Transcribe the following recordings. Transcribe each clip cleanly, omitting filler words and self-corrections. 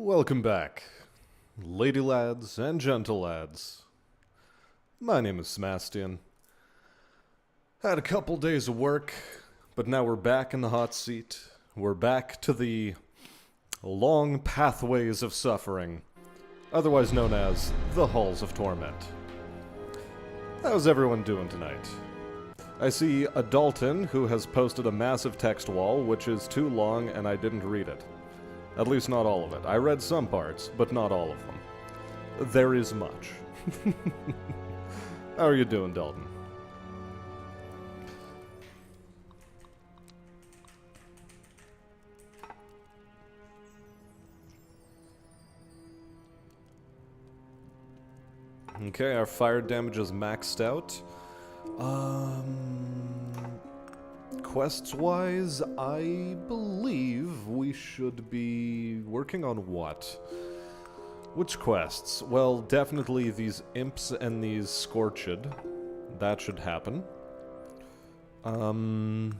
Welcome back, ladylads and gentlelads. My name is Smastian. Had a couple days of work, but now we're back in the hot seat. We're back to the long pathways of suffering, otherwise known as the Halls of Torment. How's everyone doing tonight? I see a Dalton who has posted a massive text wall, which is too long and I didn't read it. At least not all of it. I read some parts, but not all of them. There is much. How are you doing, Dalton? Okay, our fire damage is maxed out. Quests-wise, I believe we should be working on what? Which quests? Well, definitely these imps and these scorched. That should happen. Some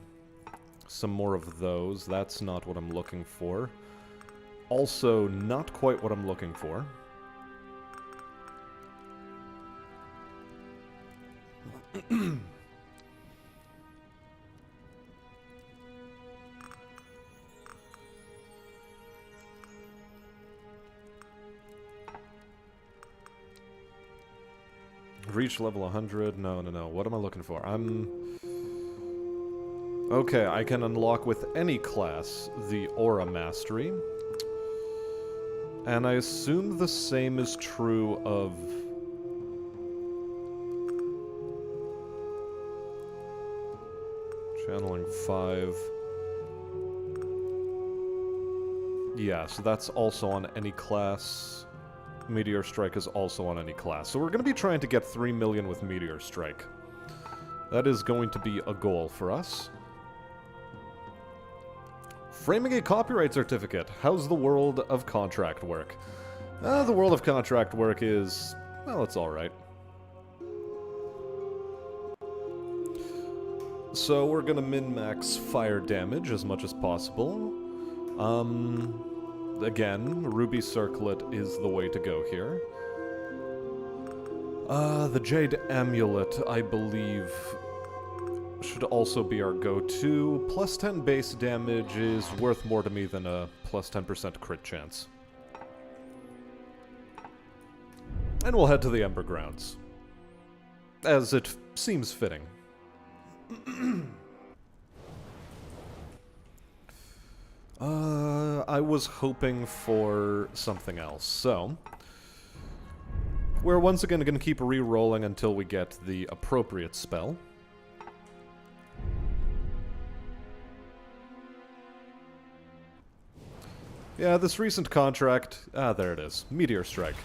more of those. That's not what I'm looking for. Also, not quite what I'm looking for. Reach level 100. No. What am I looking for? Okay, I can unlock with any class the Aura Mastery. And I assume the same is true of... Channeling 5. Yeah, so that's also on any class. Meteor Strike is also on any class. So we're going to be trying to get 3 million with Meteor Strike. That is going to be a goal for us. Framing a copyright certificate. How's the world of contract work? The world of contract work is... well, it's alright. So we're going to min-max fire damage as much as possible. Again, Ruby Circlet is the way to go here. The Jade Amulet, I believe, should also be our go-to. Plus 10 base damage is worth more to me than a plus 10% crit chance. And we'll head to the Ember Grounds, as it seems fitting. I was hoping for something else, so... we're once again going to keep re-rolling until we get the appropriate spell. Yeah, this recent contract... there it is. Meteor Strike.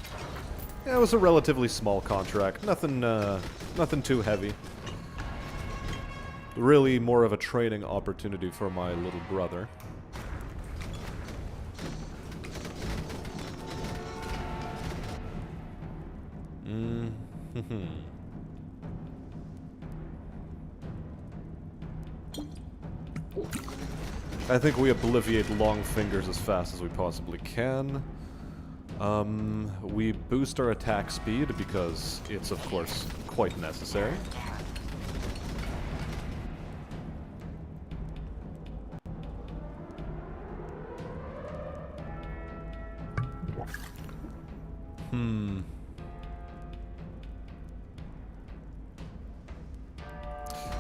Yeah, it was a relatively small contract. Nothing too heavy. Really more of a training opportunity for my little brother. I think we obliviate long fingers as fast as we possibly can. We boost our attack speed because it's, of course, quite necessary.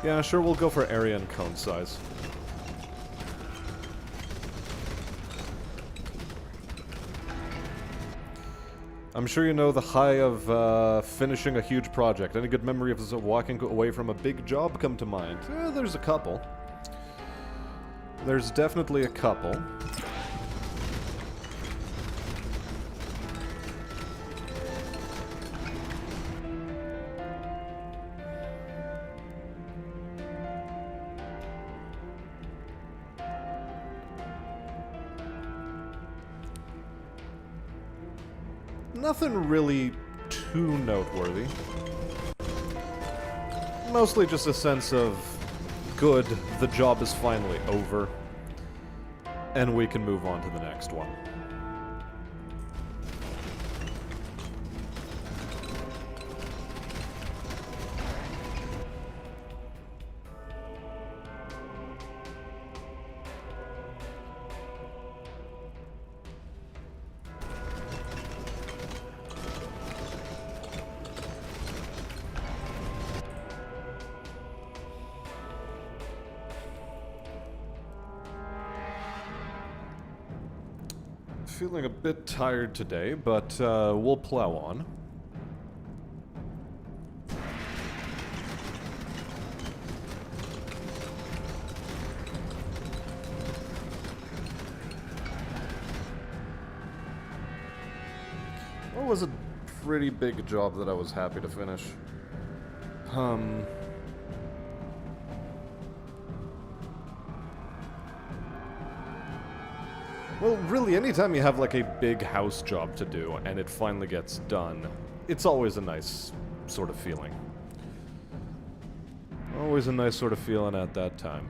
Yeah, sure, we'll go for area and cone size. I'm sure you know the high of finishing a huge project. Any good memory of walking away from a big job come to mind? There's a couple. There's definitely a couple. Nothing really too noteworthy. Mostly just a sense of, good, the job is finally over, and we can move on to the next one. Feeling a bit tired today, but we'll plow on. What was a pretty big job that I was happy to finish? Well, really, anytime you have, like, a big house job to do, and it finally gets done, it's always a nice sort of feeling. Always a nice sort of feeling at that time.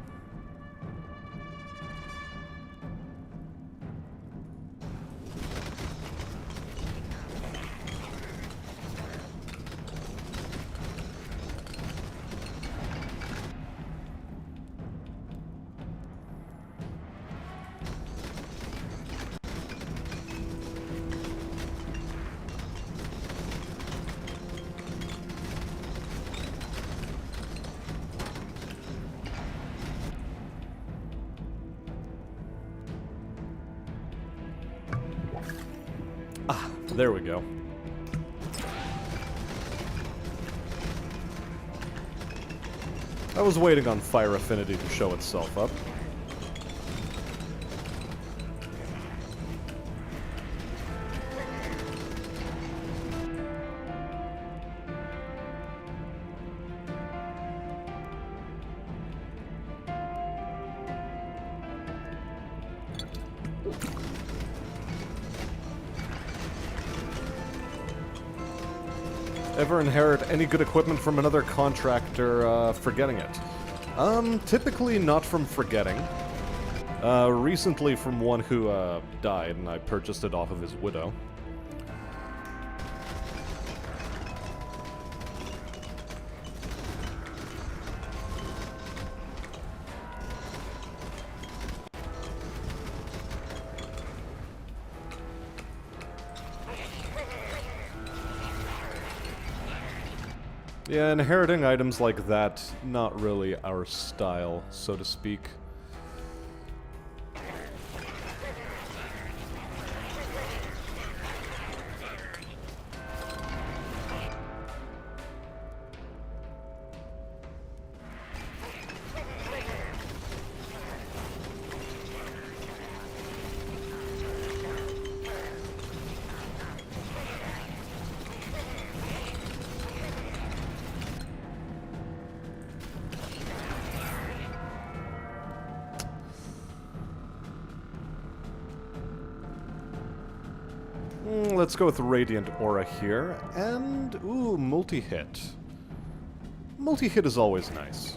There we go. I was waiting on fire affinity to show itself up. Ever inherit any good equipment from another contractor, forgetting it? Typically not from forgetting. Recently from one who, died, and I purchased it off of his widow. Yeah, inheriting items like that, not really our style, so to speak. Let's go with Radiant Aura here, and, ooh, multi-hit. Multi-hit is always nice.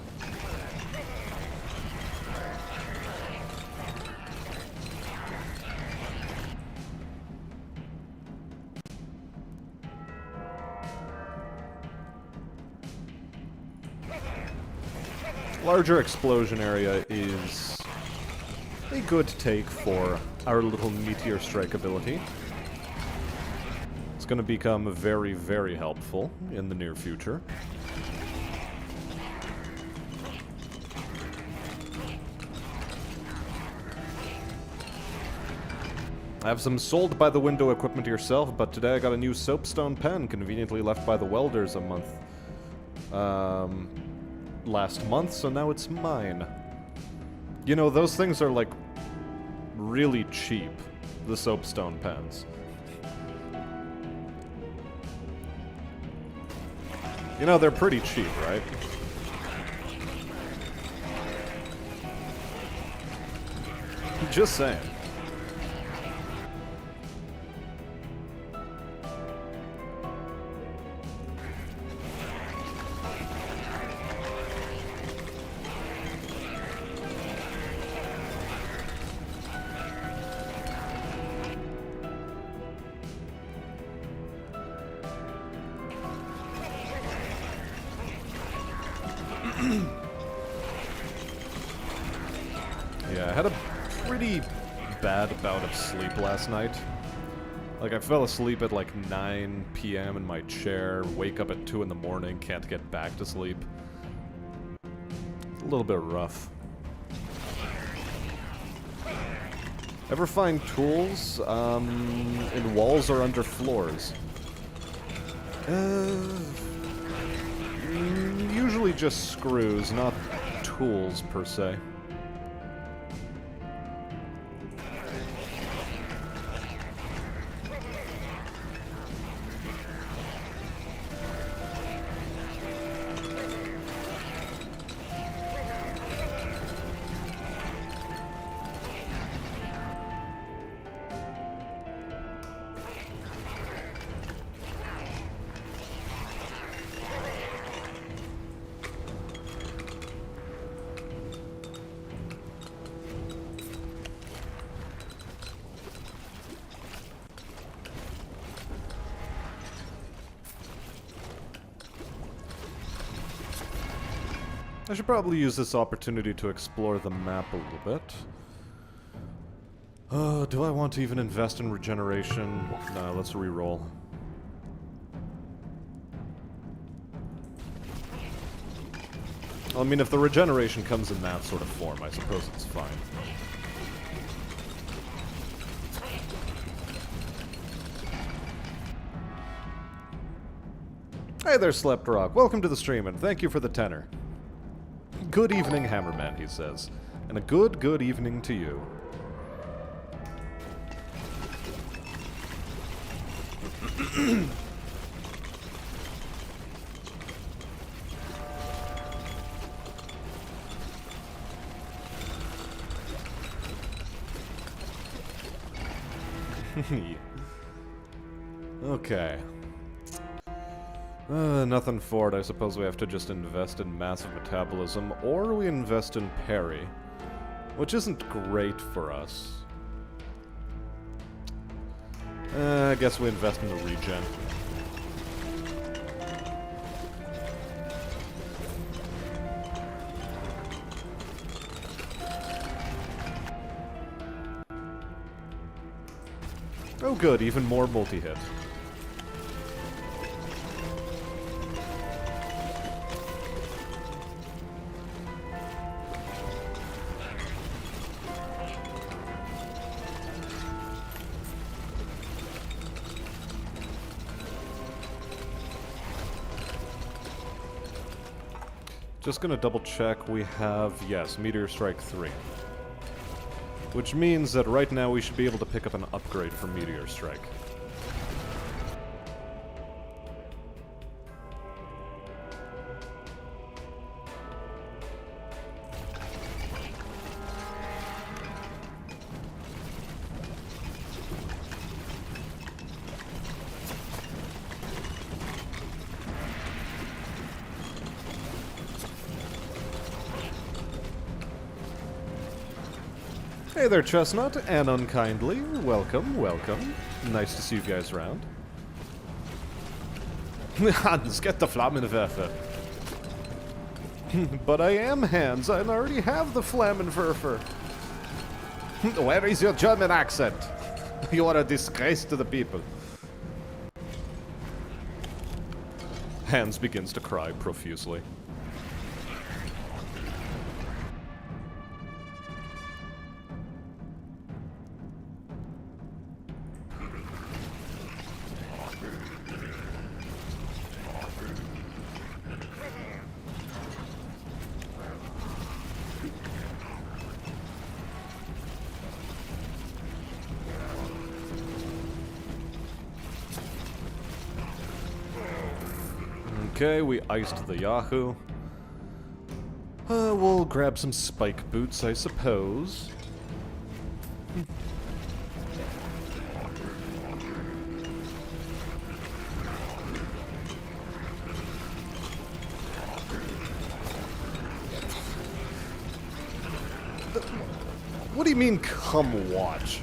Larger explosion area is a good take for our little meteor strike ability. Going to become very, very helpful in the near future. I have some sold by the window equipment yourself, but today I got a new soapstone pen conveniently left by the welders a month last month, so now it's mine. You know, those things are like really cheap, the soapstone pens. You know, they're pretty cheap, right? Just saying. Yeah, I had a pretty bad bout of sleep last night. Like, I fell asleep at like 9 p.m. in my chair, wake up at 2 in the morning, can't get back to sleep. A little bit rough. Ever find tools in walls or under floors? Usually just screws, not tools per se. I should probably use this opportunity to explore the map a little bit. Do I want to even invest in regeneration? No, let's re-roll. I mean, if the regeneration comes in that sort of form, I suppose it's fine. Hey there, Slept Rock. Welcome to the stream, and thank you for the tenor. Good evening, Hammerman, he says. And a good evening to you. Okay. Nothing for it. I suppose we have to just invest in massive metabolism, or we invest in parry, which isn't great for us. I guess we invest in the regen. Oh good, even more multi-hit. Just gonna double check, we have, yes, Meteor Strike 3. Which means that right now we should be able to pick up an upgrade for Meteor Strike. Hey there, Chestnut, and Unkindly. Welcome, welcome. Nice to see you guys around. Hans, get the Flammenwerfer. But I am Hans, I already have the Flammenwerfer. Where is your German accent? You are a disgrace to the people. Hans begins to cry profusely. Okay, we iced the Yahoo. We'll grab some spike boots, I suppose. What do you mean, come watch?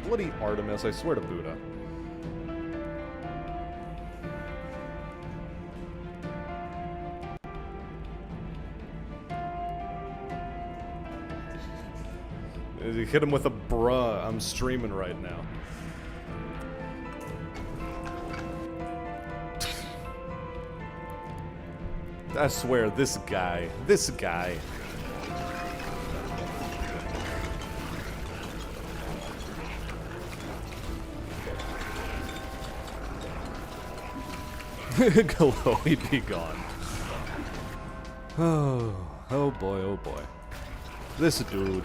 Bloody Artemis, I swear to Buddha. You hit him with a bruh. I'm streaming right now. I swear, this guy. Chloe be gone. Oh boy, oh boy. This dude.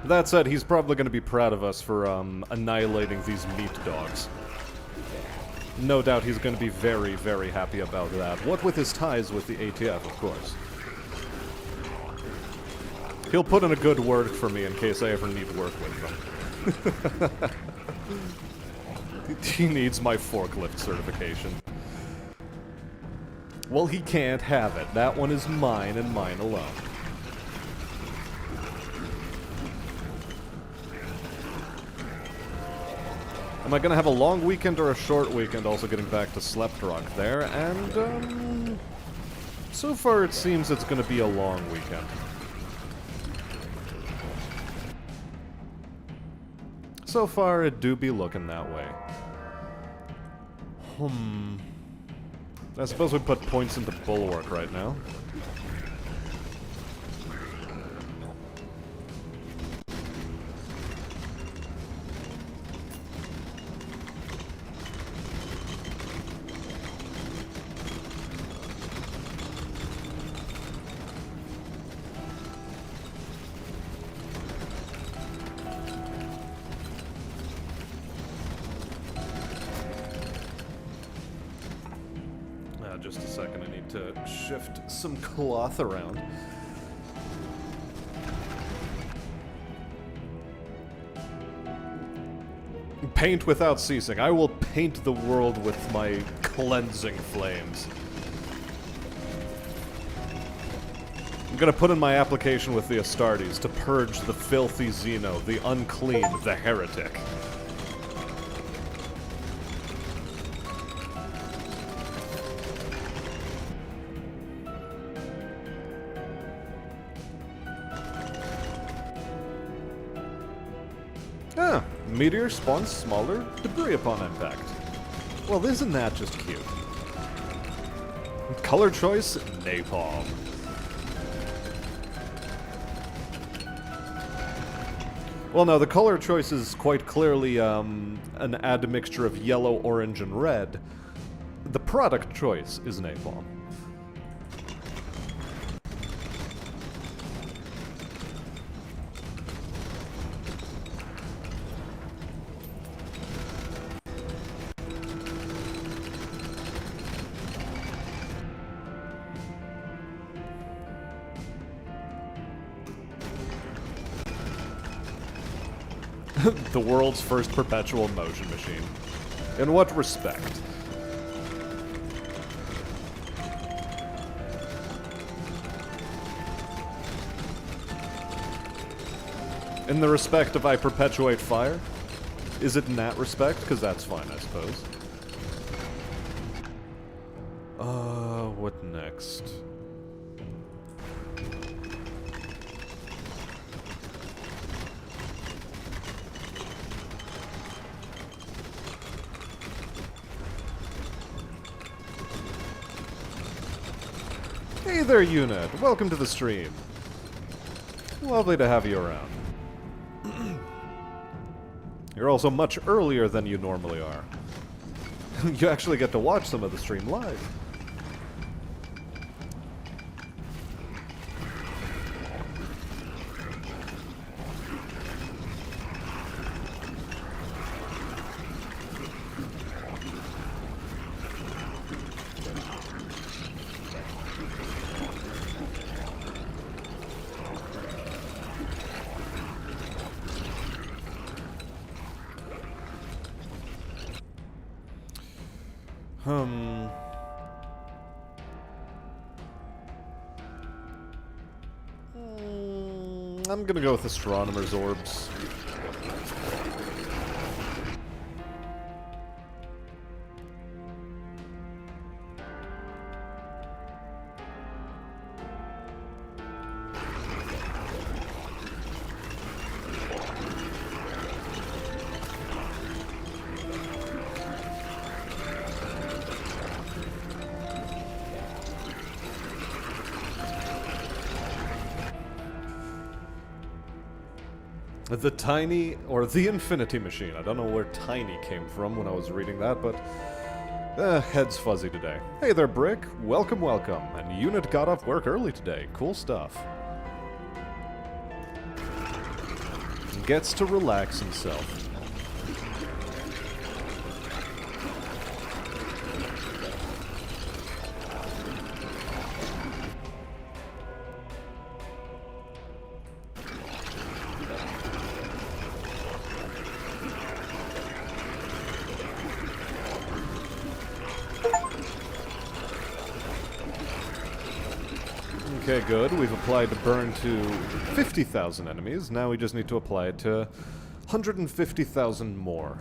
That said, he's probably going to be proud of us for annihilating these meat dogs. No doubt he's going to be very, very happy about that. What with his ties with the ATF, of course. He'll put in a good word for me in case I ever need work with him. He needs my forklift certification. Well, he can't have it. That one is mine and mine alone. Am I gonna have a long weekend or a short weekend? Also getting back to Sleptrock there, and so far it seems it's gonna be a long weekend. So far it do be looking that way. I suppose we put points into Bulwark right now. Just a second, I need to shift some cloth around. Paint without ceasing. I will paint the world with my cleansing flames. I'm gonna put in my application with the Astartes to purge the filthy Xeno, the unclean, the heretic. Ah, meteor spawns smaller debris upon impact. Well, isn't that just cute? Color choice, napalm. Well, no, the color choice is quite clearly an admixture of yellow, orange, and red. The product choice is napalm. The world's first perpetual motion machine. In what respect? In the respect of I perpetuate fire? Is it in that respect? Because that's fine, I suppose. What next? Hey there, Unit! Welcome to the stream. Lovely to have you around. You're also much earlier than you normally are. You actually get to watch some of the stream live. I'm gonna go with Astronomer's Orbs. The tiny, or the infinity machine. I don't know where tiny came from when I was reading that, but head's fuzzy today. Hey there, Brick. Welcome, welcome. And Unit got off work early today. Cool stuff. Gets to relax himself. Okay, good. We've applied to burn to 50,000 enemies. Now we just need to apply it to 150,000 more.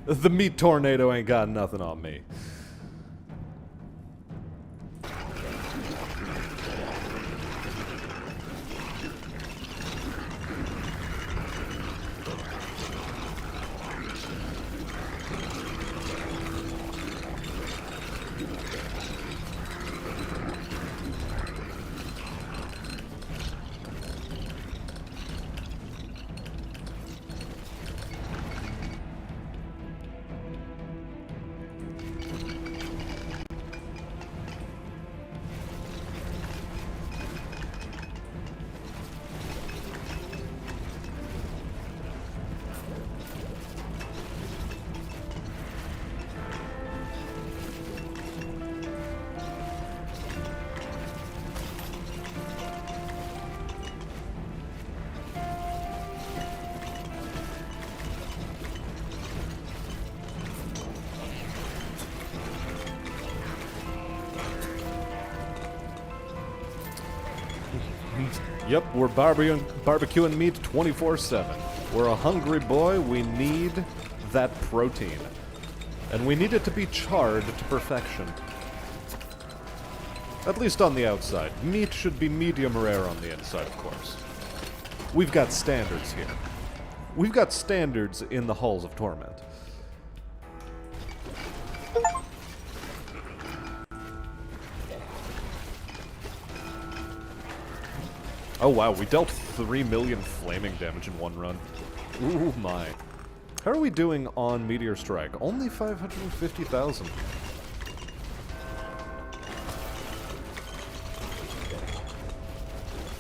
The meat tornado ain't got nothing on me. Yep, we're barbecuing meat 24/7. We're a hungry boy, we need that protein. And we need it to be charred to perfection. At least on the outside. Meat should be medium rare on the inside, of course. We've got standards here. We've got standards in the Halls of Torment. Oh wow, we dealt 3 million flaming damage in one run. Ooh my. How are we doing on Meteor Strike? Only 550,000.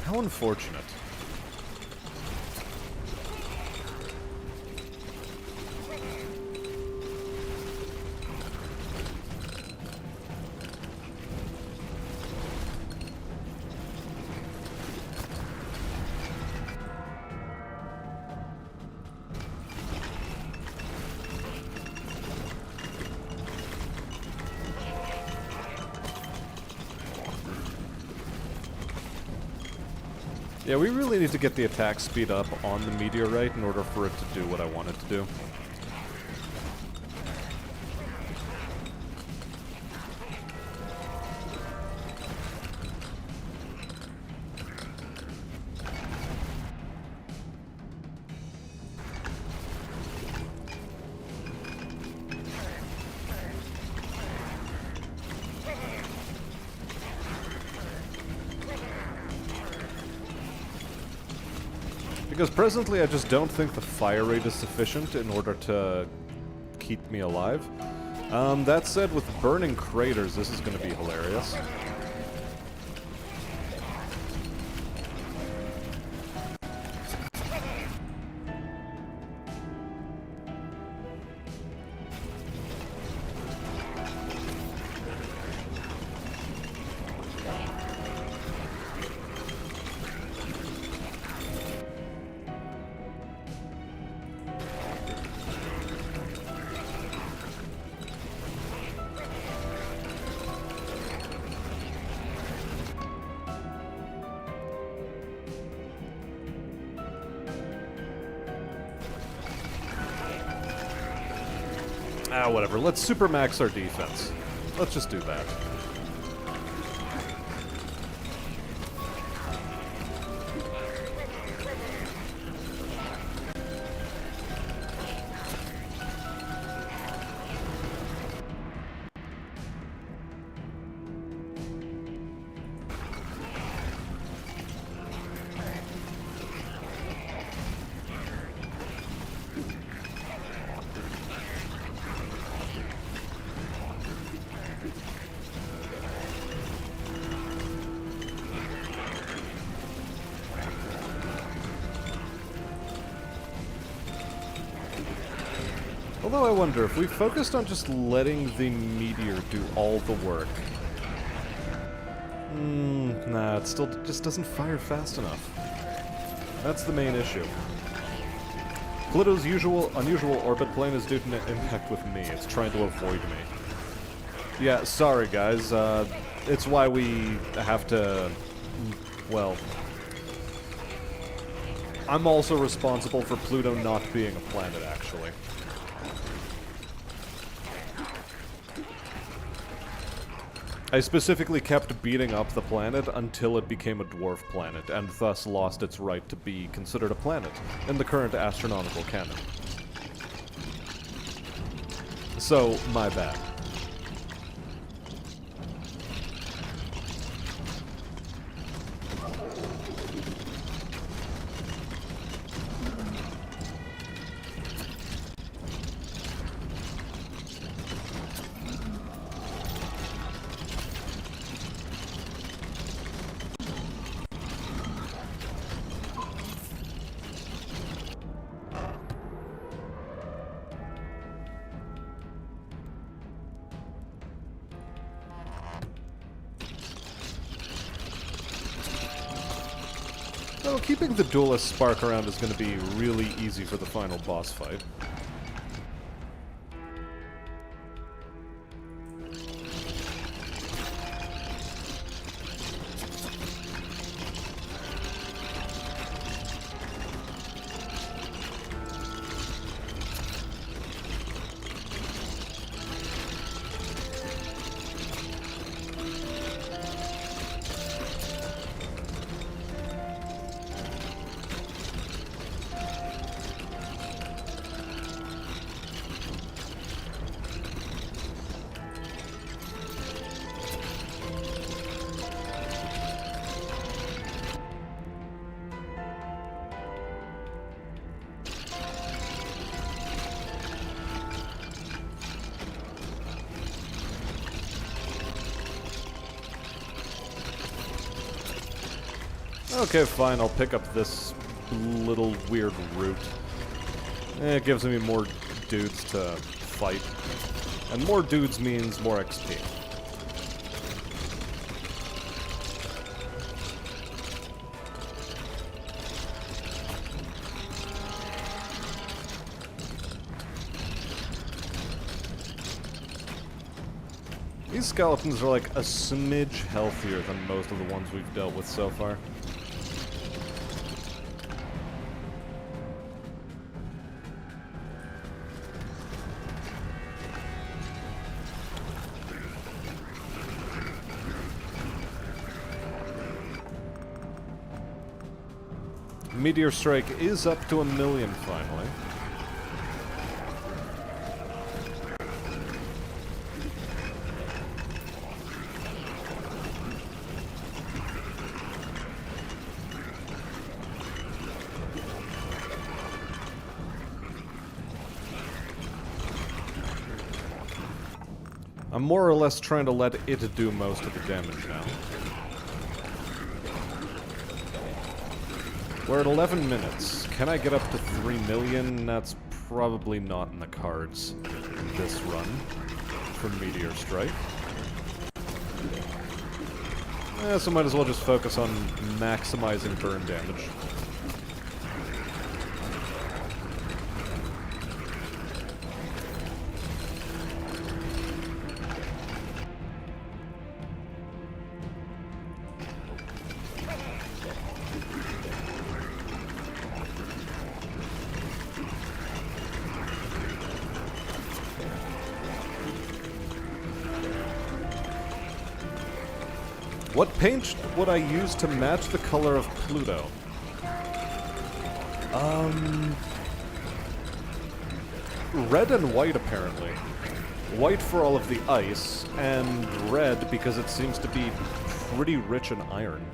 How unfortunate. Yeah, we really need to get the attack speed up on the meteorite in order for it to do what I want it to do. Because presently I just don't think the fire rate is sufficient in order to keep me alive. That said, with burning craters, this is going to be hilarious. Whatever. Let's supermax our defense. Let's just do that. Although I wonder, if we focused on just letting the meteor do all the work... nah, it still just doesn't fire fast enough. That's the main issue. Pluto's unusual orbit plane is due to impact with me. It's trying to avoid me. Yeah, sorry guys, it's why we have to... well... I'm also responsible for Pluto not being a planet, actually. I specifically kept beating up the planet until it became a dwarf planet, and thus lost its right to be considered a planet in the current astronomical canon. So, my bad. So keeping the duelist spark around is going to be really easy for the final boss fight. Okay, fine, I'll pick up this little weird route. It gives me more dudes to fight. And more dudes means more XP. These skeletons are like a smidge healthier than most of the ones we've dealt with so far. Meteor Strike is up to 1 million, finally. I'm more or less trying to let it do most of the damage now. We're at 11 minutes. Can I get up to 3 million? That's probably not in the cards this run for Meteor Strike. So might as well just focus on maximizing burn damage. What paint would I use to match the color of Pluto? Red and white, apparently. White for all of the ice, and red because it seems to be pretty rich in iron.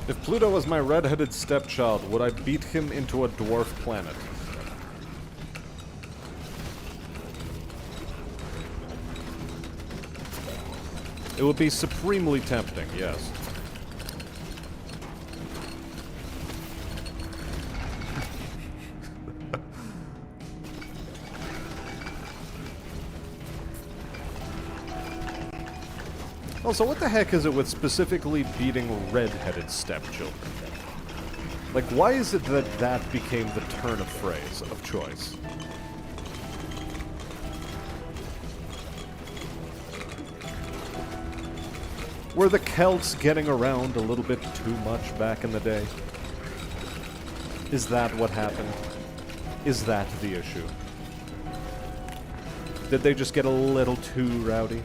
If Pluto was my red-headed stepchild, would I beat him into a dwarf planet? It would be supremely tempting, yes. Also, what the heck is it with specifically beating red-headed stepchildren? Like, why is it that that became the turn of phrase of choice? Were the Celts getting around a little bit too much back in the day? Is that what happened? Is that the issue? Did they just get a little too rowdy?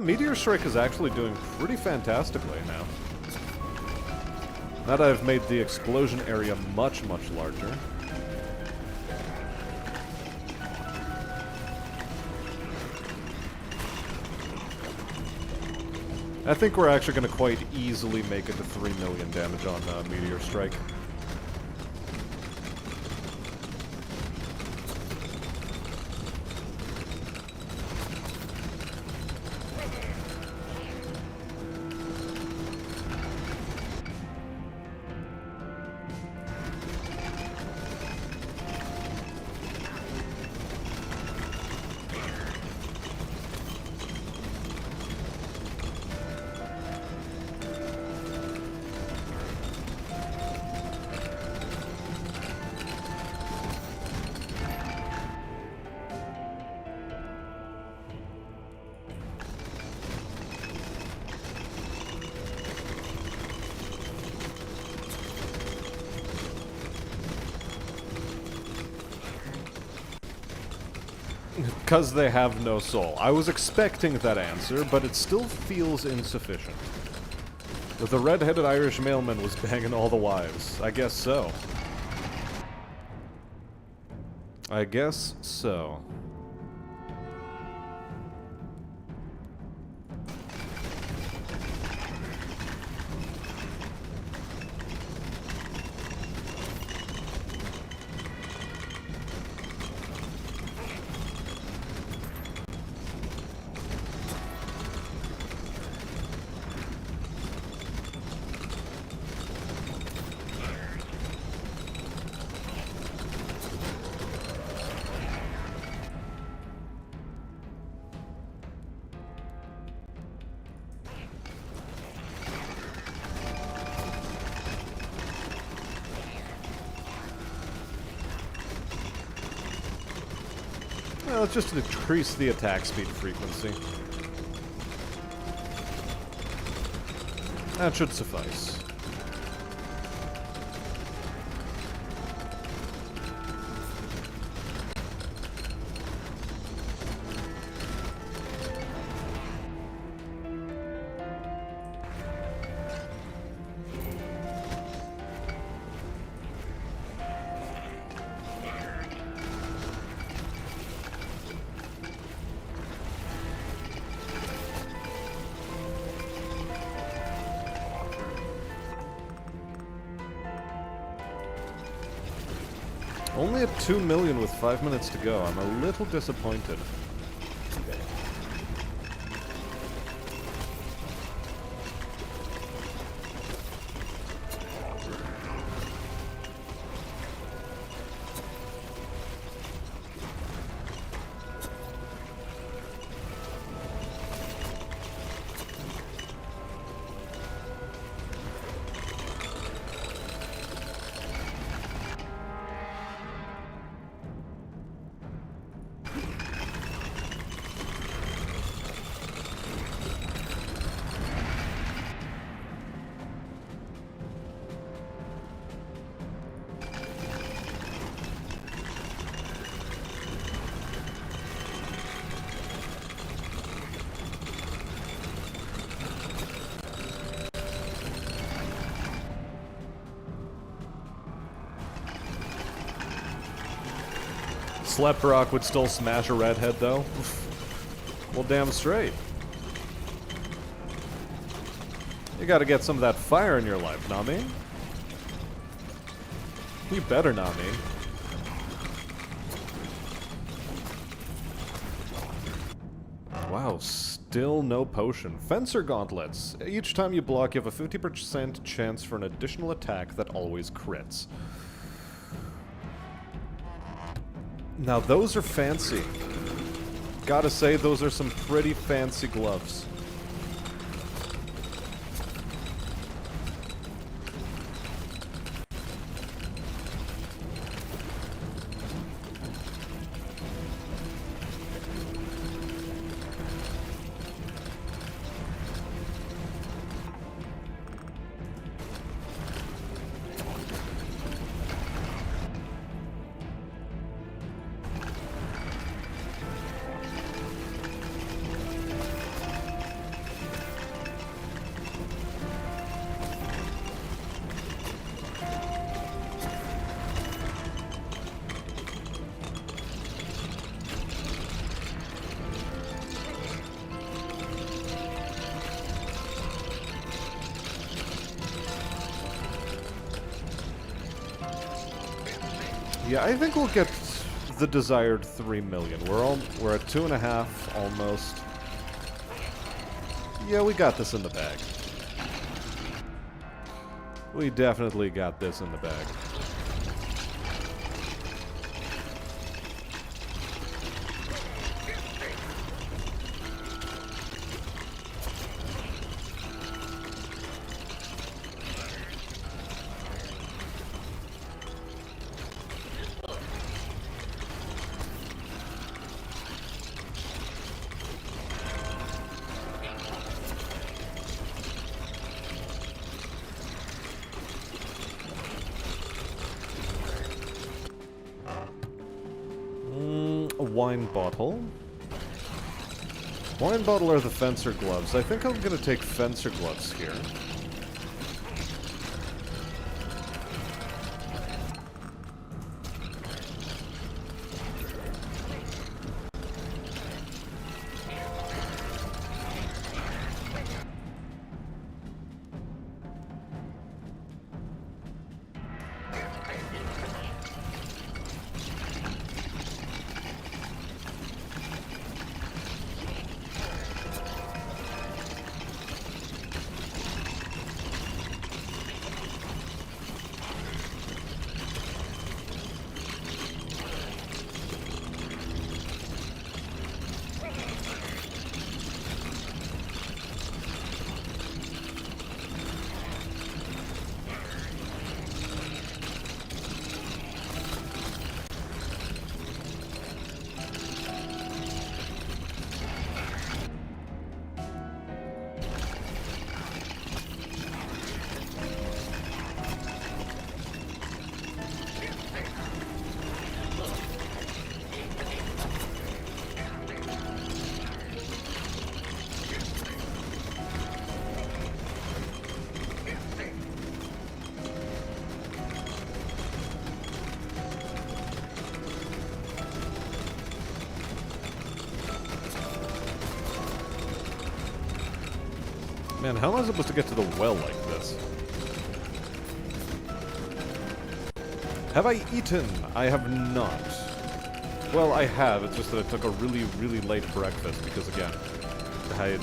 Meteor Strike is actually doing pretty fantastically now. Now that I've made the explosion area much, much larger. I think we're actually going to quite easily make it to 3 million damage on Meteor Strike. Because they have no soul. I was expecting that answer, but it still feels insufficient. But the red-headed Irish mailman was banging all the wives. I guess so. I guess so. Well, let's just increase the attack speed frequency. That should suffice. Only at 2 million with 5 minutes to go. I'm a little disappointed. Sleprock would still smash a redhead, though. Well, damn straight. You gotta get some of that fire in your life, Nami. You better, Nami. Wow, still no potion. Fencer gauntlets. Each time you block, you have a 50% chance for an additional attack that always crits. Now those are fancy. Gotta say, those are some pretty fancy gloves. Yeah, I think we'll get the desired 3 million. We're at 2.5 almost. Yeah, we got this in the bag. We definitely got this in the bag. A wine bottle. Wine bottle or the fencer gloves? I think I'm gonna take fencer gloves here. Man, how am I supposed to get to the well like this? Have I eaten? I have not. Well, I have, it's just that I took a really, really late breakfast because, again, I had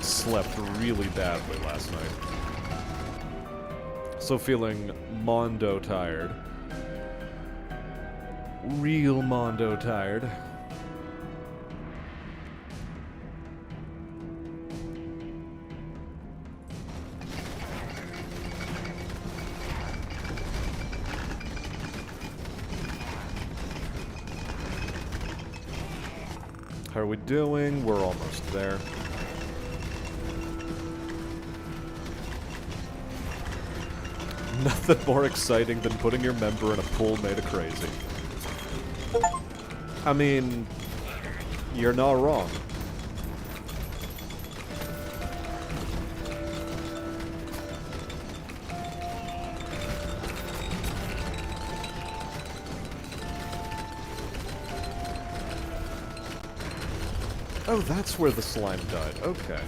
slept really badly last night. So feeling mondo tired. Real mondo tired. How are we doing? We're almost there. Nothing more exciting than putting your member in a pool made of crazy. I mean, you're not wrong. Oh, that's where the slime died. Okay.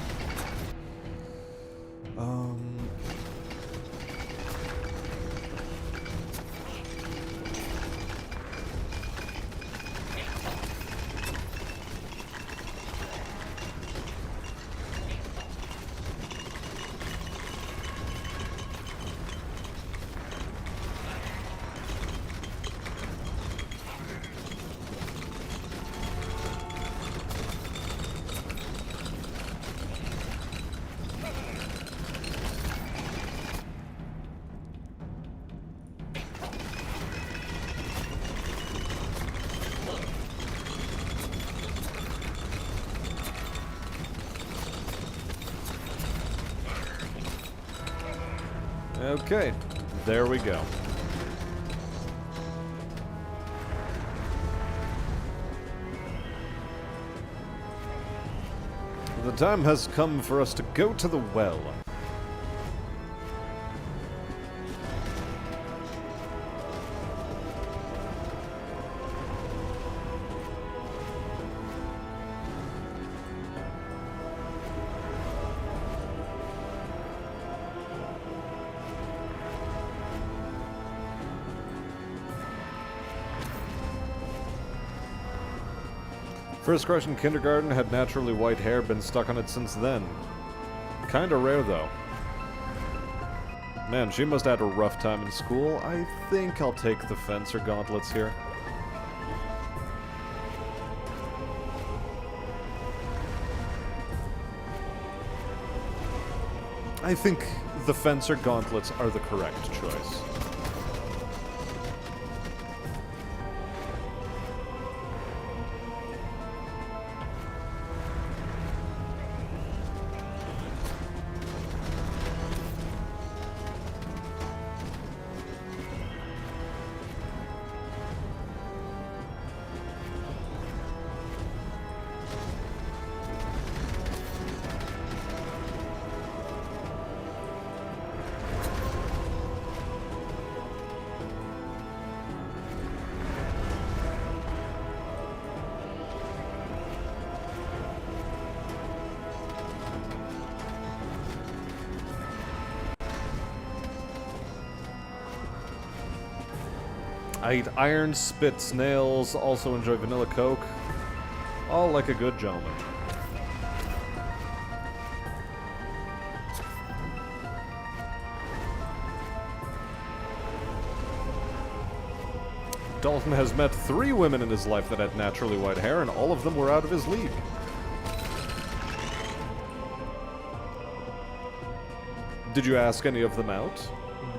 Okay, there we go. The time has come for us to go to the well. First crush in kindergarten, had naturally white hair, been stuck on it since then. Kinda rare, though. Man, she must have had a rough time in school. I think I'll take the fencer gauntlets here. I think the fencer gauntlets are the correct choice. I eat iron, spit snails, also enjoy vanilla Coke. All like a good gentleman. Dalton has met 3 women in his life that had naturally white hair, and all of them were out of his league. Did you ask any of them out?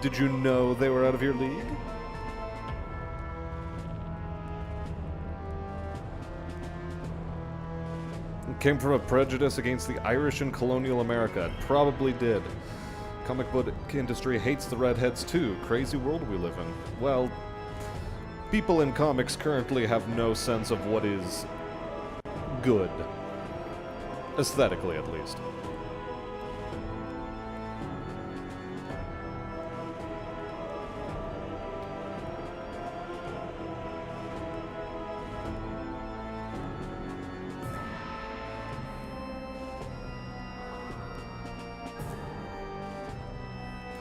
Did you know they were out of your league? Came from a prejudice against the Irish in colonial America. It probably did. Comic book industry hates the redheads too. Crazy world we live in. Well, people in comics currently have no sense of what is good. Aesthetically, at least.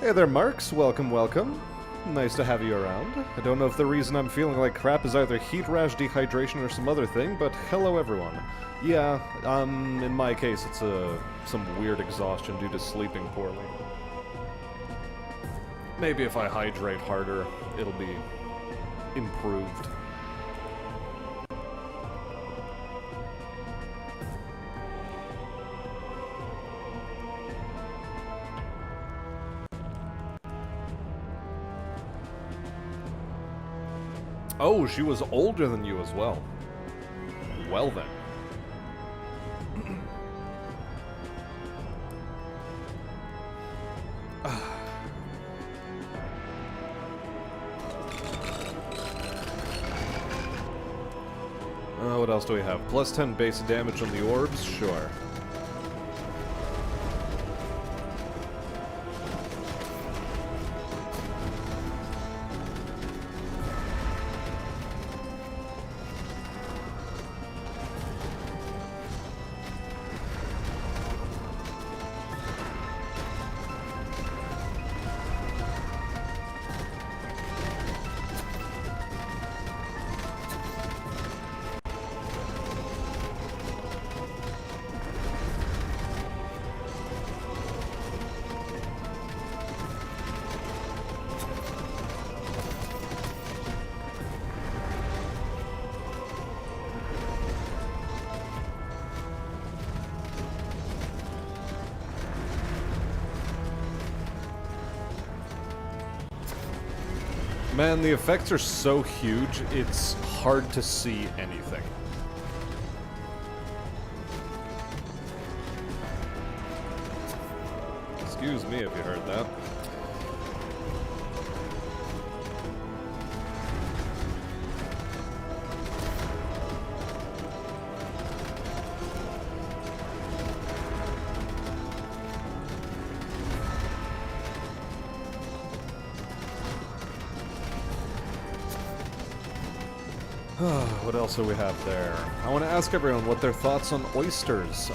Hey there, Marks. Welcome, welcome. Nice to have you around. I don't know if the reason I'm feeling like crap is either heat rash, dehydration, or some other thing, but hello everyone. Yeah, in my case it's some weird exhaustion due to sleeping poorly. Maybe if I hydrate harder, it'll be improved. Oh, she was older than you as well. Well then. What else do we have? Plus 10 base damage on the orbs? Sure. Man, the effects are so huge, it's hard to see anything. Excuse me if you heard that. What else do we have there? I want to ask everyone what their thoughts on oysters.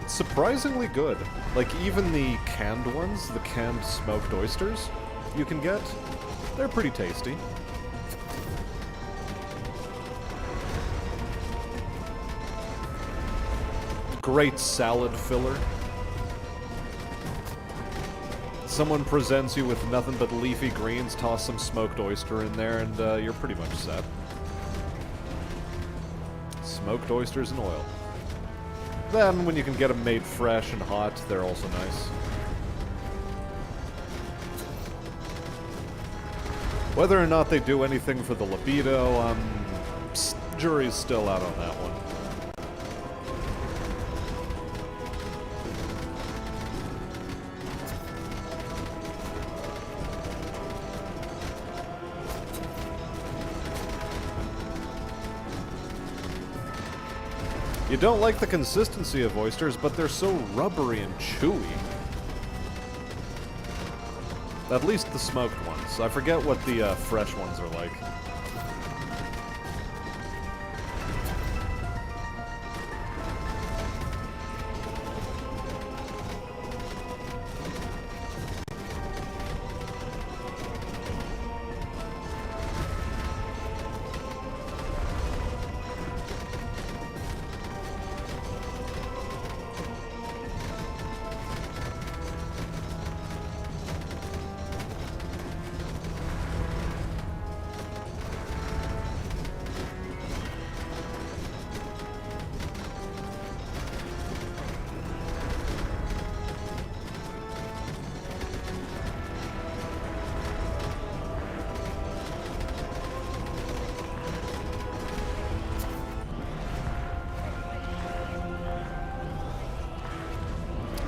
Surprisingly good. Like, even the canned ones, the canned smoked oysters you can get, they're pretty tasty. Great salad filler. Someone presents you with nothing but leafy greens, toss some smoked oyster in there, and you're pretty much set. Smoked oysters and oil. Then, when you can get them made fresh and hot, they're also nice. Whether or not they do anything for the libido, jury's still out on that one. You don't like the consistency of oysters, but they're so rubbery and chewy. At least the smoked ones. I forget what the fresh ones are like.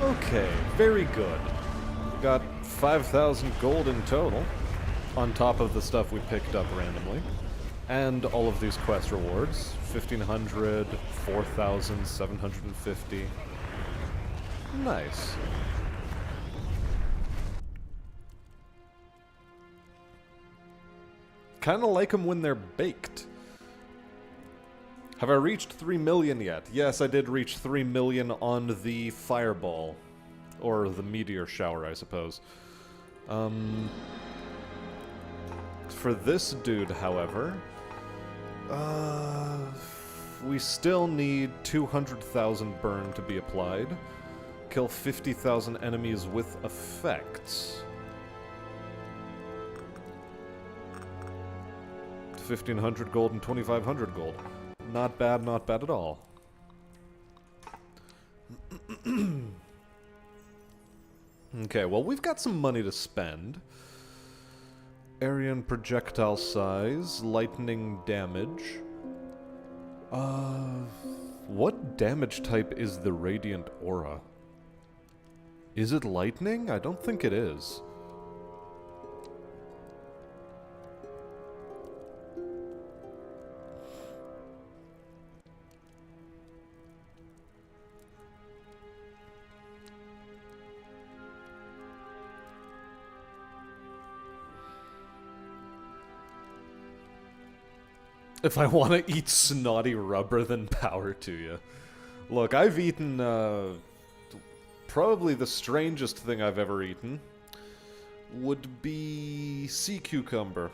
Okay, very good. We got 5,000 gold in total, on top of the stuff we picked up randomly. And all of these quest rewards. 1,500, 4,750. Nice. Kinda like them when they're baked. Have I reached 3 million yet? Yes, I did reach 3 million on the Fireball Or the meteor shower, I suppose. For this dude, however, we still need 200,000 burn to be applied. Kill 50,000 enemies with effects. 1,500 gold and 2,500 gold. Not bad at all. Okay, well, we've got some money to spend. Area and projectile size, lightning damage. What damage type is the radiant aura? Is it lightning? I don't think it is. If I want to eat snotty rubber, then power to you. Look, I've eaten, probably the strangest thing I've ever eaten would be sea cucumber.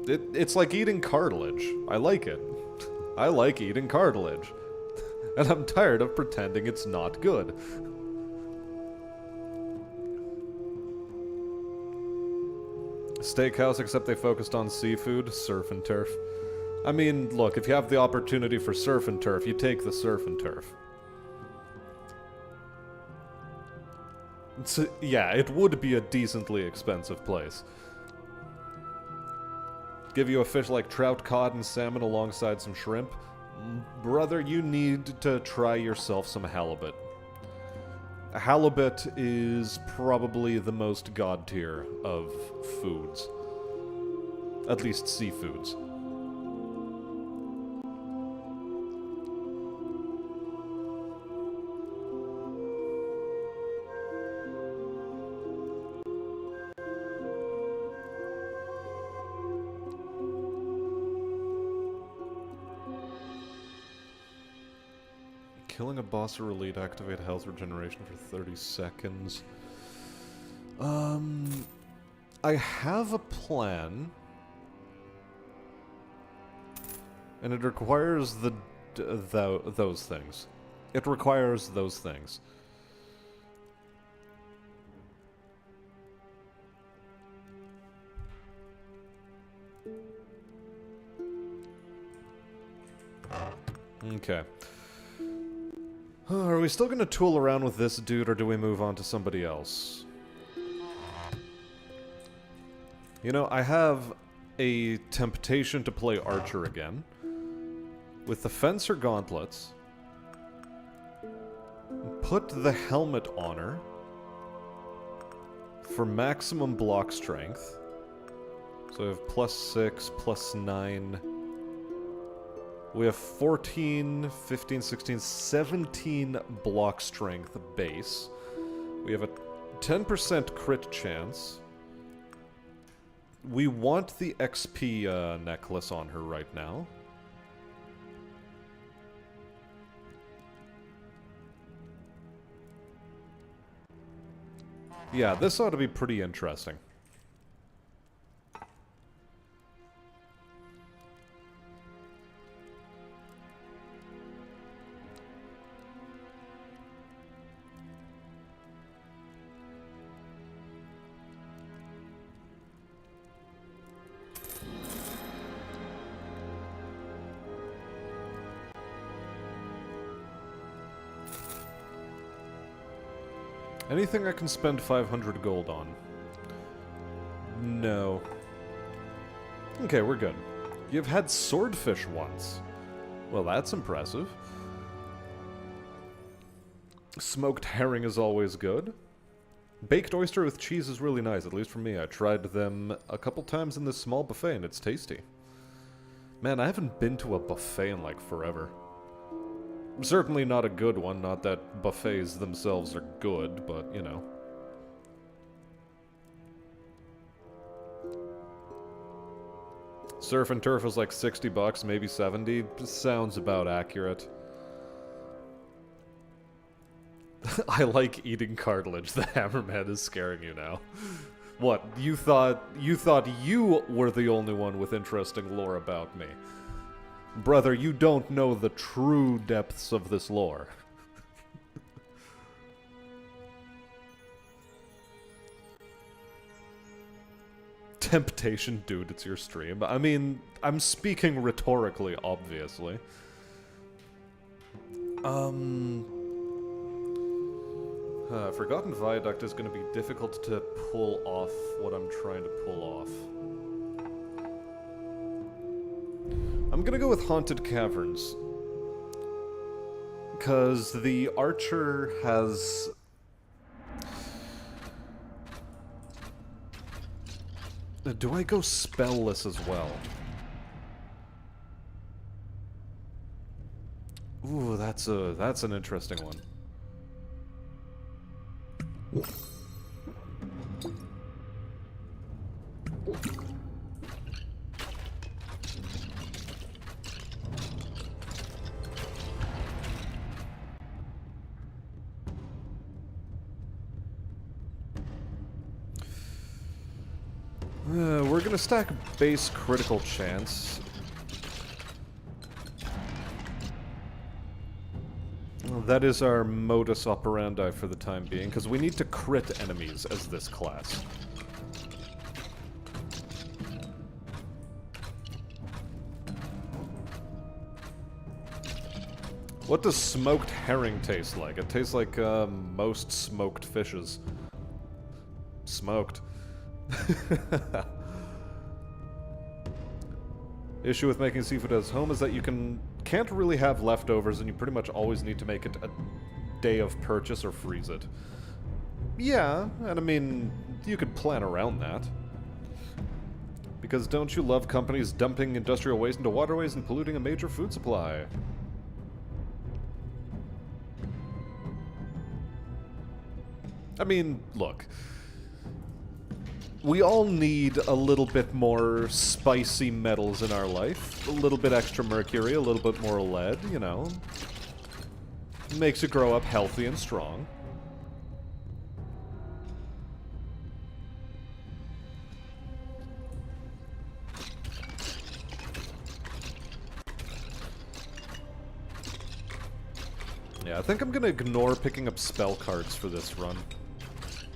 It's like eating cartilage. I like it. I like eating cartilage. And I'm tired of pretending it's not good. Steakhouse, except they focused on seafood, surf and turf. I mean, look, if you have the opportunity for surf and turf, you take the surf and turf. So, yeah, it would be a decently expensive place. Give you a fish like trout, cod, and salmon alongside some shrimp. Brother, you need to try yourself some halibut. Halibut is probably the most god tier of foods. At least seafoods. Killing a boss or elite, activate health regeneration for 30 seconds. I have a plan. And it requires those things. It requires those things. Okay. Are we still gonna tool around with this dude, or do we move on to somebody else? You know, I have a temptation to play Archer again. With the Fencer Gauntlets. Put the helmet on her. For maximum block strength. So we have +6, +9... We have 14, 15, 16, 17 block strength base. We have a 10% crit chance. We want the XP necklace on her right now. Yeah, this ought to be pretty interesting. Anything I can spend 500 gold on? No. Okay, we're good. You've had swordfish once. Well, that's impressive. Smoked herring is always good. Baked oyster with cheese is really nice, at least for me. I tried them a couple times in this small buffet, and it's tasty. Man, I haven't been to a buffet in, like, forever. Certainly not a good one, not that buffets themselves are good, but, you know. Surf and turf was like $60, maybe 70. Sounds about accurate. I like eating cartilage. The hammerman is scaring you now. What, you thought you were the only one with interesting lore about me? Brother, you don't know the true depths of this lore. Temptation, dude, it's your stream. I mean, I'm speaking rhetorically, obviously. Forgotten Viaduct is going to be difficult to pull off what I'm trying to pull off. I'm going to go with Haunted Caverns. Because the Archer has... Do I go spellless as well? Ooh, that's an interesting one. We're gonna stack base critical chance. Well, that is our modus operandi for the time being, because we need to crit enemies as this class. What does smoked herring taste like? It tastes like most smoked fishes. Smoked. Issue with making seafood at home is that you can't really have leftovers, and you pretty much always need to make it a day of purchase or freeze it. Yeah, and I mean, you could plan around that. Because don't you love companies dumping industrial waste into waterways and polluting a major food supply? I mean, look. We all need a little bit more spicy metals in our life. A little bit extra mercury, a little bit more lead, you know. Makes you grow up healthy and strong. Yeah, I think I'm gonna ignore picking up spell cards for this run.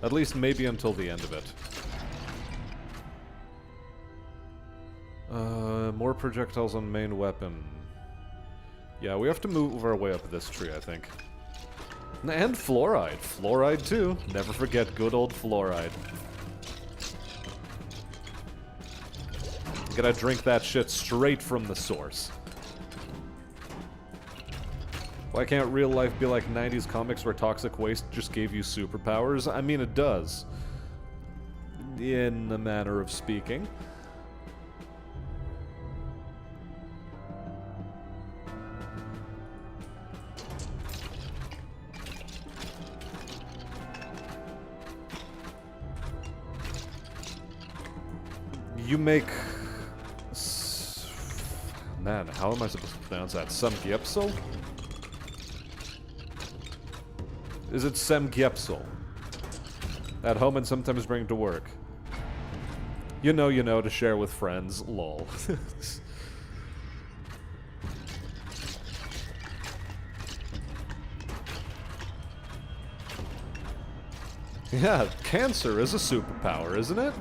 At least maybe until the end of it. More projectiles on main weapon. Yeah, we have to move our way up this tree, I think. And fluoride. Fluoride, too. Never forget good old fluoride. Gotta drink that shit straight from the source. Why can't real life be like 90s comics where toxic waste just gave you superpowers? I mean, it does. In a manner of speaking. You make... Man, how am I supposed to pronounce that? Samgyeopsal? Is it Samgyeopsal? At home and sometimes bring to work. You know, to share with friends. Lol. Yeah, cancer is a superpower, isn't it?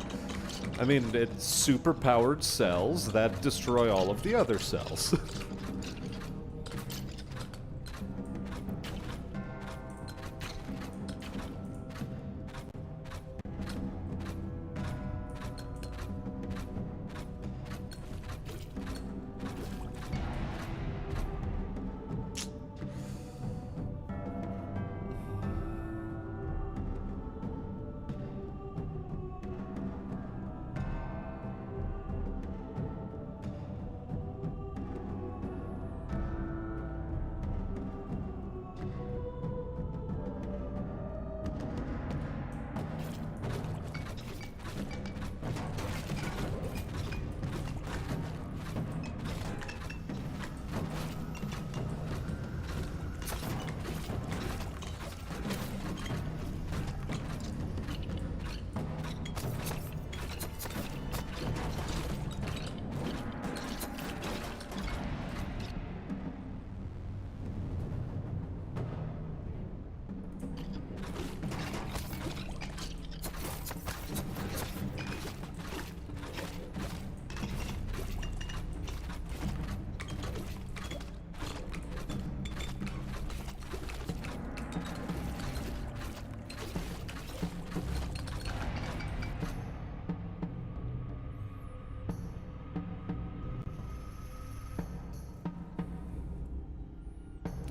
I mean, it's super-powered cells that destroy all of the other cells.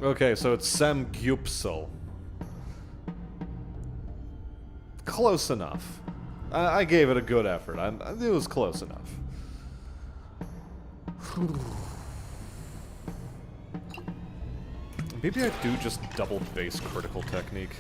Okay, so it's Samgyeopsal. Close enough. I gave it a good effort. It was close enough. Maybe I do just double base critical technique.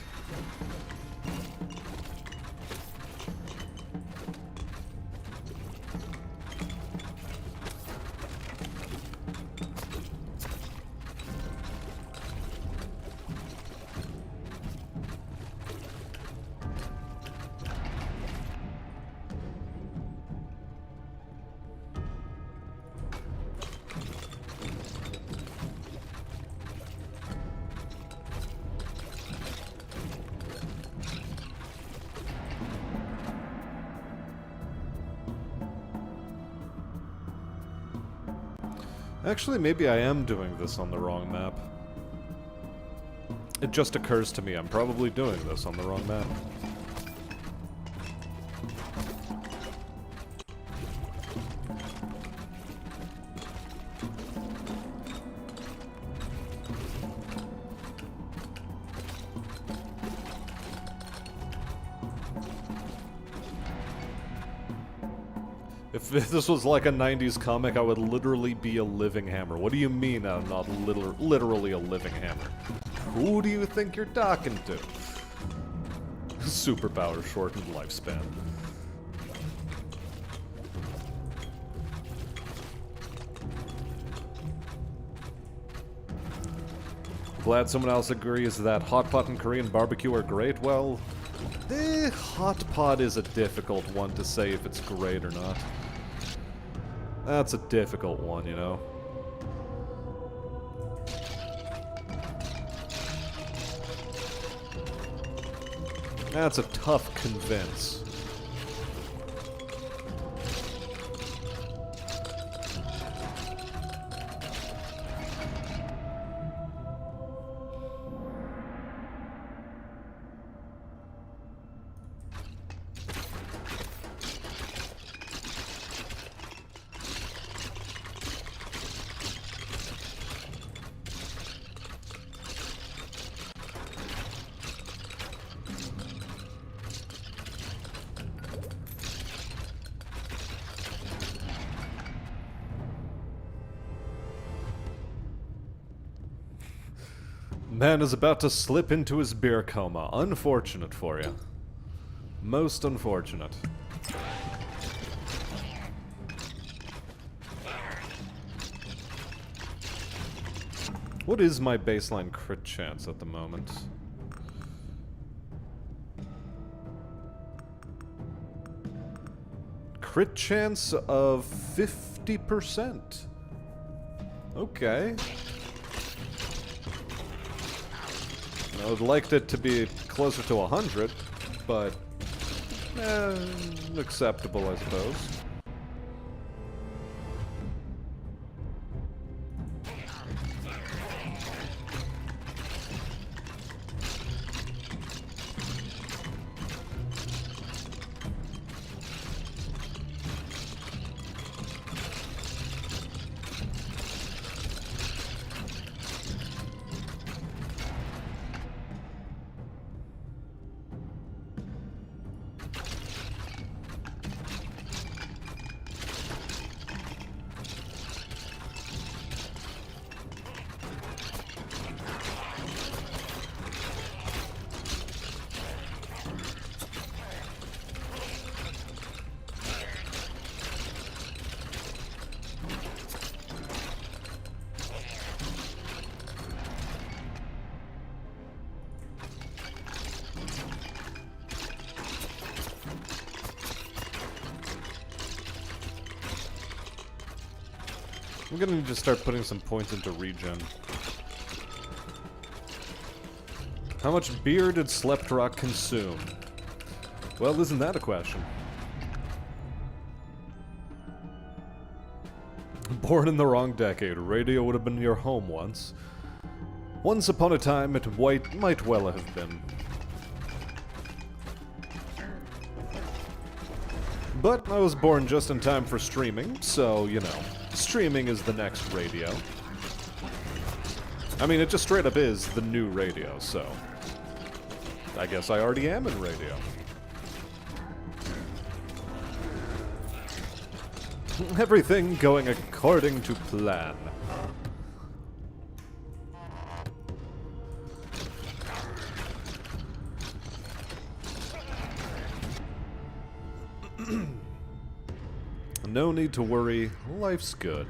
Actually, maybe I am doing this on the wrong map. It just occurs to me I'm probably doing this on the wrong map. If this was like a 90s comic, I would literally be a living hammer. What do you mean I'm not literally a living hammer? Who do you think you're talking to? Superpower shortened lifespan. Glad someone else agrees that hot pot and Korean barbecue are great. Well, hot pot is a difficult one to say if it's great or not. That's a difficult one, you know. That's a tough convince. Man is about to slip into his beer coma. Unfortunate for you. Most unfortunate. What is my baseline crit chance at the moment? Crit chance of 50%. Okay. I would like it to be closer to 100, but acceptable, I suppose. I'm gonna need to start putting some points into regen. How much beer did Sleptrock consume? Well, isn't that a question? Born in the wrong decade, radio would have been your home once. Once upon a time, it might well have been. But I was born just in time for streaming, so, you know, streaming is the next radio. I mean, it just straight up is the new radio, so I guess I already am in radio. Everything going according to plan. No need to worry, life's good.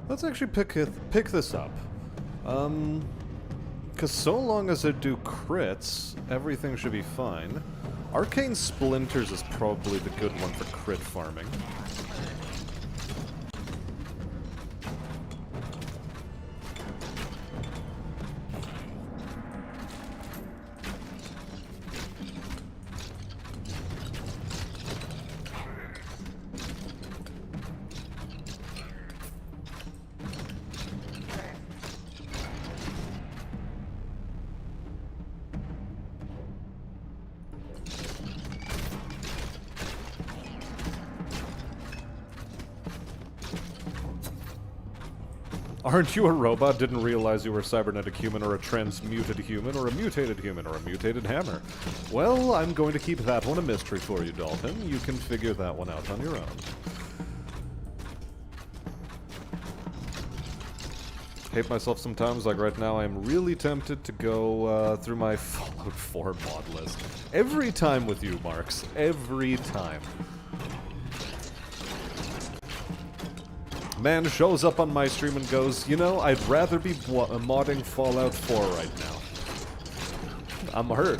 Let's actually pick this up. Because so long as I do crits, everything should be fine. Arcane Splinters is probably the good one for crit farming. Aren't you a robot? Didn't realize you were a cybernetic human or a transmuted human or a mutated human or a mutated hammer. Well, I'm going to keep that one a mystery for you, Dalton. You can figure that one out on your own. Hate myself sometimes, like right now I'm really tempted to go through my Fallout 4 mod list. Every time with you, Marks. Every time. Man shows up on my stream and goes, you know, I'd rather be modding Fallout 4 right now. I'm hurt.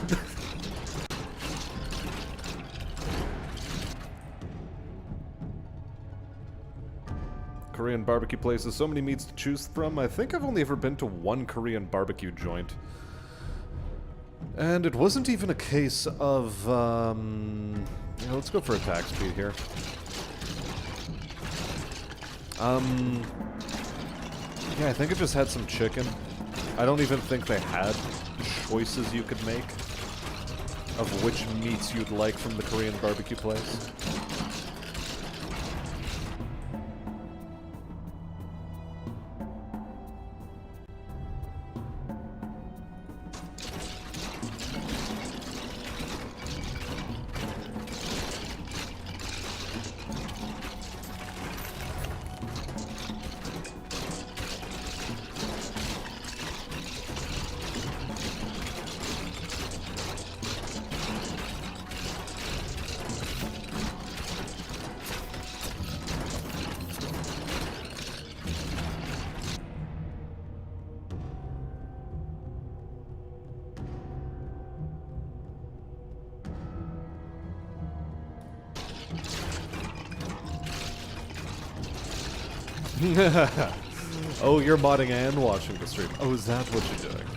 Korean barbecue places, so many meats to choose from. I think I've only ever been to one Korean barbecue joint. And it wasn't even a case of, yeah, let's go for attack speed here. Yeah, I think it just had some chicken. I don't even think they had choices you could make of which meats you'd like from the Korean barbecue place. Oh, you're modding and watching the stream. Oh, is that what you're doing?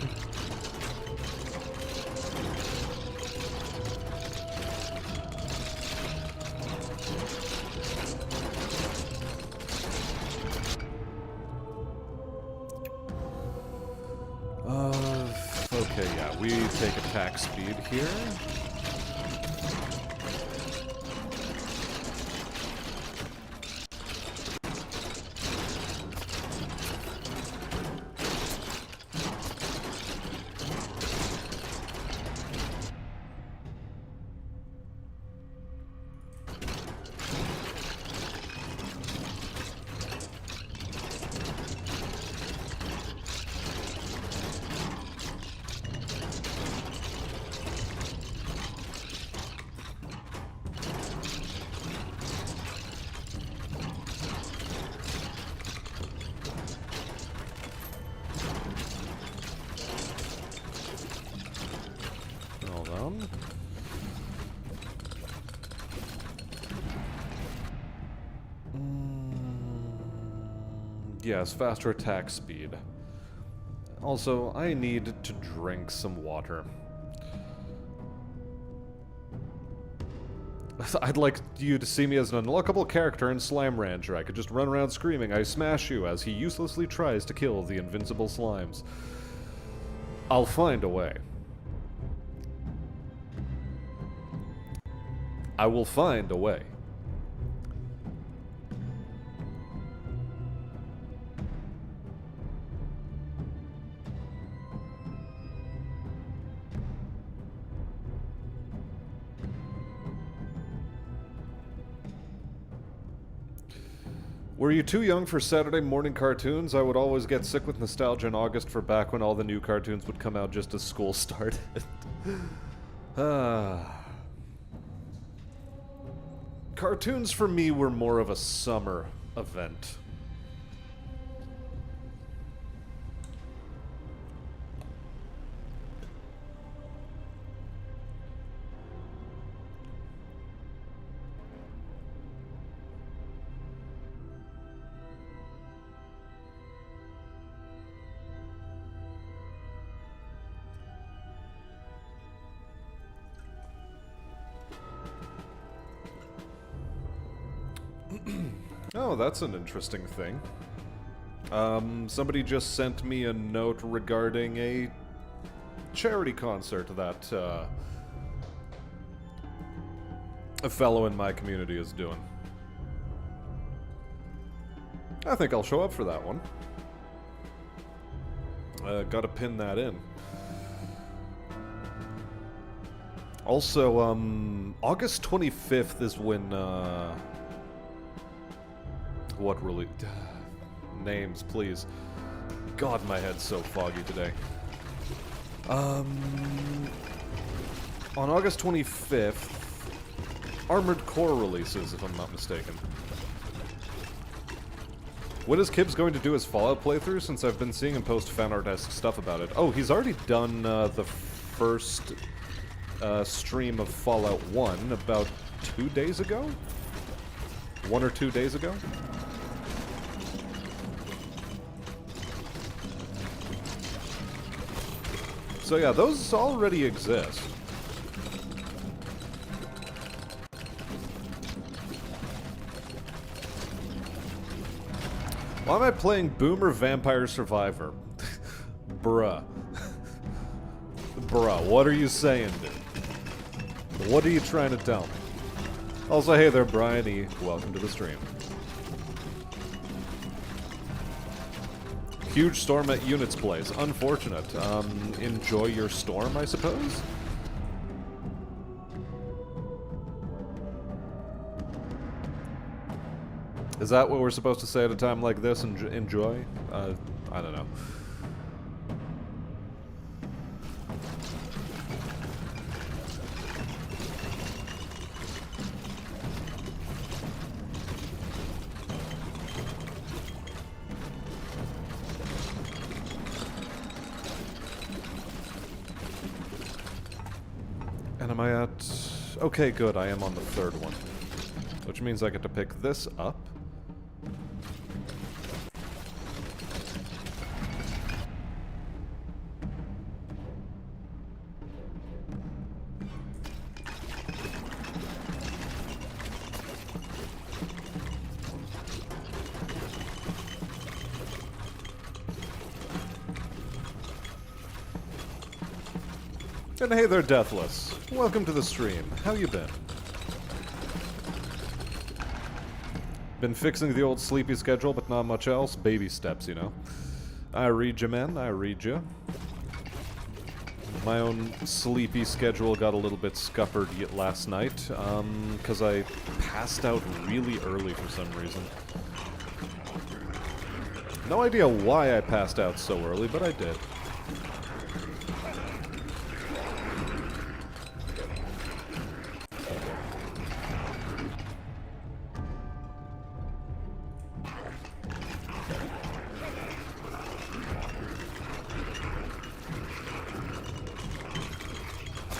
Okay, yeah, we take attack speed here. Yes, faster attack speed. Also, I need to drink some water. I'd like you to see me as an unlockable character in Slime Rancher. I could just run around screaming, "I smash you," as he uselessly tries to kill the invincible slimes. I'll find a way. I will find a way. Were you too young for Saturday morning cartoons? I would always get sick with nostalgia in August for back when all the new cartoons would come out just as school started. Cartoons for me were more of a summer event. Oh, that's an interesting thing. Somebody just sent me a note regarding a charity concert that a fellow in my community is doing. I think I'll show up for that one. Gotta pin that in. Also, August 25th is when, what really... Names, please. God, my head's so foggy today. On August 25th, Armored Core releases, if I'm not mistaken. What is Kibbs going to do his Fallout playthrough, since I've been seeing him post fanart-esque stuff about it? Oh, he's already done the first stream of Fallout 1 about 2 days ago? 1 or 2 days ago? So yeah, those already exist. Why am I playing Boomer Vampire Survivor? Bruh. Bruh, what are you saying, dude? What are you trying to tell me? Also, hey there, Brian E. Welcome to the stream. Huge storm at Unit's place. Unfortunate. Enjoy your storm, I suppose? Is that what we're supposed to say at a time like this? Enjoy? I don't know. And am I at... Okay, good, I am on the third one. Which means I get to pick this up. And hey there, Deathless. Welcome to the stream. How you been? Been fixing the old sleepy schedule, but not much else. Baby steps, you know. I read you, man. I read you. My own sleepy schedule got a little bit scuppered last night, because I passed out really early for some reason. No idea why I passed out so early, but I did.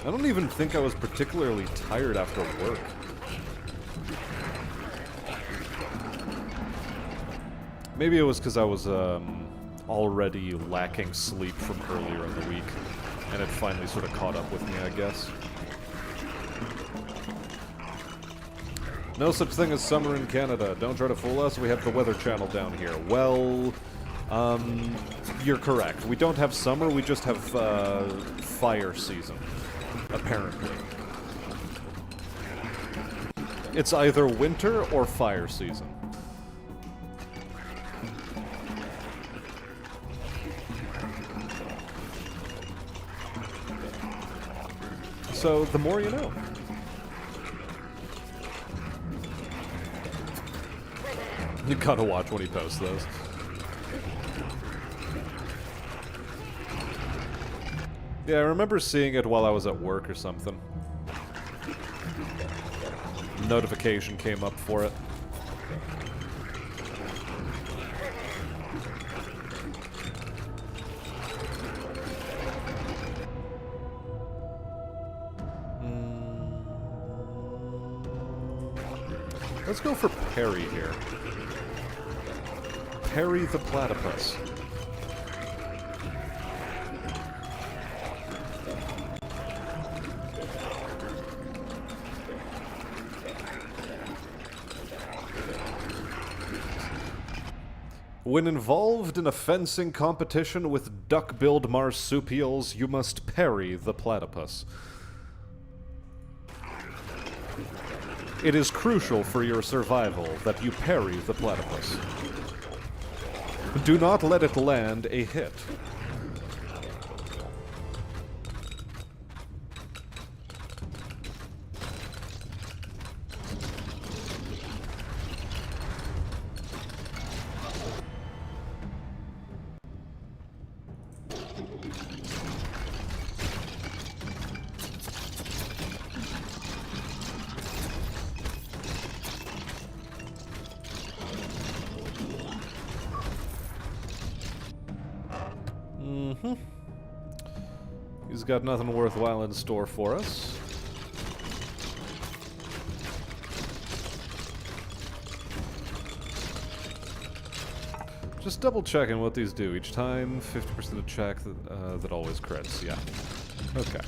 I don't even think I was particularly tired after work. Maybe it was because I was already lacking sleep from earlier in the week, and it finally sort of caught up with me, I guess. No such thing as summer in Canada. Don't try to fool us. We have the Weather Channel down here. Well, you're correct. We don't have summer, we just have fire season, apparently. It's either winter or fire season. So, the more you know. You gotta watch when he posts those. Yeah, I remember seeing it while I was at work or something. Notification came up for it. Let's go for Perry here. Perry the Platypus. When involved in a fencing competition with duck-billed marsupials, you must parry the platypus. It is crucial for your survival that you parry the platypus. Do not let it land a hit. He's got nothing worthwhile in store for us. Just double checking what these do. Each time, 50% of check that always crits. Yeah. Okay.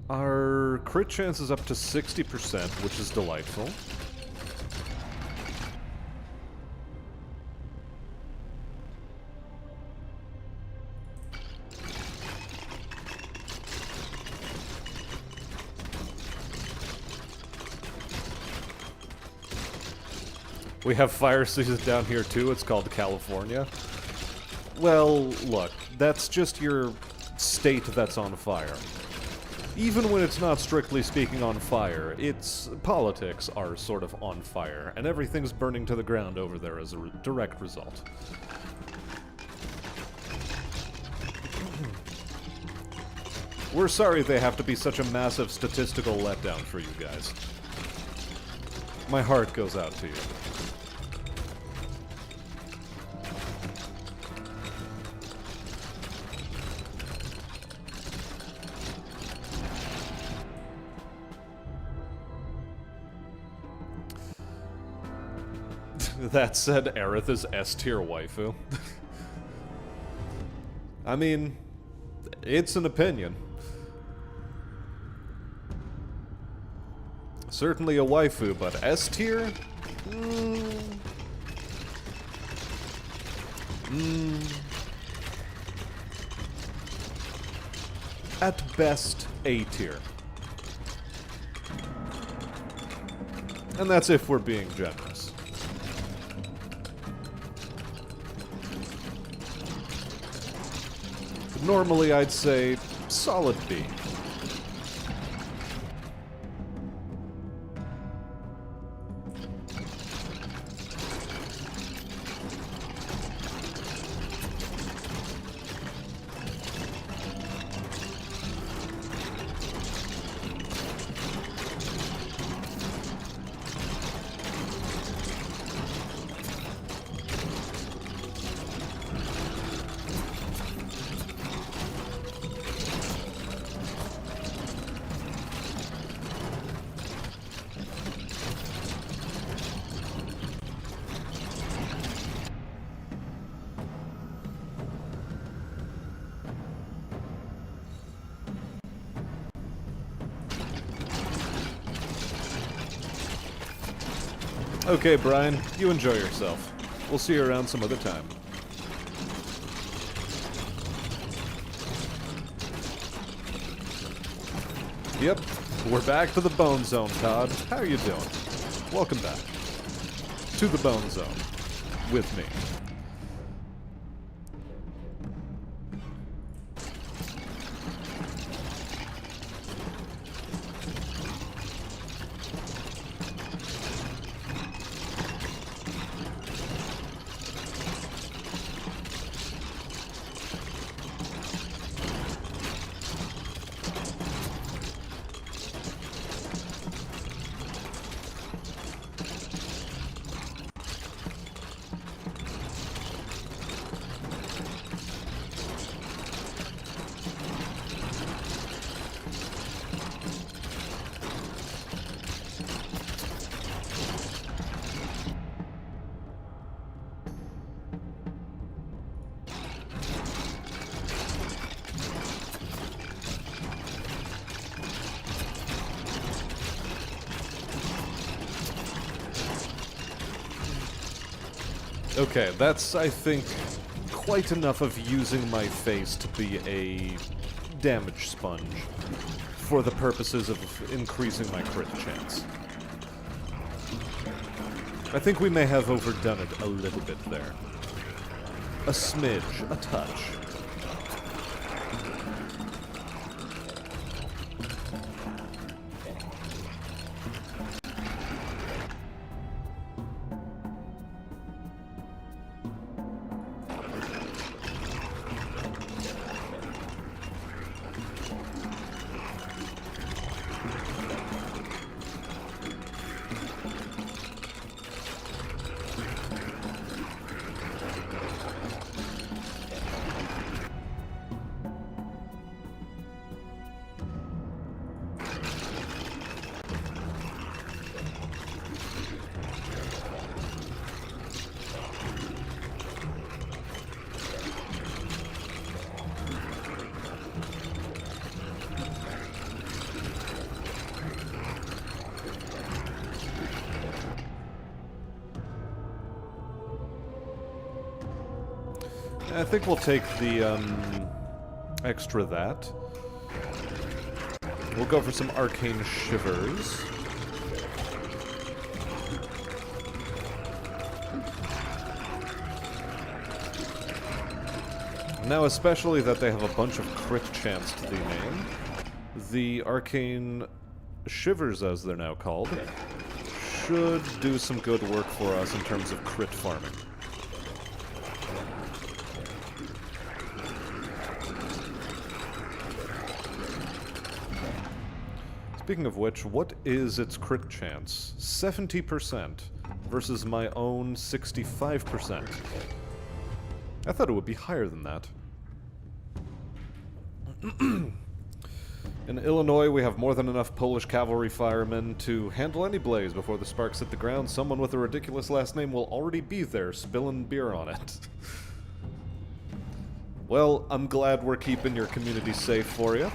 Our crit chance is up to 60%, which is delightful. We have fire season down here too, it's called California. Well, look, that's just your state that's on fire. Even when it's not strictly speaking on fire, its politics are sort of on fire, and everything's burning to the ground over there as a direct result. We're sorry they have to be such a massive statistical letdown for you guys. My heart goes out to you. That said, Aerith is S-tier waifu. I mean, it's an opinion. Certainly a waifu, but S-tier? At best, A-tier. And that's if we're being generous. Normally, I'd say solid B. Okay, Brian, you enjoy yourself. We'll see you around some other time. Yep, we're back to the Bone Zone, Todd. How you doing? Welcome back to the Bone Zone with me. Okay, that's, I think, quite enough of using my face to be a damage sponge for the purposes of increasing my crit chance. I think we may have overdone it a little bit there. A smidge, a touch. I think we'll take the, extra that. We'll go for some arcane shivers. Now, especially that they have a bunch of crit chance to the name, the arcane shivers, as they're now called, should do some good work for us in terms of crit farming. Speaking of which, what is its crit chance? 70% versus my own 65%. I thought it would be higher than that. In Illinois, we have more than enough Polish cavalry firemen to handle any blaze before the sparks hit the ground. Someone with a ridiculous last name will already be there, spilling beer on it. Well, I'm glad we're keeping your community safe for you.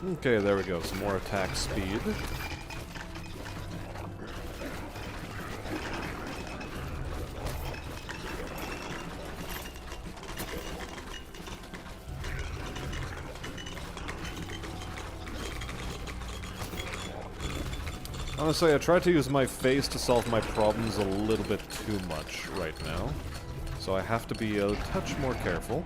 Okay, there we go. Some more attack speed. Honestly, I try to use my face to solve my problems a little bit too much right now, so I have to be a touch more careful.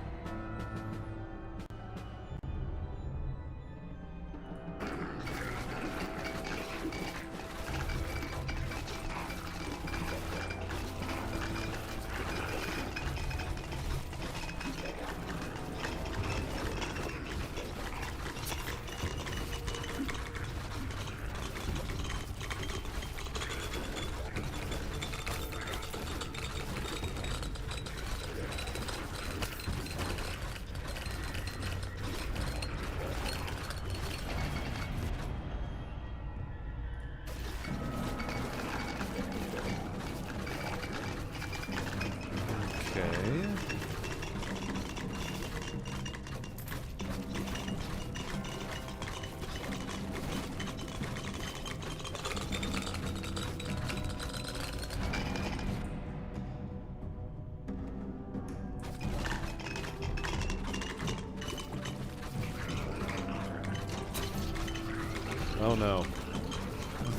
Oh no.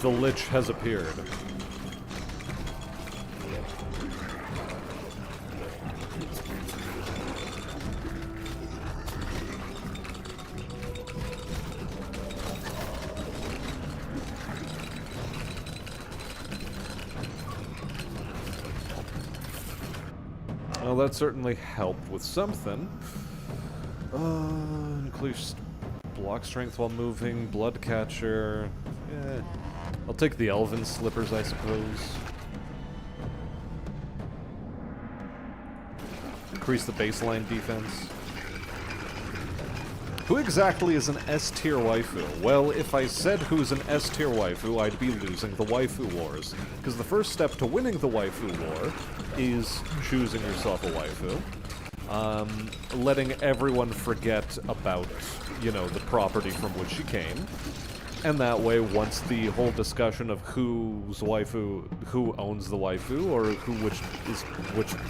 The Lich has appeared. Well, that certainly helped with something. Increased block strength while moving, blood catcher. Yeah. I'll take the elven slippers, I suppose. Increase the baseline defense. Who exactly is an S-tier waifu? Well, if I said who's an S-tier waifu, I'd be losing the waifu wars. Because the first step to winning the waifu war is choosing yourself a waifu. Letting everyone forget about, you know, the property from which she came. And that way, once the whole discussion of who owns the waifu, or which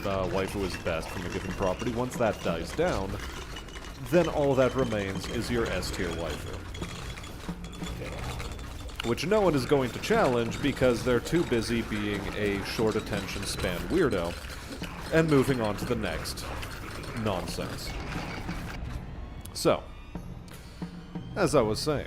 waifu is best from a given property, once that dies down, then all that remains is your S-tier waifu. Which no one is going to challenge because they're too busy being a short attention span weirdo and moving on to the next nonsense. So, as I was saying,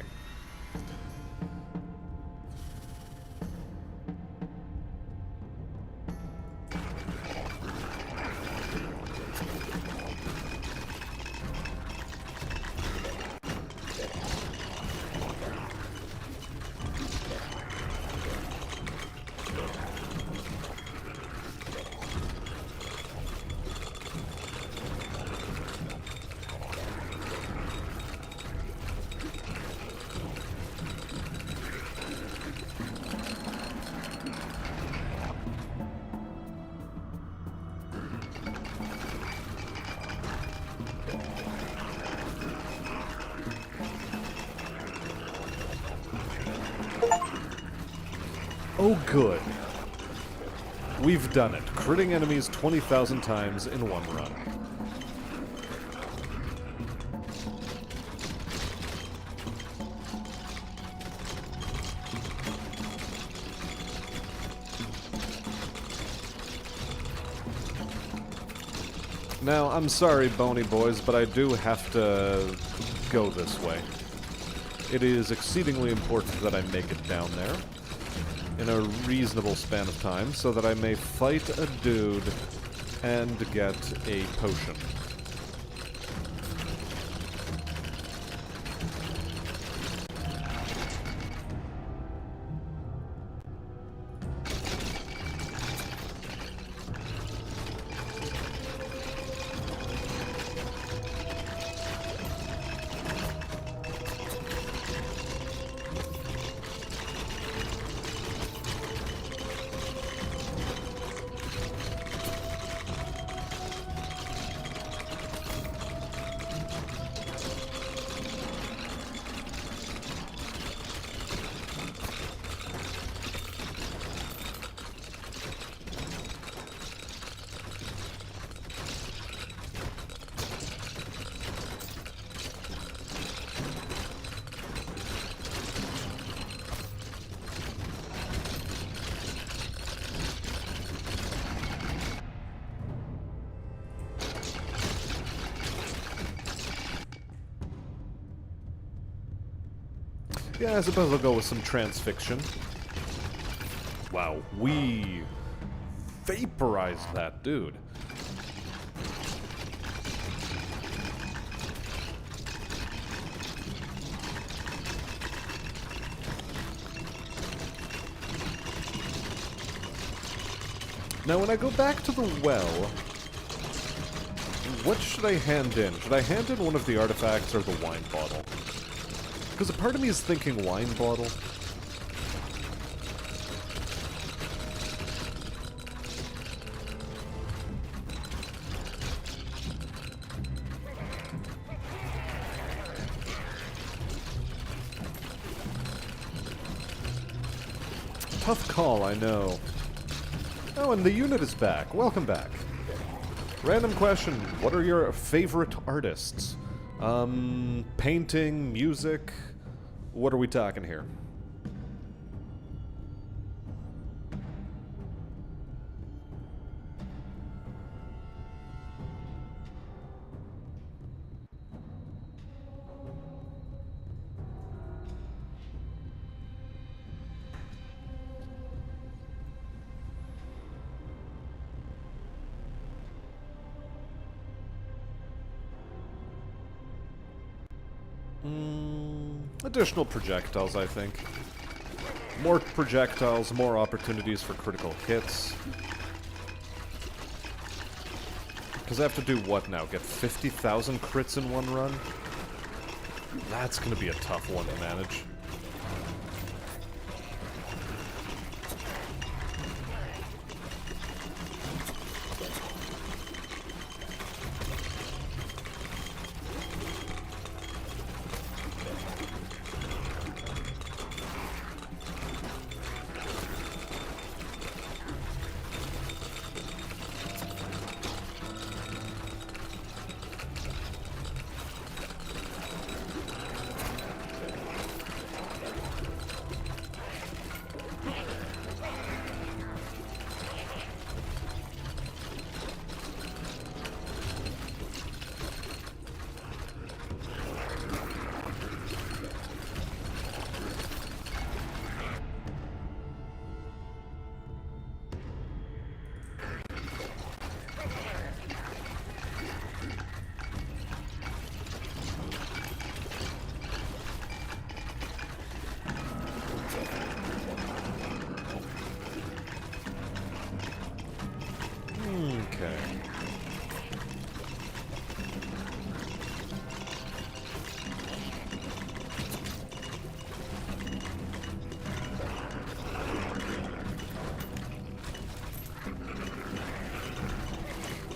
oh good. We've done it. Critting enemies 20,000 times in one run. Now, I'm sorry, bony boys, but I do have to go this way. It is exceedingly important that I make it down there in a reasonable span of time so that I may fight a dude and get a potion. Yeah, I suppose I'll go with some transfiction. Wow, we vaporized that dude. Now, when I go back to the well, what should I hand in? Should I hand in one of the artifacts or the wine bottle? Because a part of me is thinking wine bottle. Tough call, I know. Oh, and the unit is back. Welcome back. Random question. What are your favorite artists? Painting, music? What are we talking here? Additional projectiles, I think. More projectiles, more opportunities for critical hits. Because I have to do what now? Get 50,000 crits in one run? That's gonna be a tough one to manage.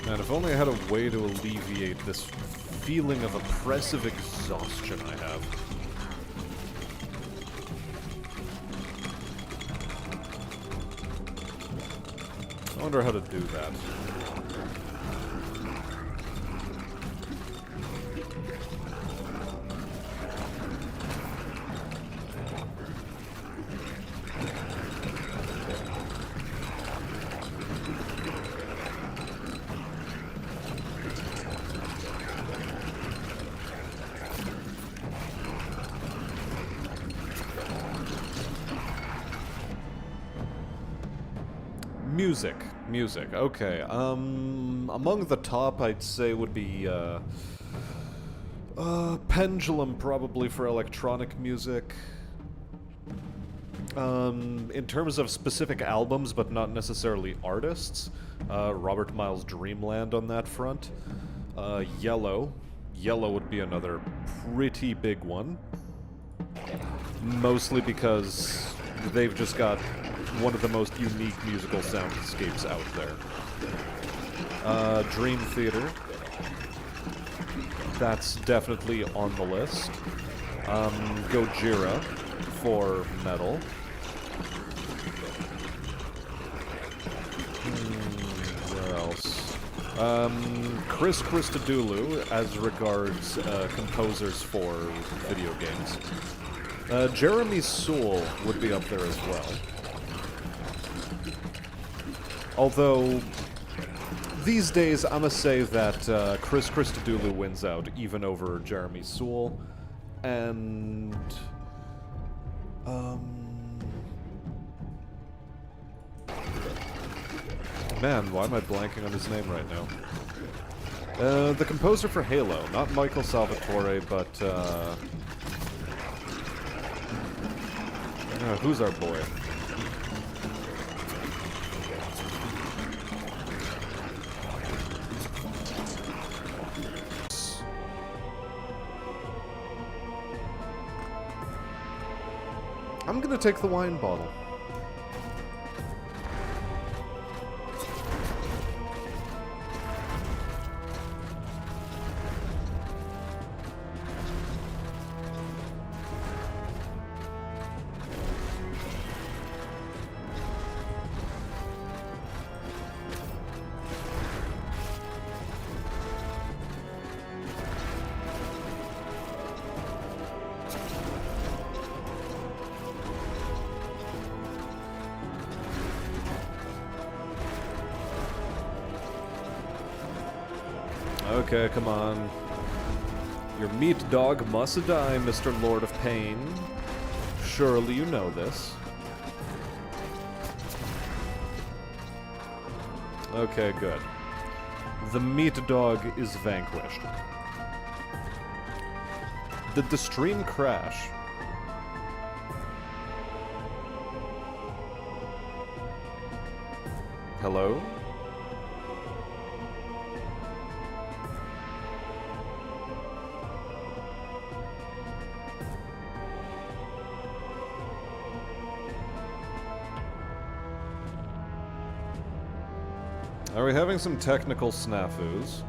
Man, if only I had a way to alleviate this feeling of oppressive exhaustion I have. I wonder how to do that. Music, okay. Among the top, I'd say would be, Pendulum, probably, for electronic music. In terms of specific albums, but not necessarily artists, Robert Miles' Dreamland on that front. Yellow would be another pretty big one. Mostly because they've just got one of the most unique musical soundscapes out there. Dream Theater. That's definitely on the list. Gojira for metal. Where else? Chris Christodoulou as regards composers for video games. Jeremy Soule would be up there as well. Although, these days, I'm gonna say that Chris Christodoulou wins out, even over Jeremy Soule. And Man, why am I blanking on his name right now? The composer for Halo, not Michael Salvatore, but, who's our boy? I'm gonna take the wine bottle. Okay, come on. Your meat dog must die, Mr. Lord of Pain. Surely you know this. Okay, good. The meat dog is vanquished. Did the stream crash? Hello? Are we having some technical snafus?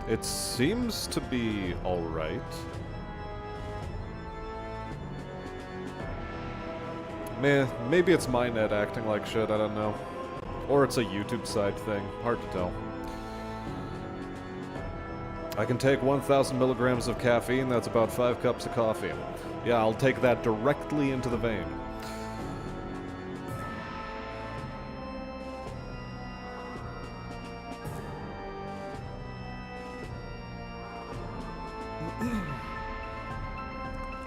It seems to be alright. Maybe it's my net acting like shit, I don't know. Or it's a YouTube side thing, hard to tell. I can take 1,000 milligrams of caffeine, that's about 5 cups of coffee. Yeah, I'll take that directly into the vein.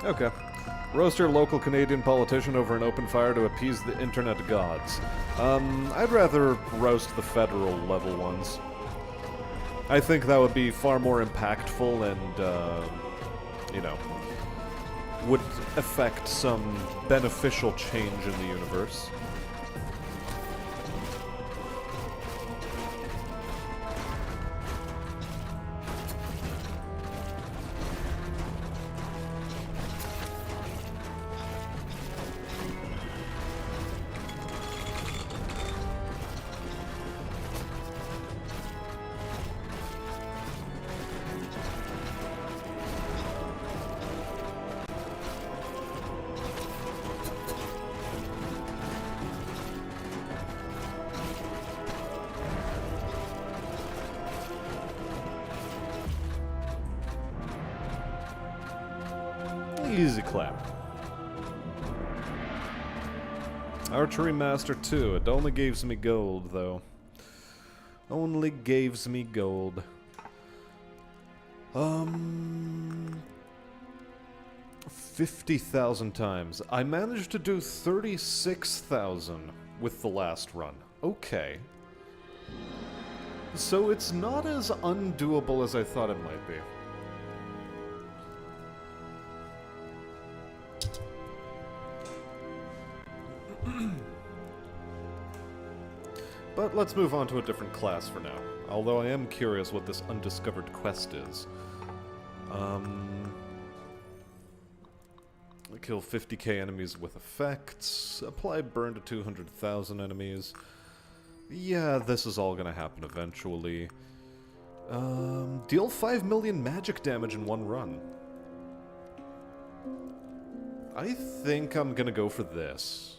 Okay. Roast your local Canadian politician over an open fire to appease the internet gods. I'd rather roast the federal level ones. I think that would be far more impactful and, you know, would affect some beneficial change in the universe. Easy clap. Archery Master 2. It only gives me gold, though. Only gives me gold. 50,000 times. I managed to do 36,000 with the last run. Okay. So it's not as undoable as I thought it might be. But let's move on to a different class for now. Although I am curious what this undiscovered quest is. Kill 50k enemies with effects. Apply burn to 200,000 enemies. Yeah, this is all gonna happen eventually. Deal 5 million magic damage in one run. I think I'm gonna go for this.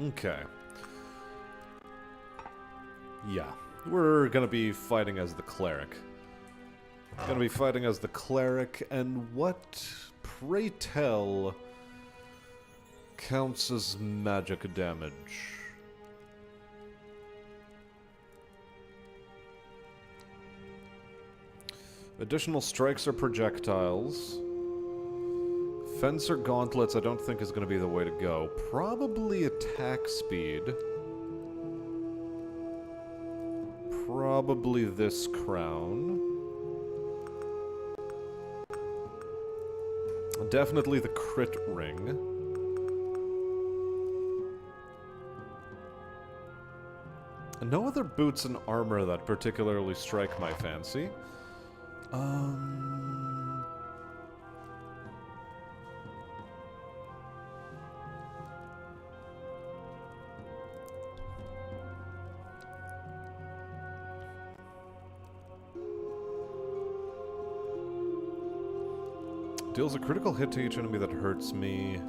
Okay. Yeah, we're gonna be fighting as the cleric. Gonna be fighting as the cleric, and what, pray tell, counts as magic damage? Additional strikes or projectiles. Fence or gauntlets I don't think is going to be the way to go. Probably attack speed. Probably this crown. Definitely the crit ring. And no other boots and armor that particularly strike my fancy. Deals a critical hit to each enemy that hurts me.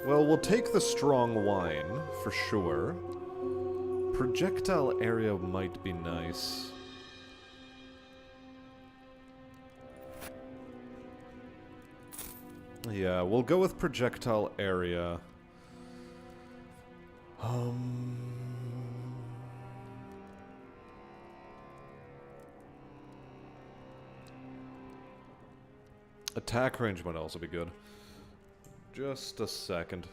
Well, we'll take the strong wine, for sure. Projectile area might be nice. Yeah, we'll go with projectile area. Attack range might also be good. Just a second.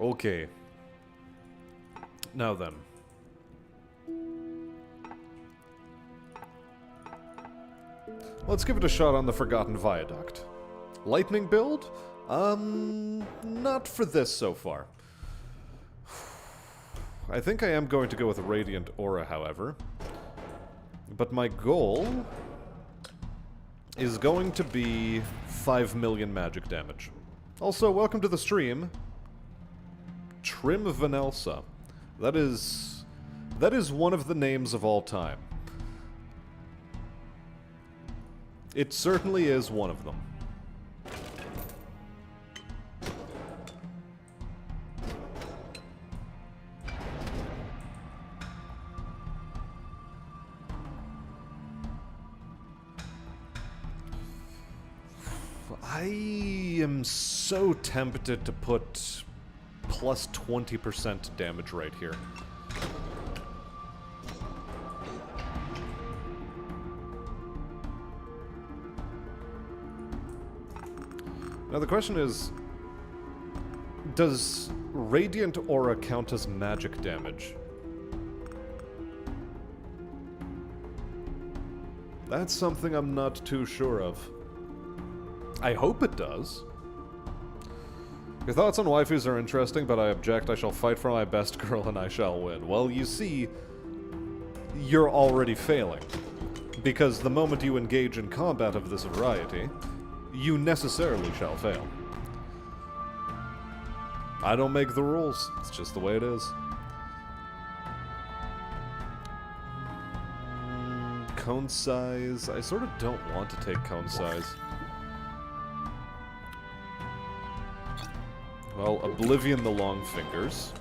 Okay. Now then. Let's give it a shot on the Forgotten Viaduct. Lightning build? Not for this so far. I think I am going to go with Radiant Aura, however. But my goal is going to be 5 million magic damage. Also, welcome to the stream, Trim Vanelsa. That is one of the names of all time. It certainly is one of them. I am so tempted to put plus 20% damage right here. Now the question is, does Radiant Aura count as magic damage? That's something I'm not too sure of. I hope it does. Your thoughts on waifus are interesting, but I object. I shall fight for my best girl and I shall win. Well, you see, you're already failing. Because the moment you engage in combat of this variety, you necessarily shall fail. I don't make the rules. It's just the way it is. Cone size. I sort of don't want to take cone size. Well, Oblivion the Long Fingers.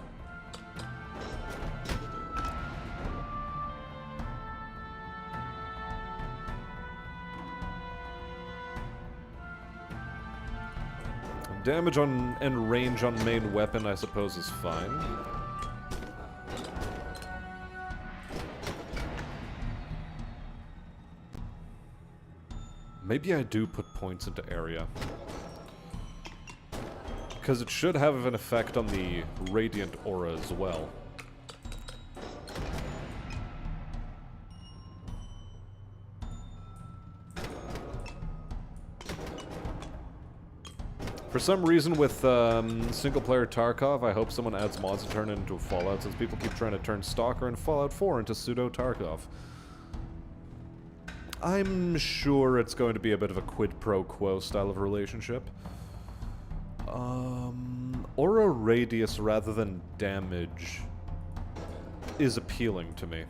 Damage on and range on main weapon, I suppose, is fine. Maybe I do put points into area. Because it should have an effect on the Radiant Aura as well. For some reason with single-player Tarkov, I hope someone adds mods to turn it into a Fallout, since people keep trying to turn Stalker and Fallout 4 into pseudo-Tarkov. I'm sure it's going to be a bit of a quid pro quo style of relationship. Aura radius rather than damage is appealing to me.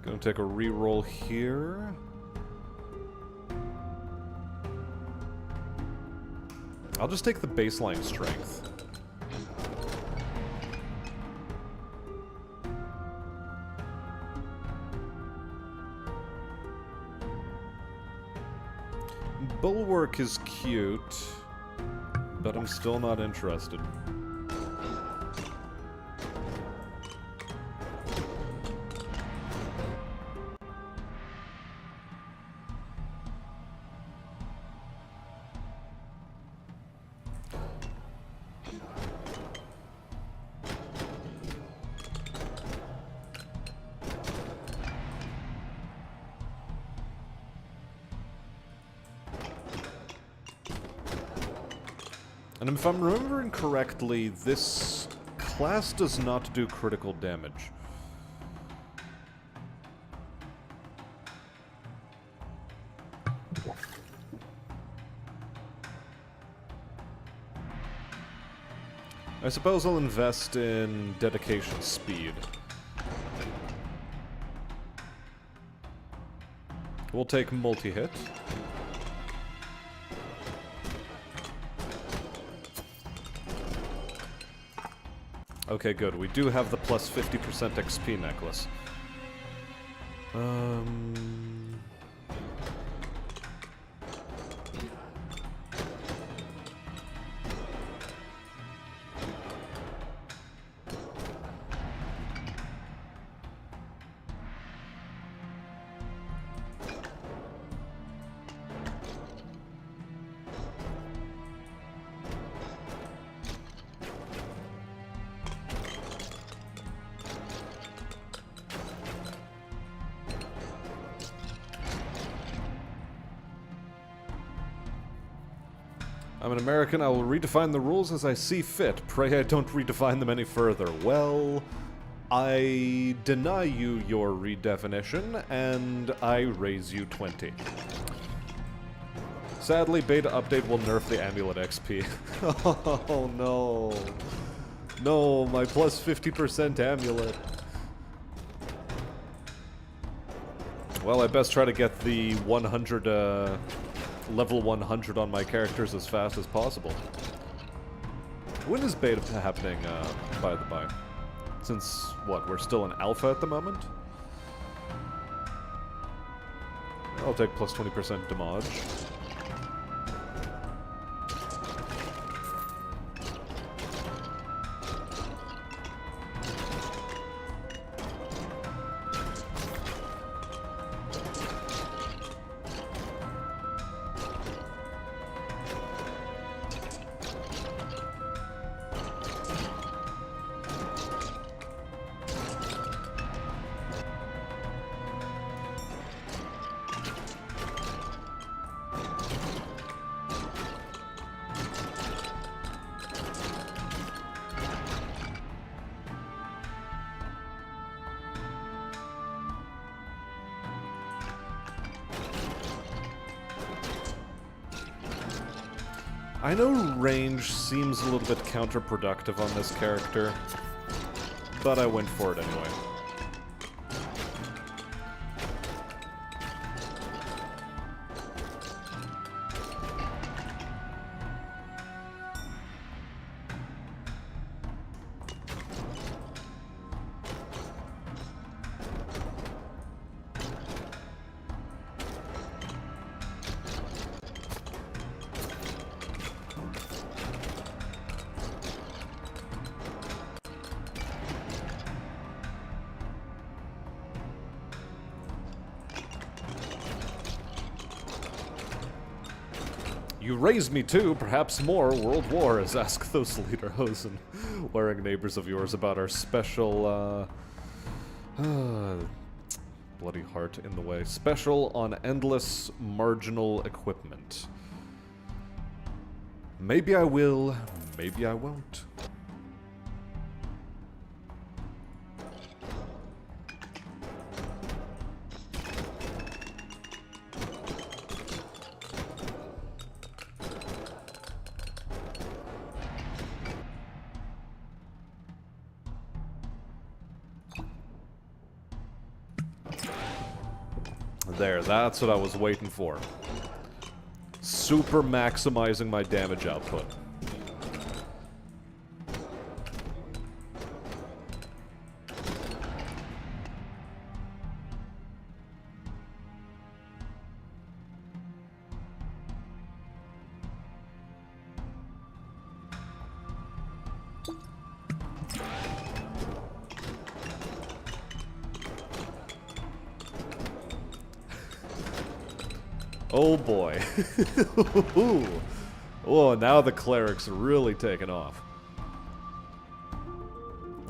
Gonna take a reroll here. I'll just take the baseline strength. Bulwark is cute, but I'm still not interested. And if I'm remembering correctly, this class does not do critical damage. I suppose I'll invest in dedication speed. We'll take multi-hit. Okay, good. We do have the plus 50% XP necklace. I'm an American, I will redefine the rules as I see fit. Pray I don't redefine them any further. Well, I deny you your redefinition, and I raise you 20. Sadly, beta update will nerf the amulet XP. Oh no. No, my plus 50% amulet. Well, I best try to get the 100, level 100 on my characters as fast as possible. When is beta happening, by the by? Since, what, we're still in alpha at the moment? I'll take plus 20% damage. I know range seems a little bit counterproductive on this character, but I went for it anyway. You raise me too, perhaps more, World Wars, ask those Lederhosen wearing neighbors of yours about our special, bloody heart in the way. Special on endless marginal equipment. Maybe I will, maybe I won't. There, that's what I was waiting for. Super maximizing my damage output. Oh boy. Oh, now the cleric's really taking off.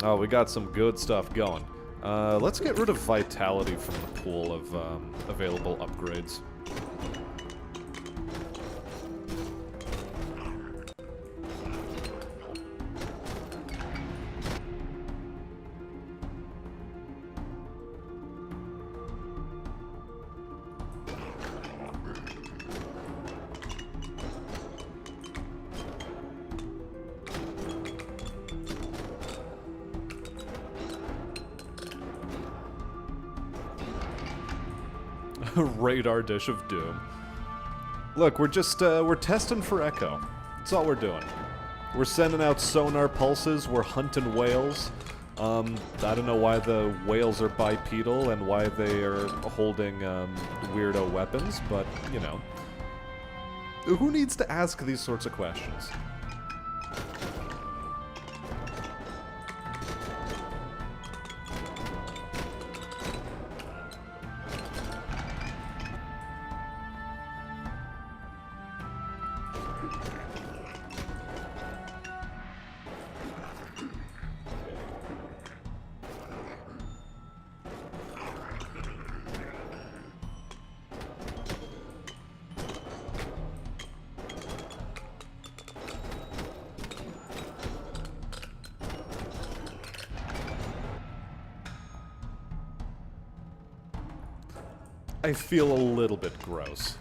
Oh, we got some good stuff going. Let's get rid of vitality from the pool of available upgrades. Radar dish of doom. Look, we're just, we're testing for echo. That's all we're doing. We're sending out sonar pulses, we're hunting whales. I don't know why the whales are bipedal and why they are holding, weirdo weapons, but, you know. Who needs to ask these sorts of questions? I feel a little bit gross.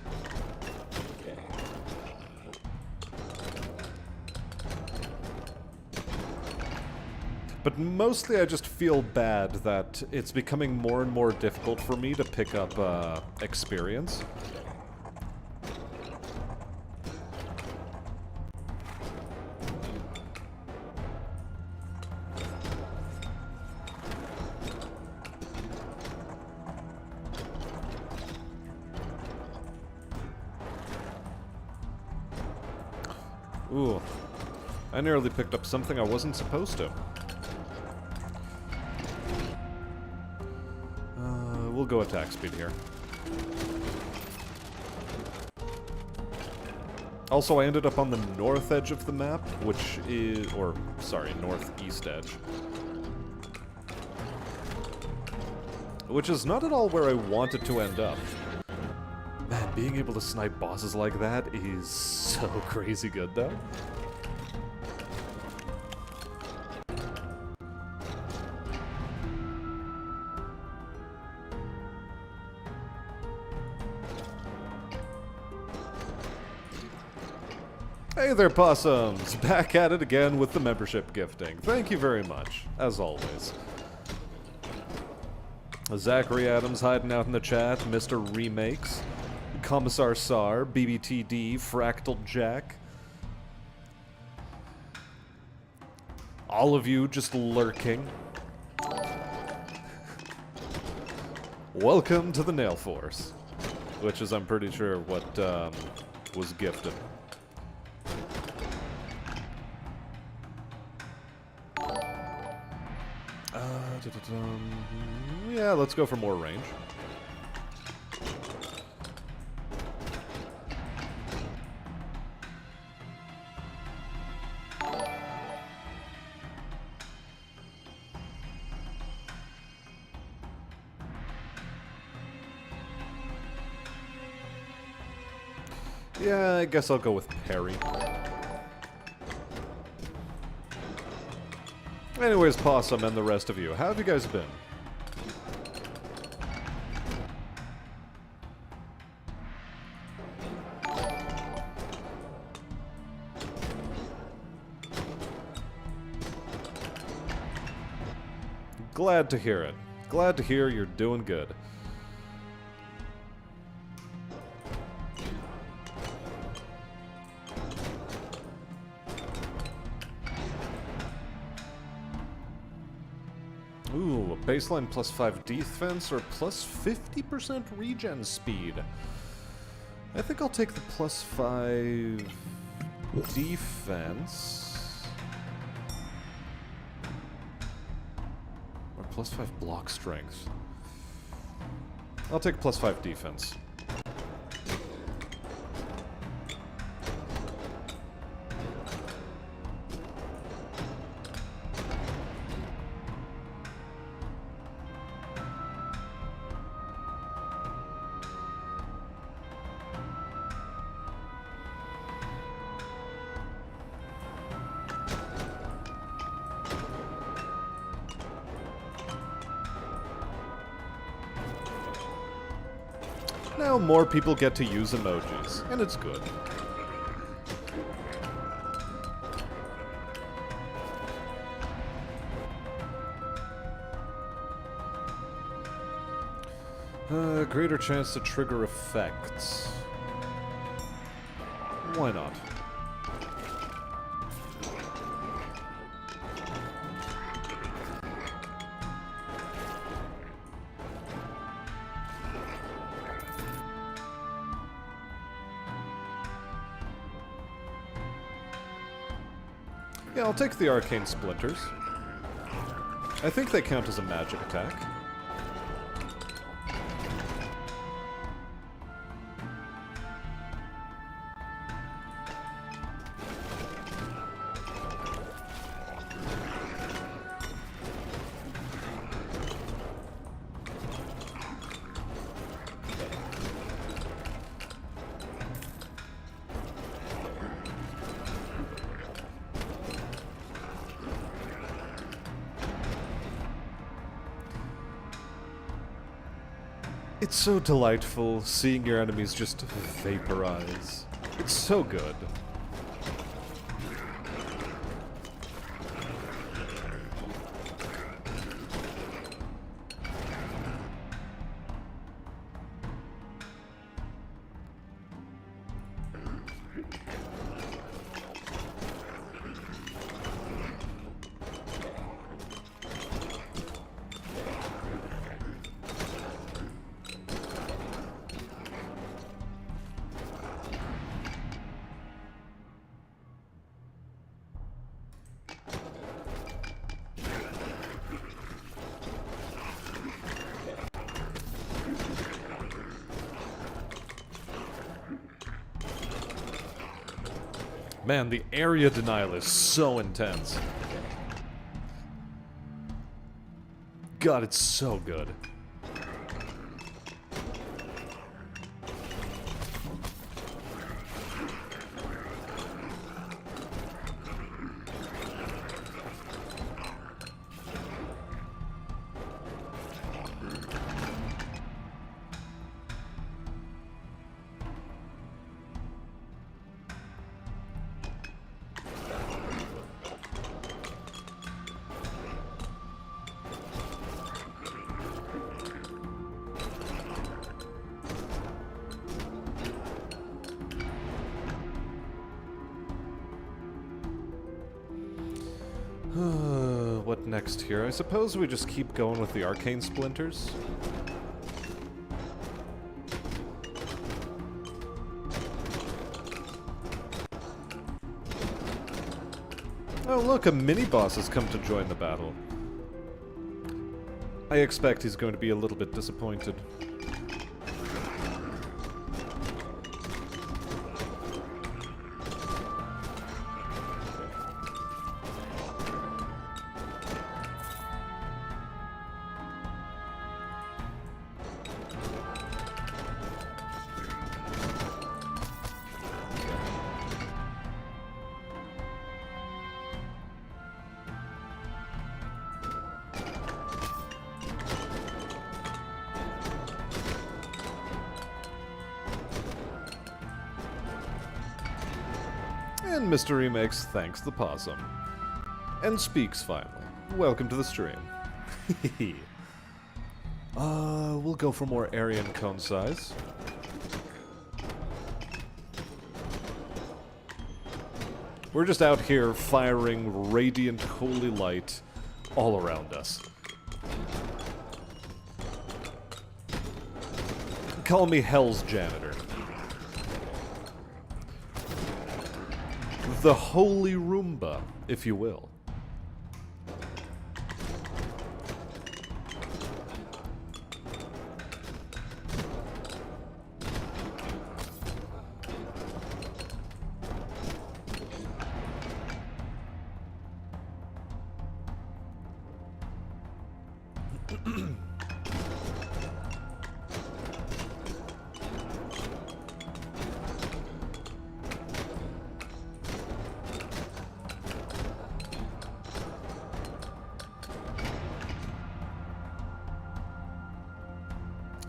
But mostly I just feel bad that it's becoming more and more difficult for me to pick up experience. Ooh, I nearly picked up something I wasn't supposed to. We'll go attack speed here. Also, I ended up on the north edge of the map, which is, or, sorry, northeast edge. Which is not at all where I wanted to end up. Man, being able to snipe bosses like that is so crazy good, though. Hey there, possums! Back at it again with the membership gifting. Thank you very much, as always. Zachary Adams hiding out in the chat, Mr. Remakes, Commissar Sar, BBTD, Fractal Jack. All of you just lurking. Welcome to the Nail Force, which is, I'm pretty sure, what was gifted. Yeah, let's go for more range. Yeah, I guess I'll go with parry. Anyways, Possum and the rest of you, how have you guys been? Glad to hear it. Glad to hear you're doing good. Ooh, a baseline plus 5 defense or plus 50% regen speed. I think I'll take the plus 5 defense. Or plus 5 block strength. I'll take plus 5 defense. Now more people get to use emojis, and it's good. Greater chance to trigger effects. Why not? Yeah, I'll take the arcane splinters. I think they count as a magic attack. It's so delightful seeing your enemies just vaporize. It's so good. Man, the area denial is so intense. God, it's so good. What next here? I suppose we just keep going with the arcane splinters. Oh look, a mini-boss has come to join the battle. I expect he's going to be a little bit disappointed. And Mr. Remakes thanks the possum. And speaks finally. Welcome to the stream. We'll go for more area and cone size. We're just out here firing radiant holy light all around us. Call me Hell's Janitor. The Holy Roomba, if you will.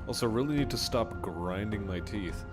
Also, really need to stop grinding my teeth.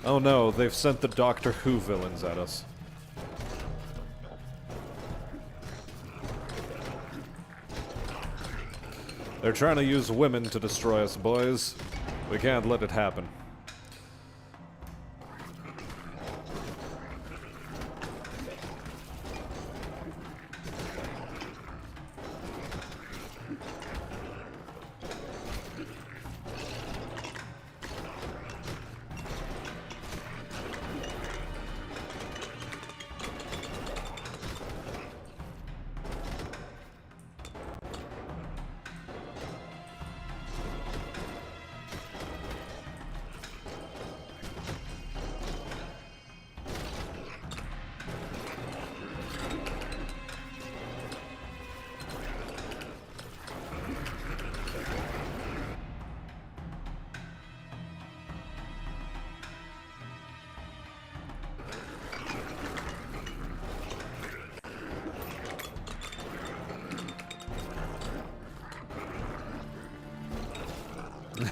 Oh no, they've sent the Doctor Who villains at us. They're trying to use women to destroy us, boys. We can't let it happen.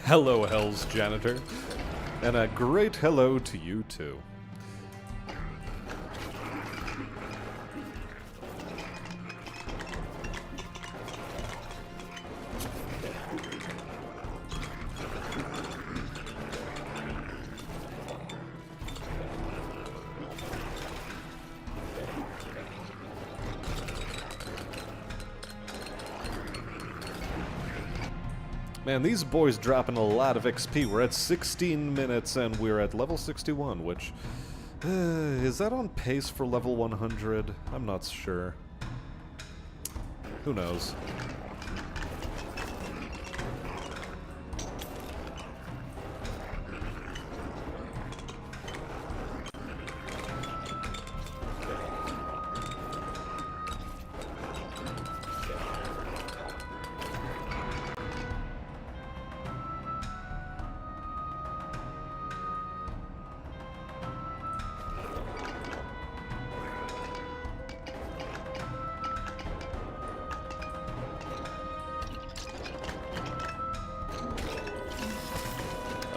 Hello, Hell's Janitor. And a great hello to you, too. Man, these boys dropping a lot of XP. We're at 16 minutes and we're at level 61, which... is that on pace for level 100? I'm not sure. Who knows?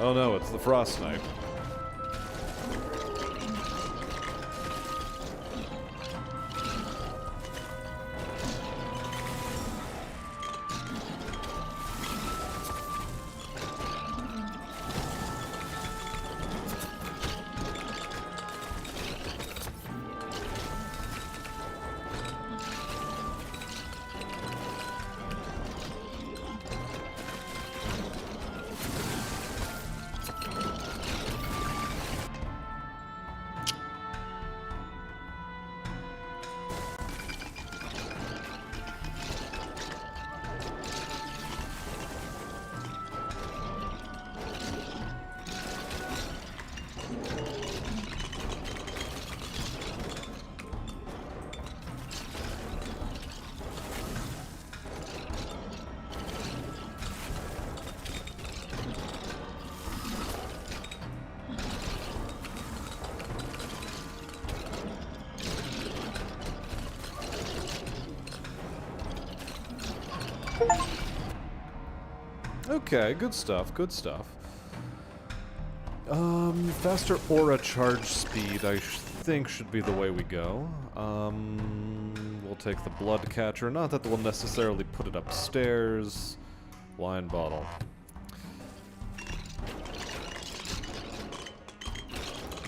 Oh no, it's the Frost Knight. Okay, good stuff, good stuff. Faster aura charge speed, I think, should be the way we go. We'll take the blood catcher. Not that we'll necessarily put it upstairs. Wine bottle.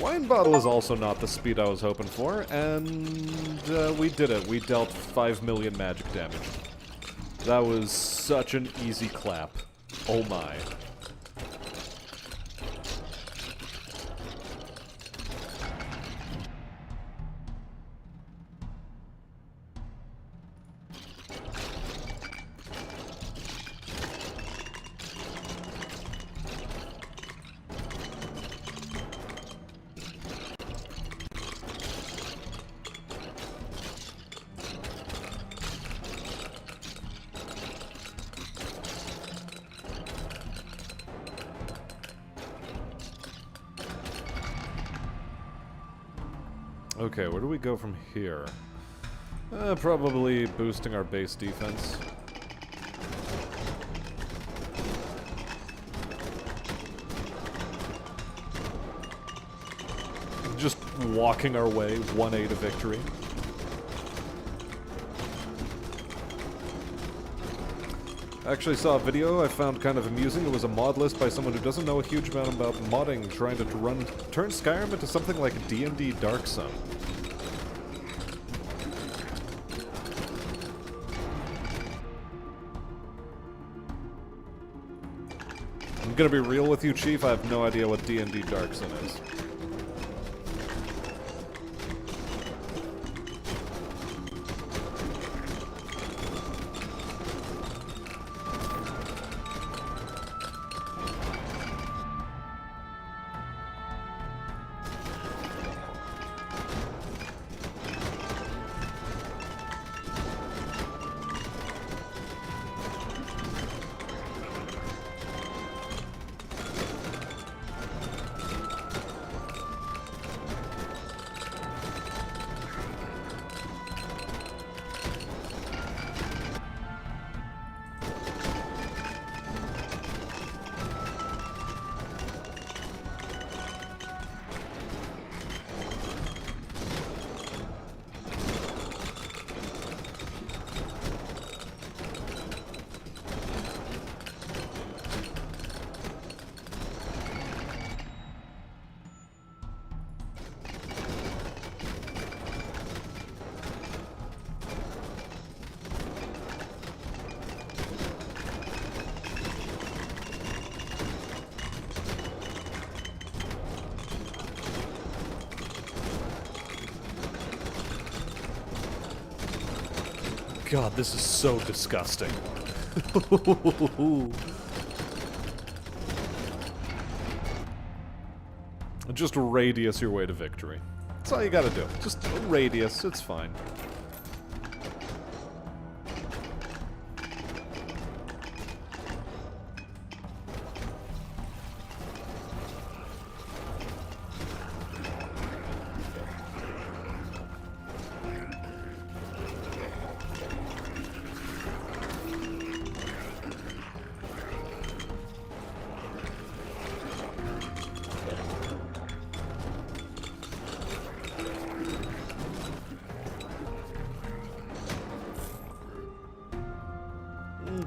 Wine bottle is also not the speed I was hoping for, and we did it. We dealt 5 million magic damage. That was such an easy clap. Oh my. Okay, where do we go from here? Probably boosting our base defense. Just walking our way, 1A to victory. I actually saw a video I found kind of amusing. It was a mod list by someone who doesn't know a huge amount about modding, trying to turn Skyrim into something like D&D Dark Sun. I'm gonna be real with you, Chief, I have no idea what D&D Dark Sun is. God, this is so disgusting. Just radius your way to victory. That's all you gotta do. Just radius, it's fine.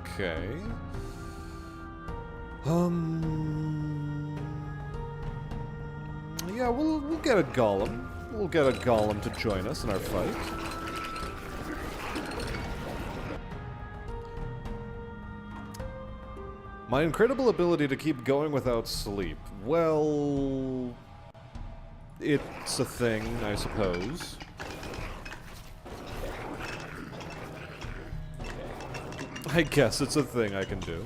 Okay. Yeah, we'll get a golem. We'll get a golem to join us in our fight. My incredible ability to keep going without sleep. Well, it's a thing, I suppose. I guess it's a thing I can do.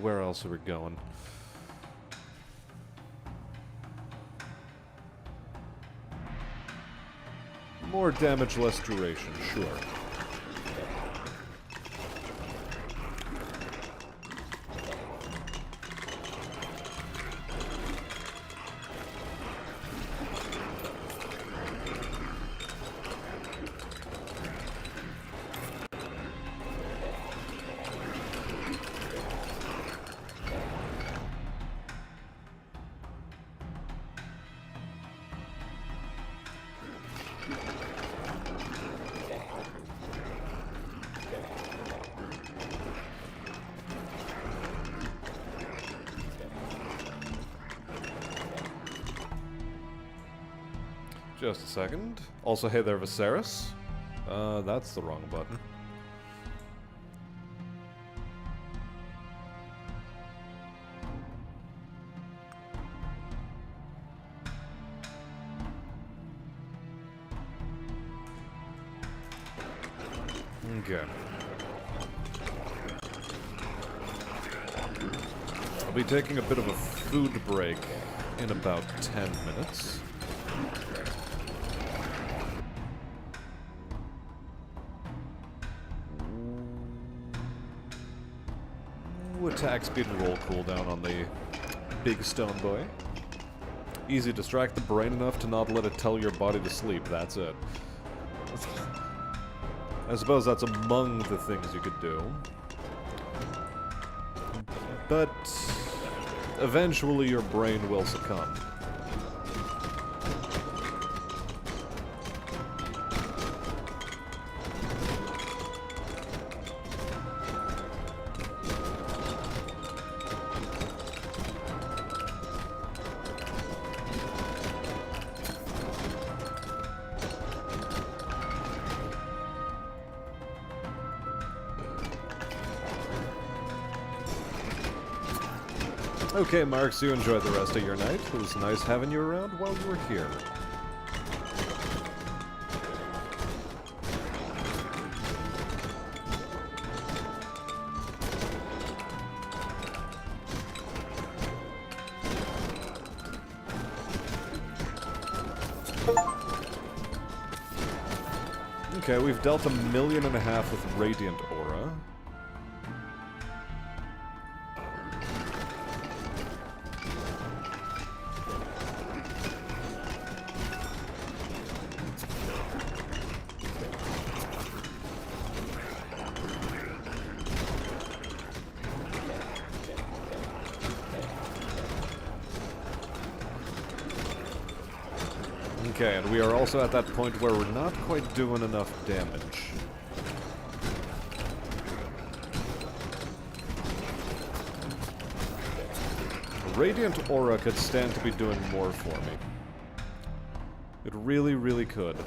Where else are we going? More damage, less duration, sure. Just a second. Also, hey there, Viserys. That's the wrong button. Okay. I'll be taking a bit of a food break in about 10 minutes. Attack speed and roll cooldown on the big stone boy. Easy, distract the brain enough to not let it tell your body to sleep, that's it. I suppose that's among the things you could do. But eventually your brain will succumb. Okay, Marks, you enjoy the rest of your night. It was nice having you around while you were here. Okay, we've dealt 1.5 million with Radiant Aura. Okay, and we are also at that point where we're not quite doing enough damage. Radiant Aura could stand to be doing more for me. It really, really could.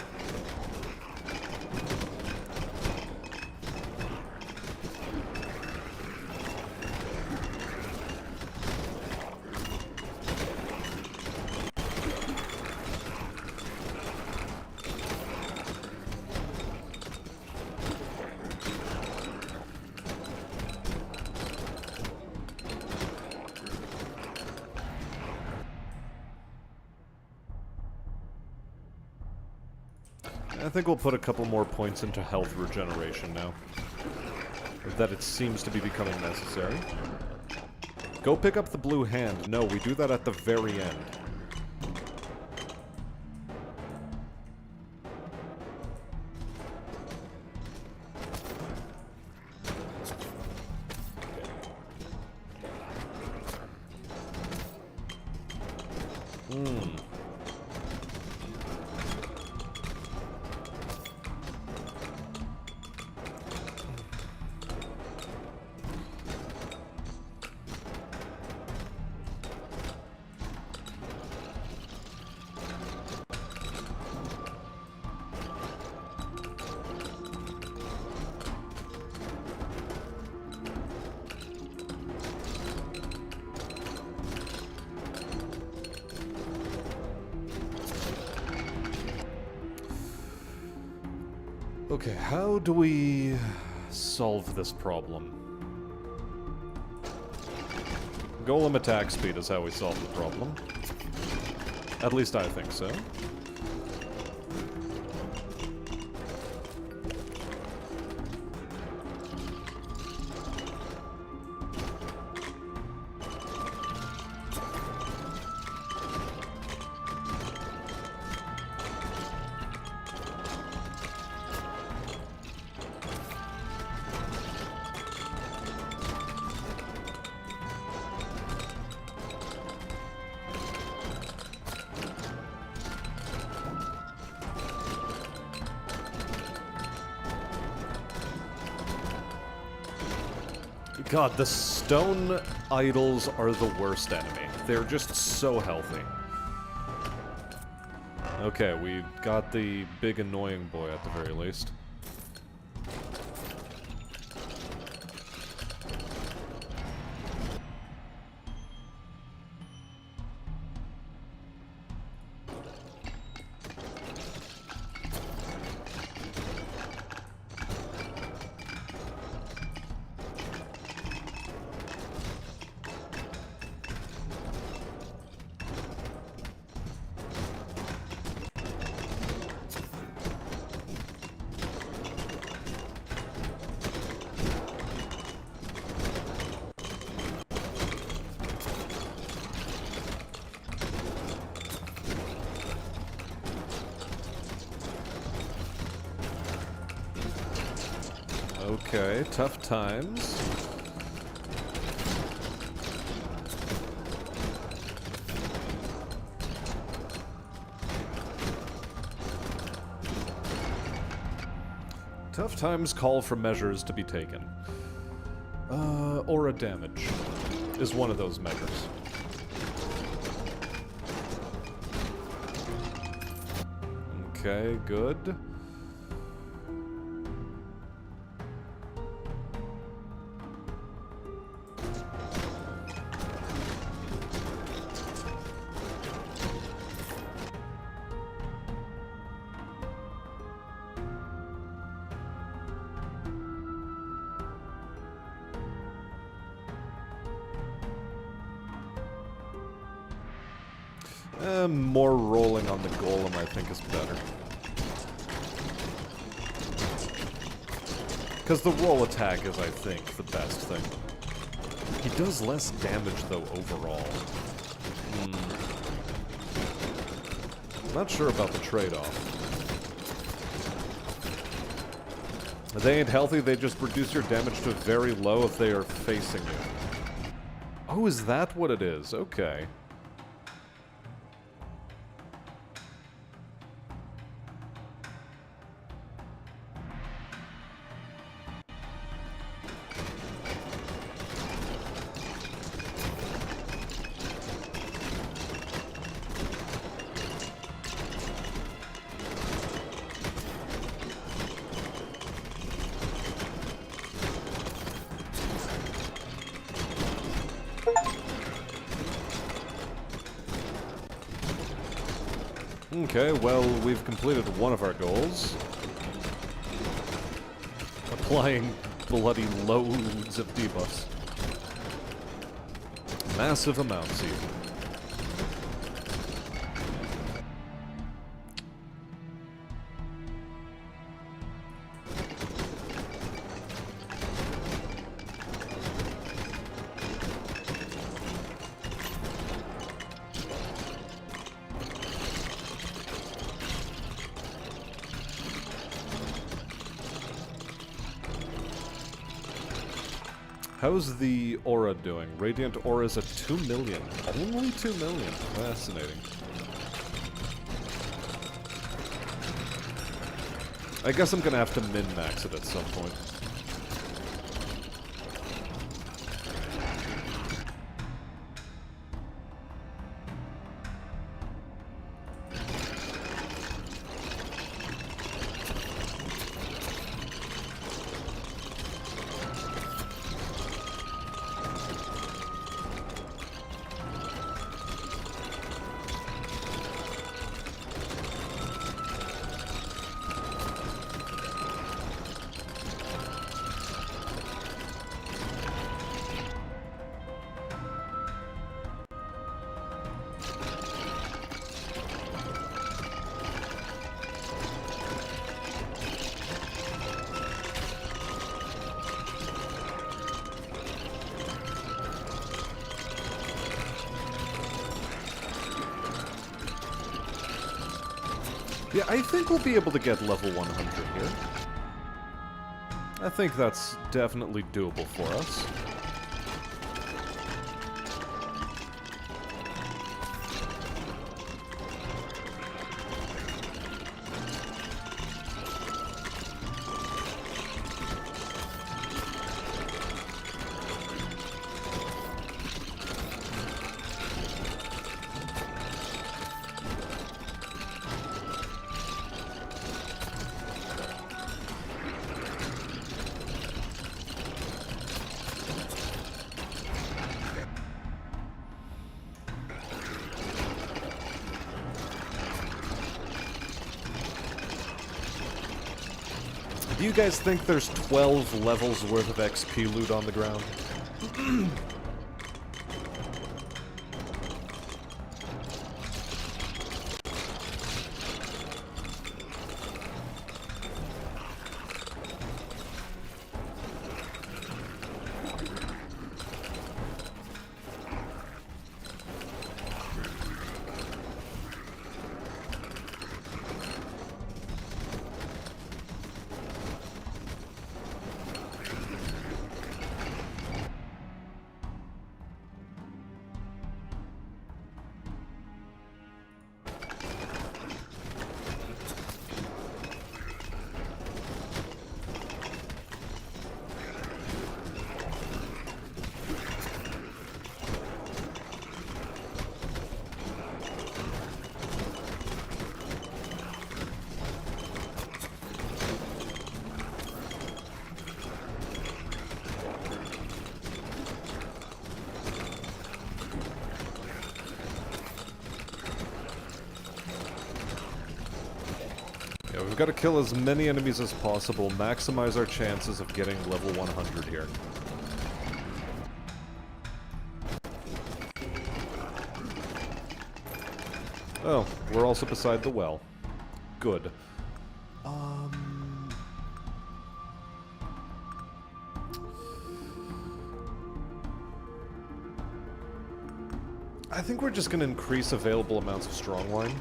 I think we'll put a couple more points into health regeneration now. That it seems to be becoming necessary. Go pick up the blue hand. No, we do that at the very end. Okay, how do we solve this problem? Golem attack speed is how we solve the problem. At least I think so. God, the stone idols are the worst enemy. They're just so healthy. Okay, we got the big annoying boy at the very least. Okay, tough times. Tough times call for measures to be taken. Aura damage is one of those measures. Okay, good. More rolling on the golem, I think, is better. Because the roll attack is, I think, the best thing. He does less damage, though, overall. Not sure about the trade-off. If they ain't healthy, they just reduce your damage to very low if they are facing you. Oh, is that what it is? Okay. Okay, well, we've completed one of our goals. Applying bloody loads of debuffs. Massive amounts, even. How's the aura doing? Radiant aura's at 2 million. Only 2 million. Fascinating. I guess I'm gonna have to min-max it at some point. Yeah, I think we'll be able to get level 100 here. I think that's definitely doable for us. Do you guys think there's 12 levels worth of XP loot on the ground? Yeah, we've got to kill as many enemies as possible, maximize our chances of getting level 100 here. Oh, we're also beside the well. Good. I think we're just going to increase available amounts of strong wine.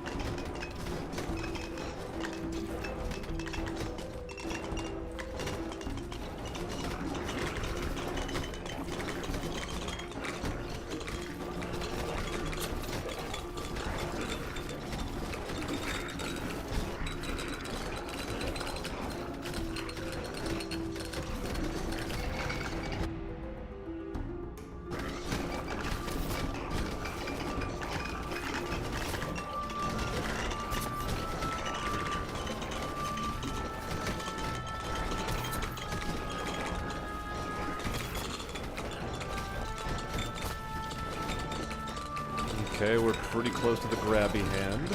Okay, we're pretty close to the grabby hand.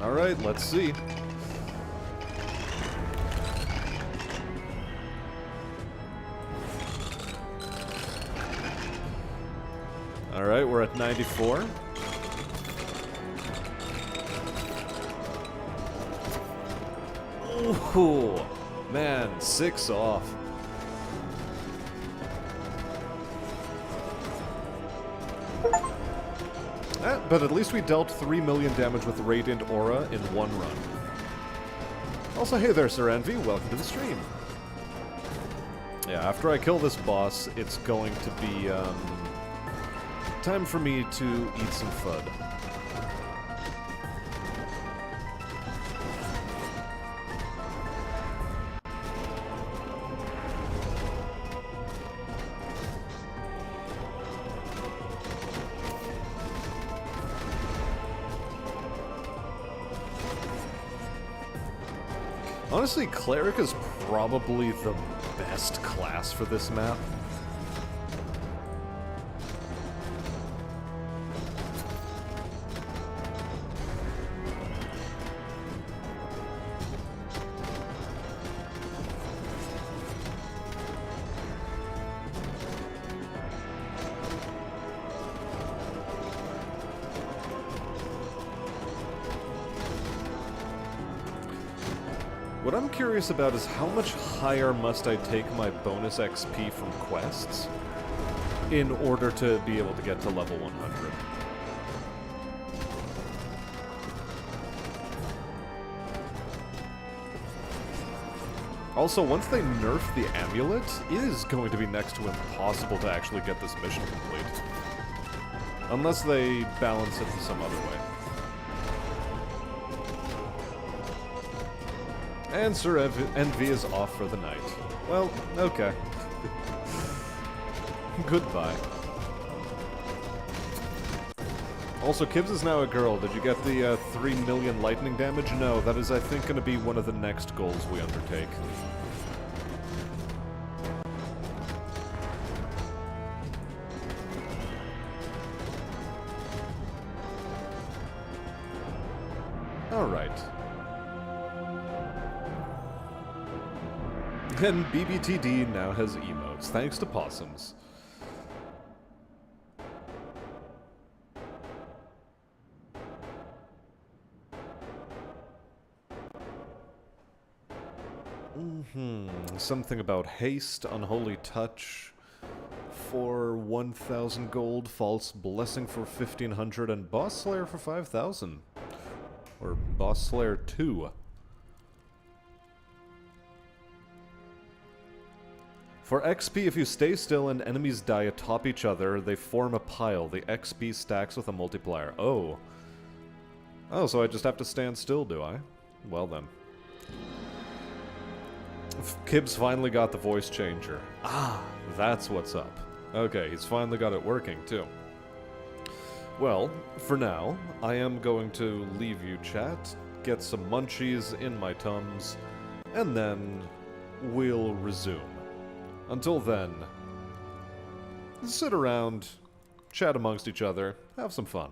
Alright, let's see. Alright, we're at 94. Ooh, man, 6 off. But at least we dealt 3 million damage with Radiant Aura in one run. Also, hey there, Sir Envy. Welcome to the stream. Yeah, after I kill this boss, it's going to be, time for me to eat some FUD. Honestly, Cleric is probably the best class for this map. What I'm curious about is how much higher must I take my bonus XP from quests in order to be able to get to level 100. Also, once they nerf the amulet, it is going to be next to impossible to actually get this mission complete. Unless they balance it some other way. And Sir Envy is off for the night. Well, okay. Goodbye. Also, Kibbs is now a girl. Did you get the 3 million lightning damage? No, that is, I think, going to be one of the next goals we undertake. Alright. And BBTD now has emotes, thanks to possums. Something about haste, unholy touch for 1,000 gold, false blessing for 1,500, and boss slayer for 5,000. Or boss slayer 2. For XP, if you stay still and enemies die atop each other, they form a pile. The XP stacks with a multiplier. Oh. Oh, so I just have to stand still, do I? Well then. Kib's finally got the voice changer. Ah, that's what's up. Okay, he's finally got it working, too. Well, for now, I am going to leave you, chat, get some munchies in my tums, and then we'll resume. Until then, sit around, chat amongst each other, have some fun.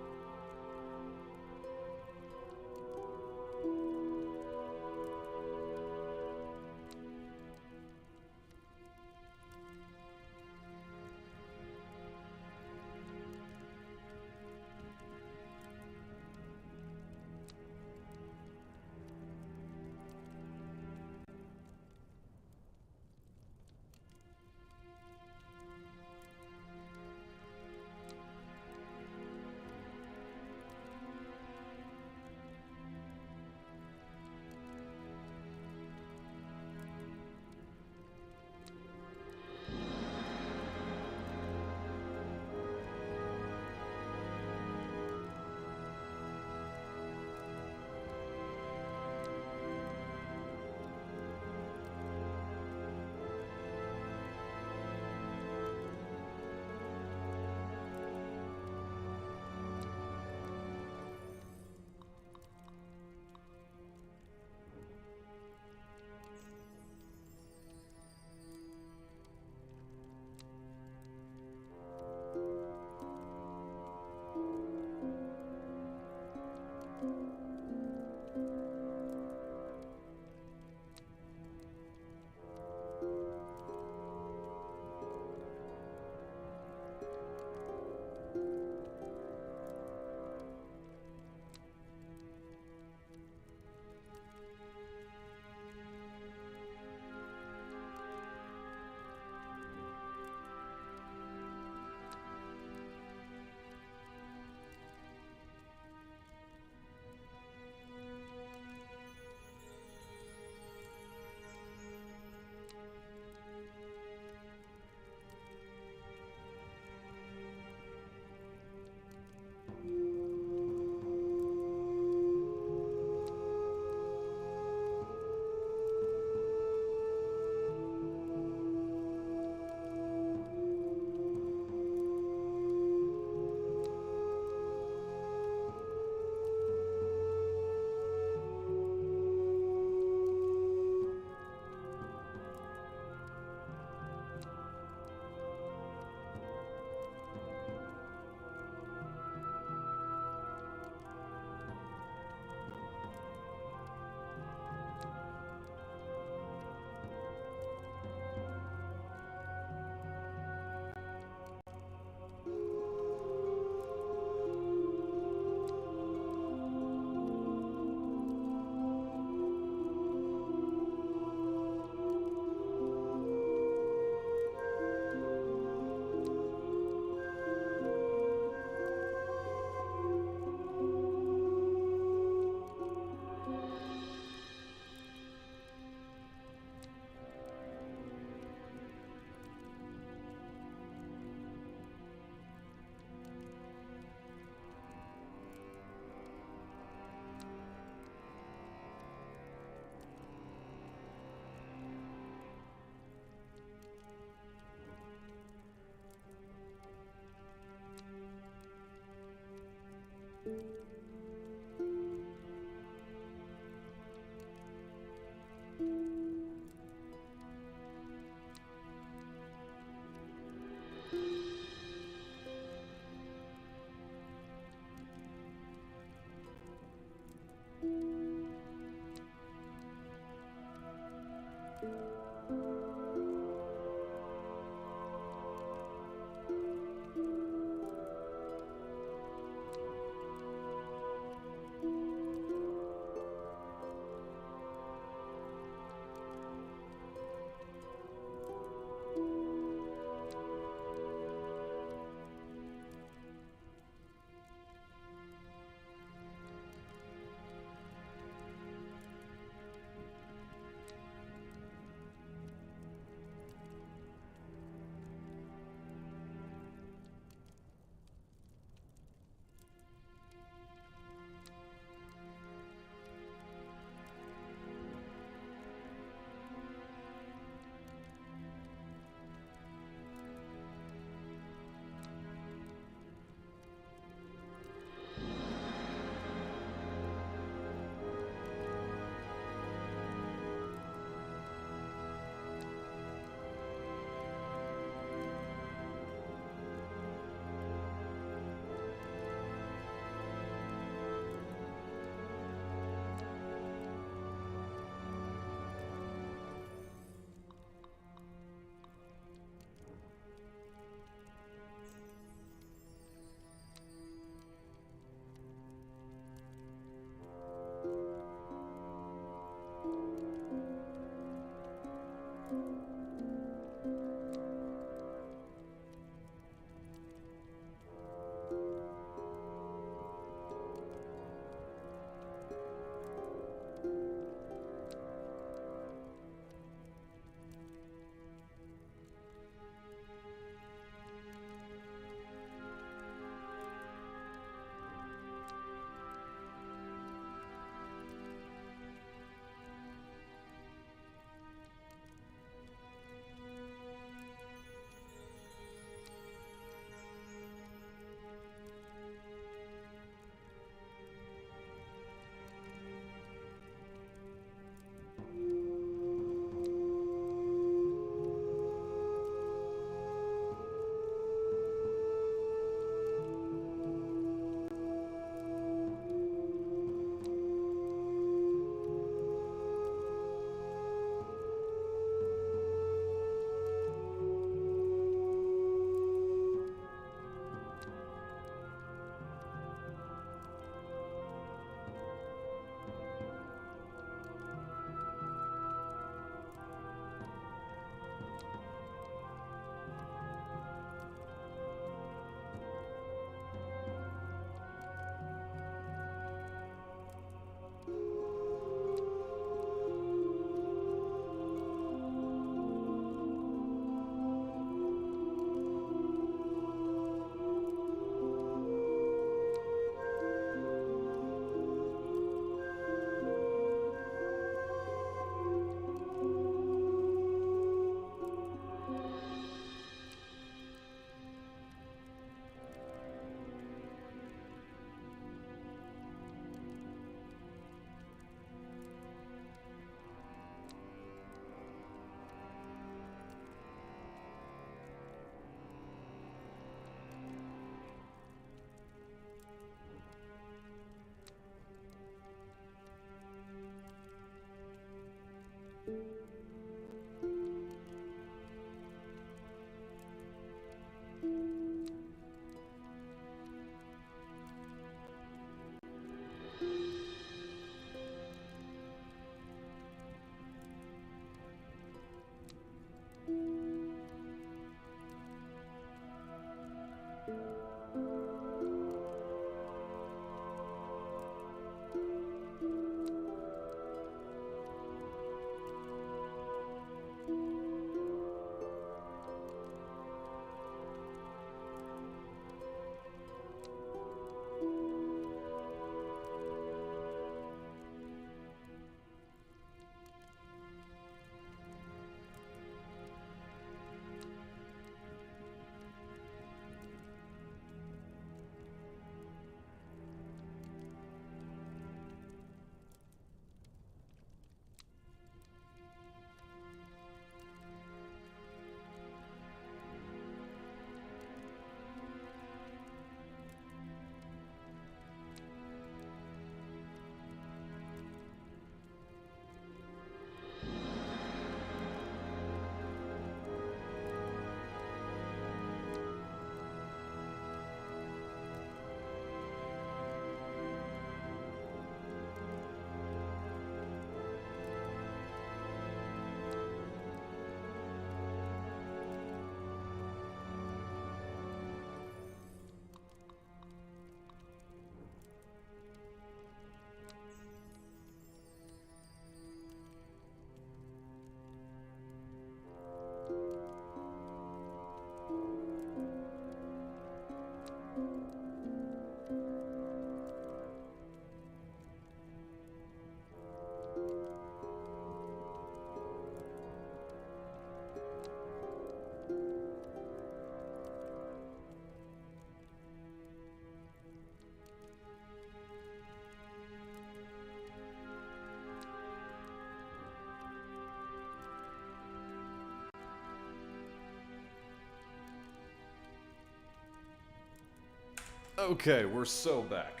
Okay, we're so back.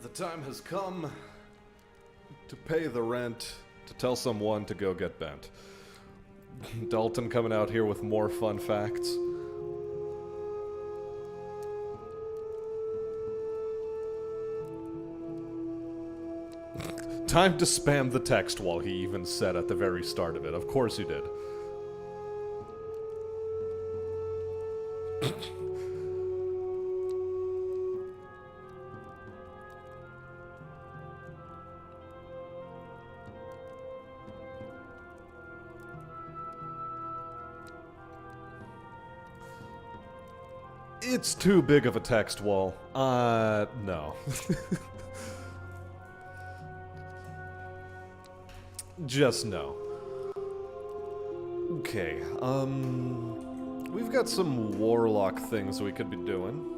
The time has come to pay the rent, to tell someone to go get bent. Dalton coming out here with more fun facts. Time to spam the text wall, he even said at the very start of it. Of course he did. It's too big of a text wall. No. Just no. Okay, we've got some warlock things we could be doing.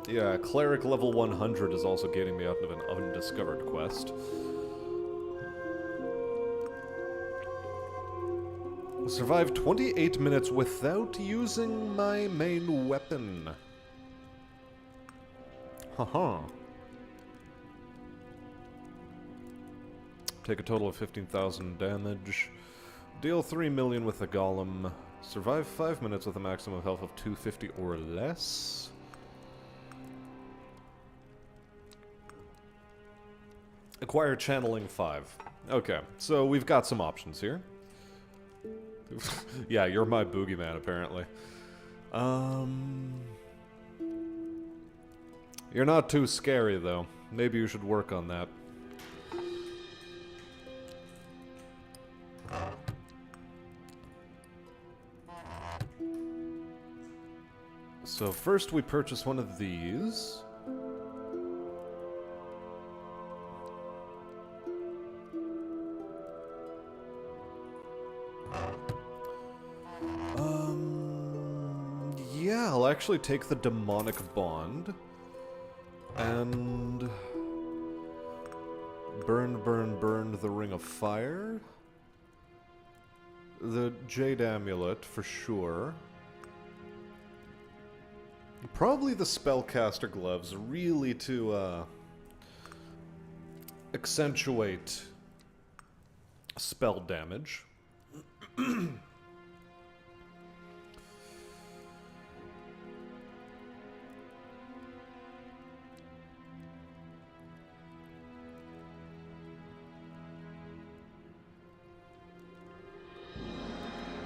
Yeah, cleric level 100 is also getting me out of an undiscovered quest. Survive 28 minutes without using my main weapon. Haha. Take a total of 15,000 damage. Deal 3 million with the golem. Survive 5 minutes with a maximum health of 250 or less. Acquire channeling 5. Okay, so we've got some options here. Yeah, you're my boogeyman, apparently. You're not too scary, though. Maybe you should work on that. So first we purchase one of these. Yeah, I'll actually take the demonic bond. And burn the ring of fire. The jade amulet, for sure. Probably the spellcaster gloves, really to, accentuate spell damage.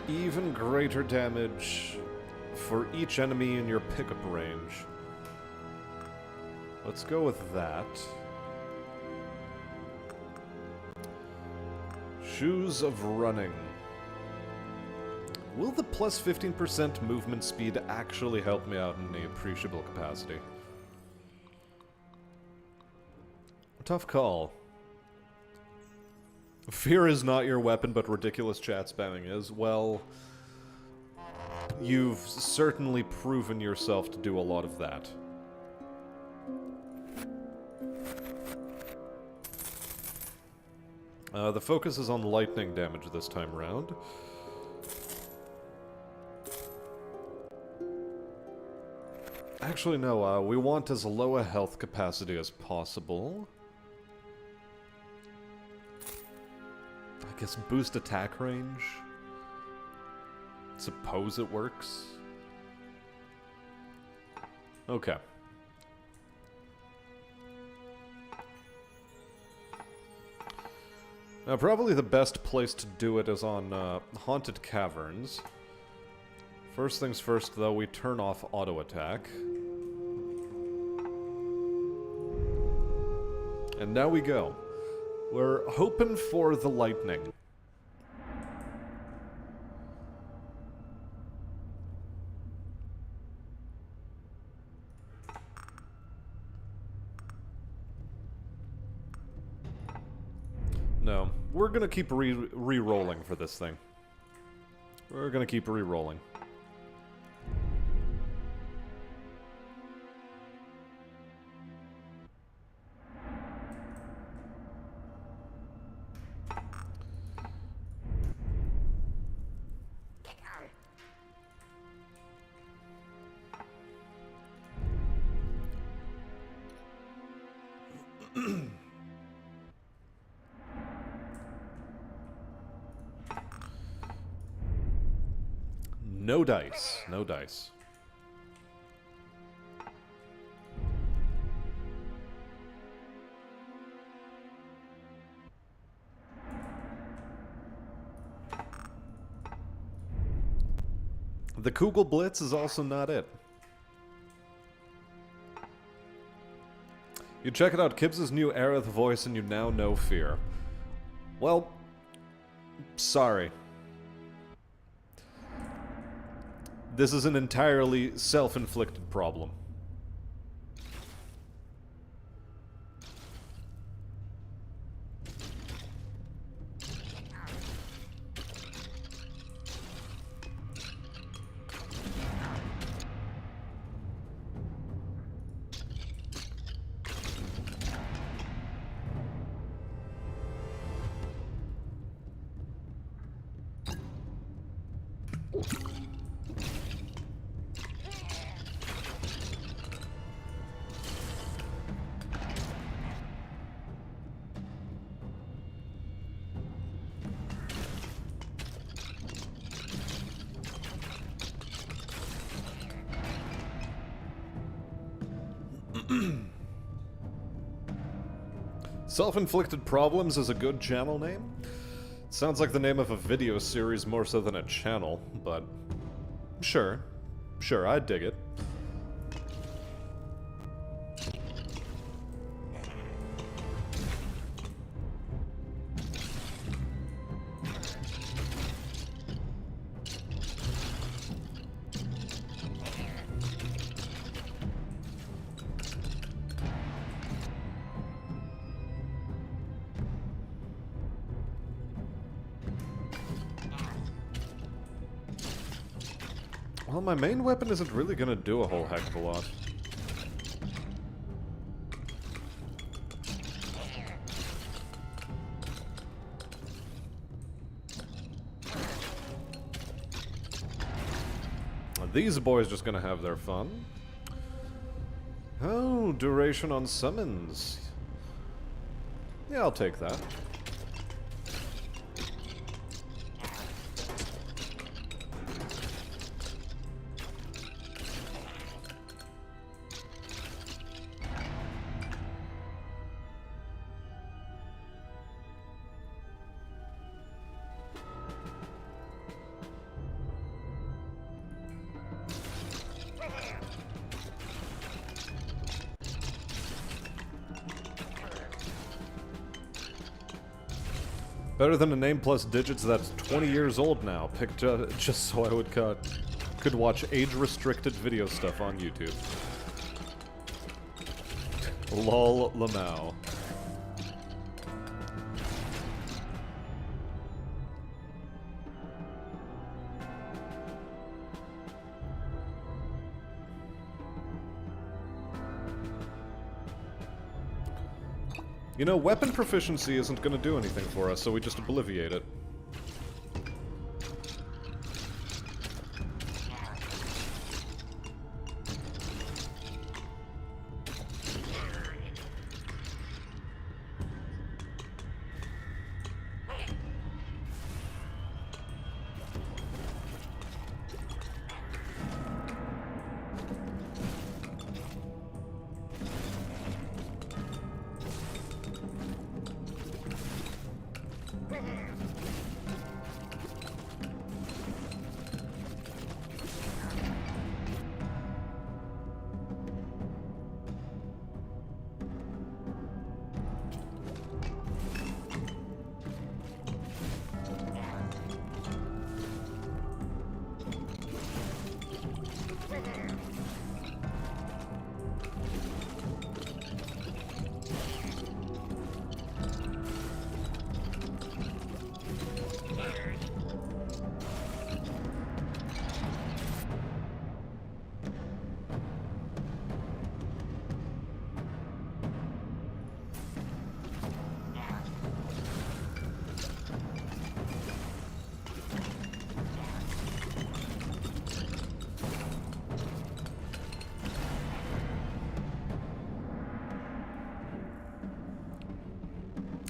Even greater damage for each enemy in your pickup range. Let's go with that. Shoes of running. Will the plus 15% movement speed actually help me out in any appreciable capacity? Tough call. Fear is not your weapon, but ridiculous chat spamming is. Well, you've certainly proven yourself to do a lot of that. The focus is on lightning damage this time around. Actually, no, we want as low a health capacity as possible. I guess boost attack range. Suppose it works. Okay. Now, probably the best place to do it is on Haunted Caverns. First things first, though, we turn off auto attack. And now we go. We're hoping for the lightning. No, we're gonna keep re-rolling for this thing. We're gonna keep re-rolling. No dice. No dice. The Kugel Blitz is also not it. You check it out, Kibbs' new Aerith voice, and you now know fear. Well, sorry. This is an entirely self-inflicted problem. Self-inflicted problems is a good channel name. It sounds like the name of a video series more so than a channel, but sure, I dig it. Well, my main weapon isn't really gonna do a whole heck of a lot. These boys just gonna have their fun. Oh, duration on summons. Yeah, I'll take that. Better than a name plus digits that's 20 years old now, picked just so I could watch age-restricted video stuff on YouTube. Lol Lamau. You know, weapon proficiency isn't gonna do anything for us, so we just obliviate it.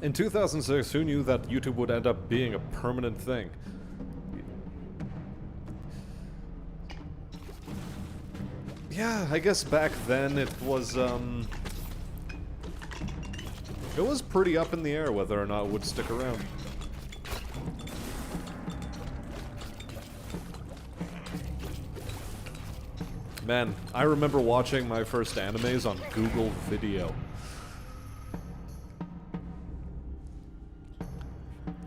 In 2006, who knew that YouTube would end up being a permanent thing? Yeah, I guess back then it was pretty up in the air whether or not it would stick around. Man, I remember watching my first animes on Google Video.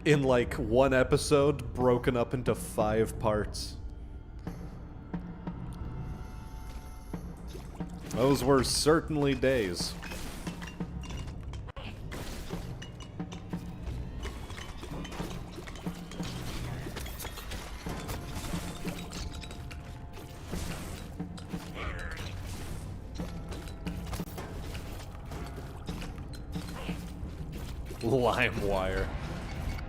In like one episode, broken up into 5 parts. Those were certainly days. LimeWire.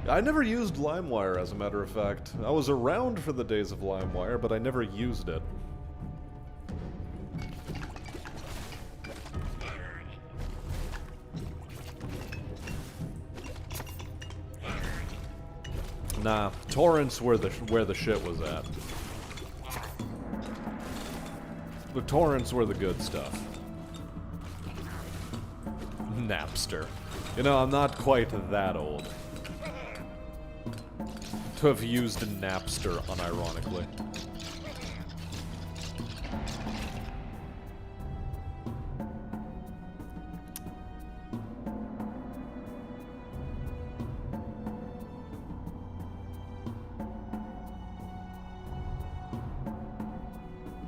I never used LimeWire, as a matter of fact. I was around for the days of LimeWire, but I never used it. Nah, torrents where the shit was at. The torrents were the good stuff. Napster. You know, I'm not quite that old to have used Napster, unironically.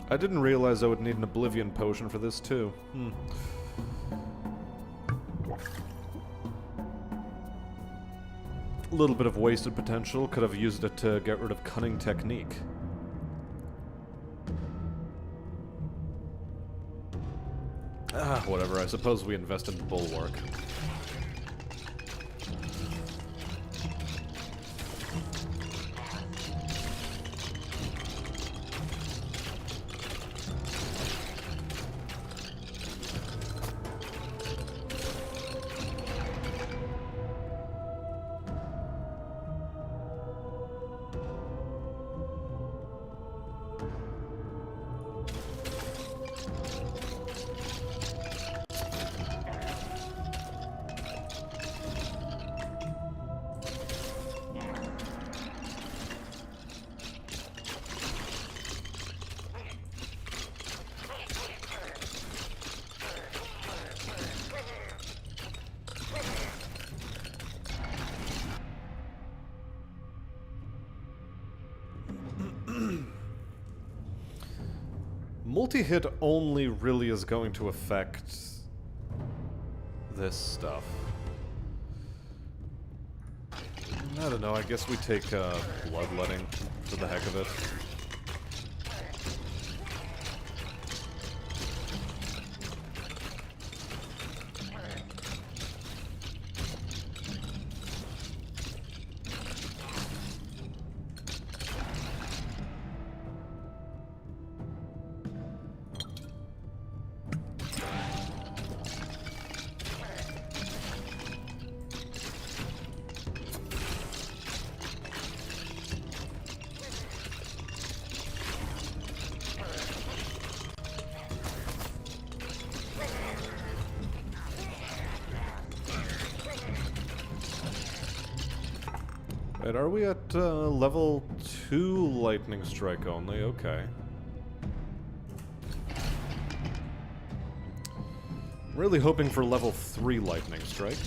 I didn't realize I would need an Oblivion potion for this, too. A little bit of wasted potential. Could have used it to get rid of Cunning Technique. Ah, whatever. I suppose we invest in the Bulwark. Multi-hit only really is going to affect this stuff. I don't know, I guess we take bloodletting for the heck of it. Wait, are we at level 2 lightning strike only? Okay. Really hoping for level 3 lightning strike.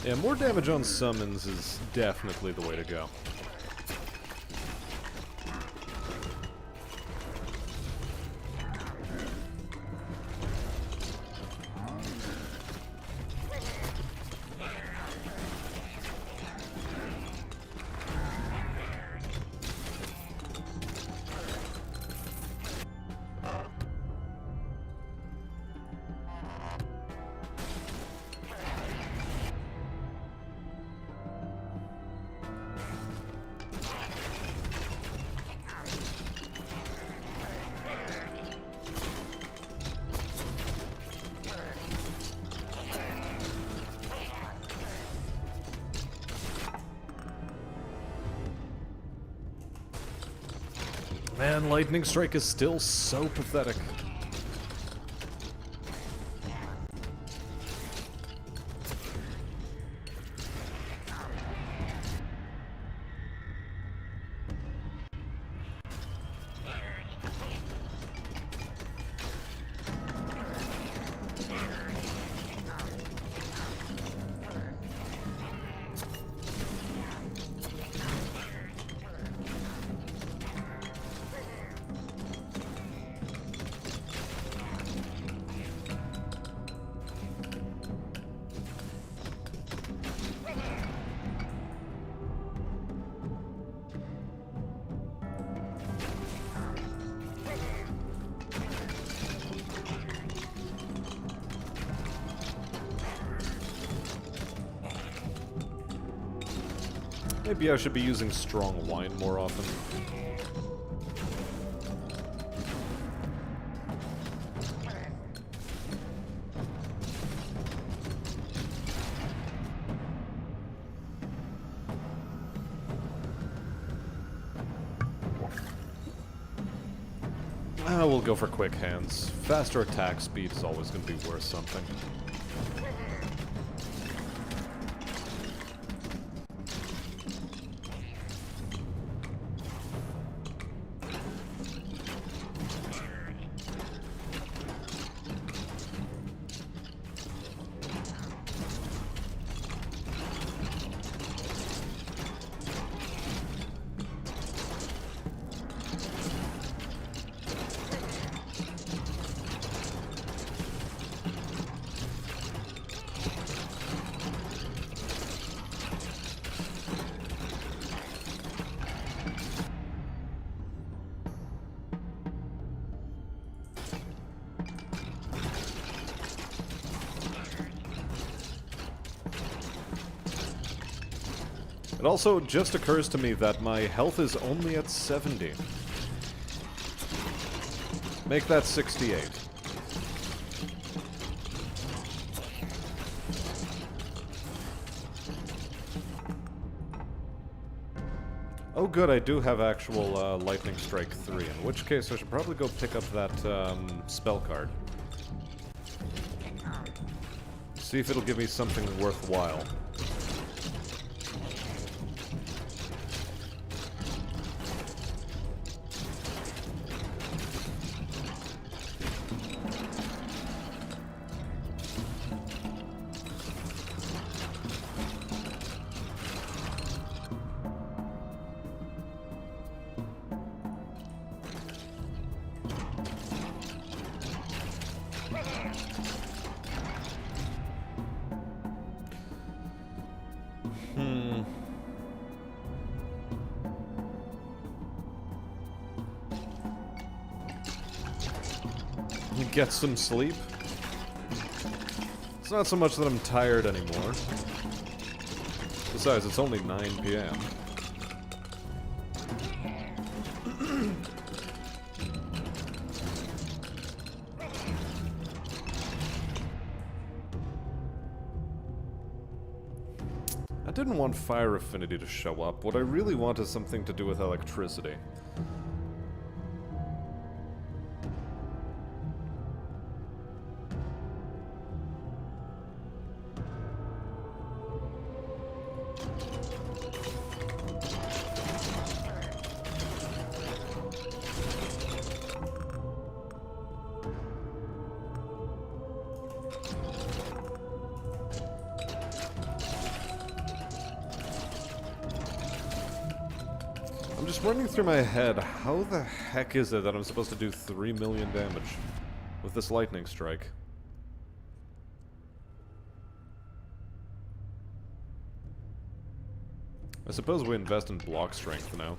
Yeah, more damage on summons is definitely the way to go. Man, Lightning Strike is still so pathetic. Maybe I should be using strong wine more often. We'll go for quick hands. Faster attack speed is always going to be worth something. It also just occurs to me that my health is only at 70. Make that 68. Oh good, I do have actual Lightning Strike 3, in which case I should probably go pick up that spell card. See if it'll give me something worthwhile. Get some sleep. It's not so much that I'm tired anymore. Besides, it's only 9 p.m. I didn't want fire affinity to show up. What I really want is something to do with electricity. I'm just running through my head, how the heck is it that I'm supposed to do 3 million damage with this lightning strike? I suppose we invest in block strength now.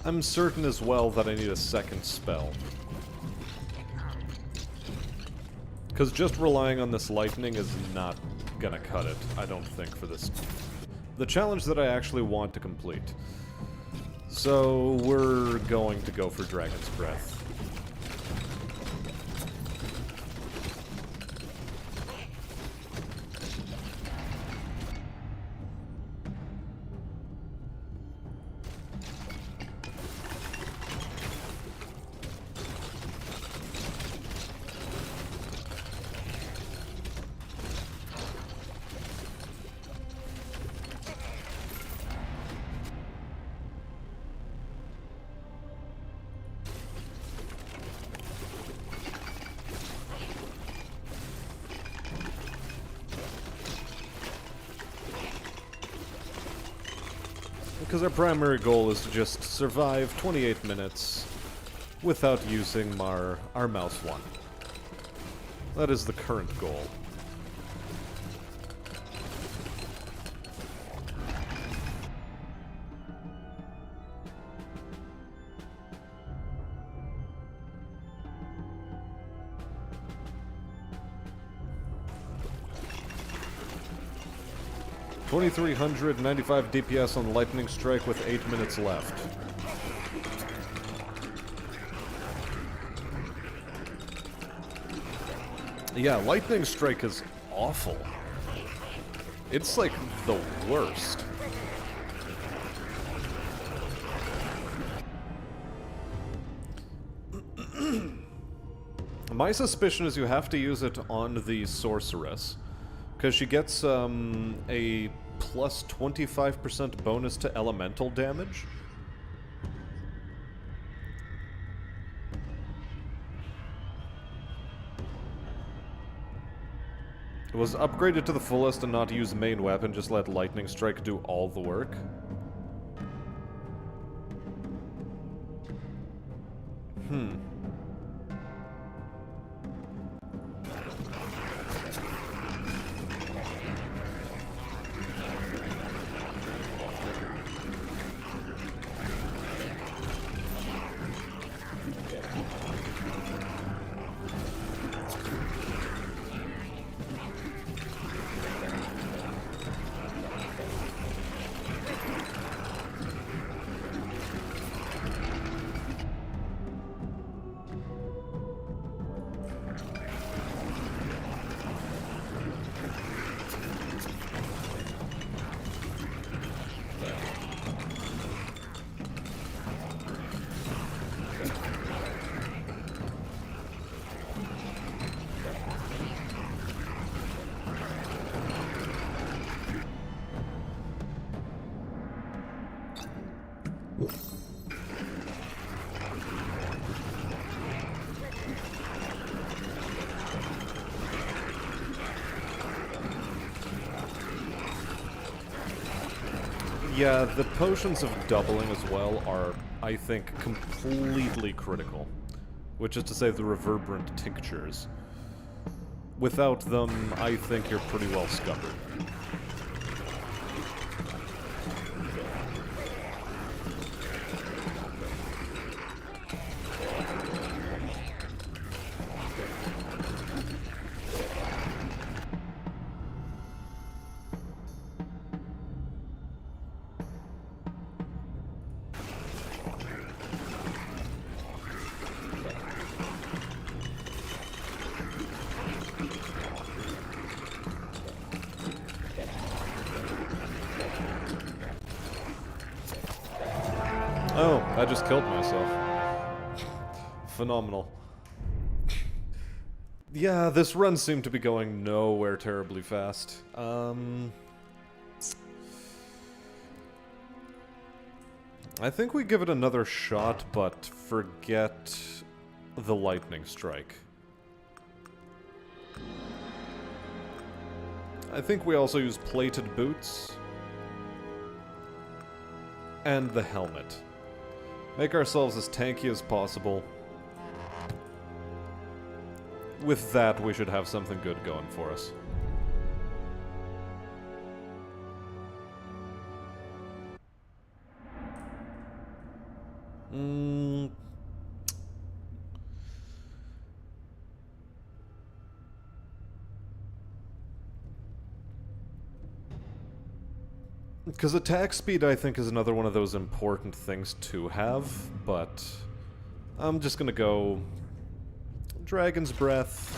I'm certain as well that I need a second spell. Because just relying on this lightning is not gonna cut it, I don't think, for this. The challenge that I actually want to complete. So, we're going to go for Dragon's Breath. Because our primary goal is to just survive 28 minutes without using our mouse one. That is the current goal. $2,395 DPS on Lightning Strike with 8 minutes left. Yeah, Lightning Strike is awful. It's like the worst. My suspicion is you have to use it on the Sorceress, because she gets a plus 25% bonus to elemental damage. It was upgraded to the fullest and not use main weapon, just let Lightning Strike do all the work. Yeah, the potions of doubling as well are, I think, completely critical. Which is to say the reverberant tinctures. Without them, I think you're pretty well scuppered. Oh, I just killed myself. Phenomenal. Yeah, this run seemed to be going nowhere terribly fast. I think we give it another shot, but forget the Lightning Strike. I think we also use plated boots. And the helmet. Make ourselves as tanky as possible. With that, we should have something good going for us. Mm. Because attack speed, I think, is another one of those important things to have, but I'm just gonna go Dragon's Breath.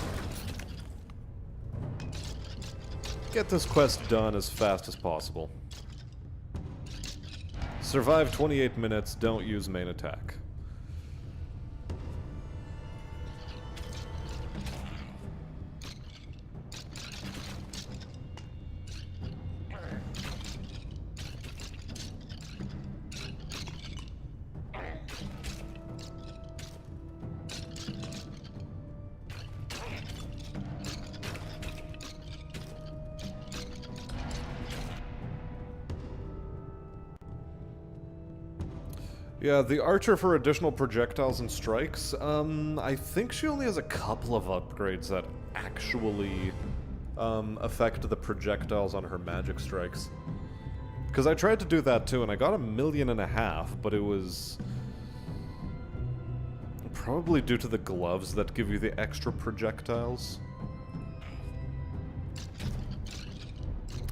Get this quest done as fast as possible. Survive 28 minutes, don't use main attack. Yeah, the Archer for additional projectiles and strikes, I think she only has a couple of upgrades that actually affect the projectiles on her magic strikes. Because I tried to do that too, and I got 1.5 million, but it was probably due to the gloves that give you the extra projectiles.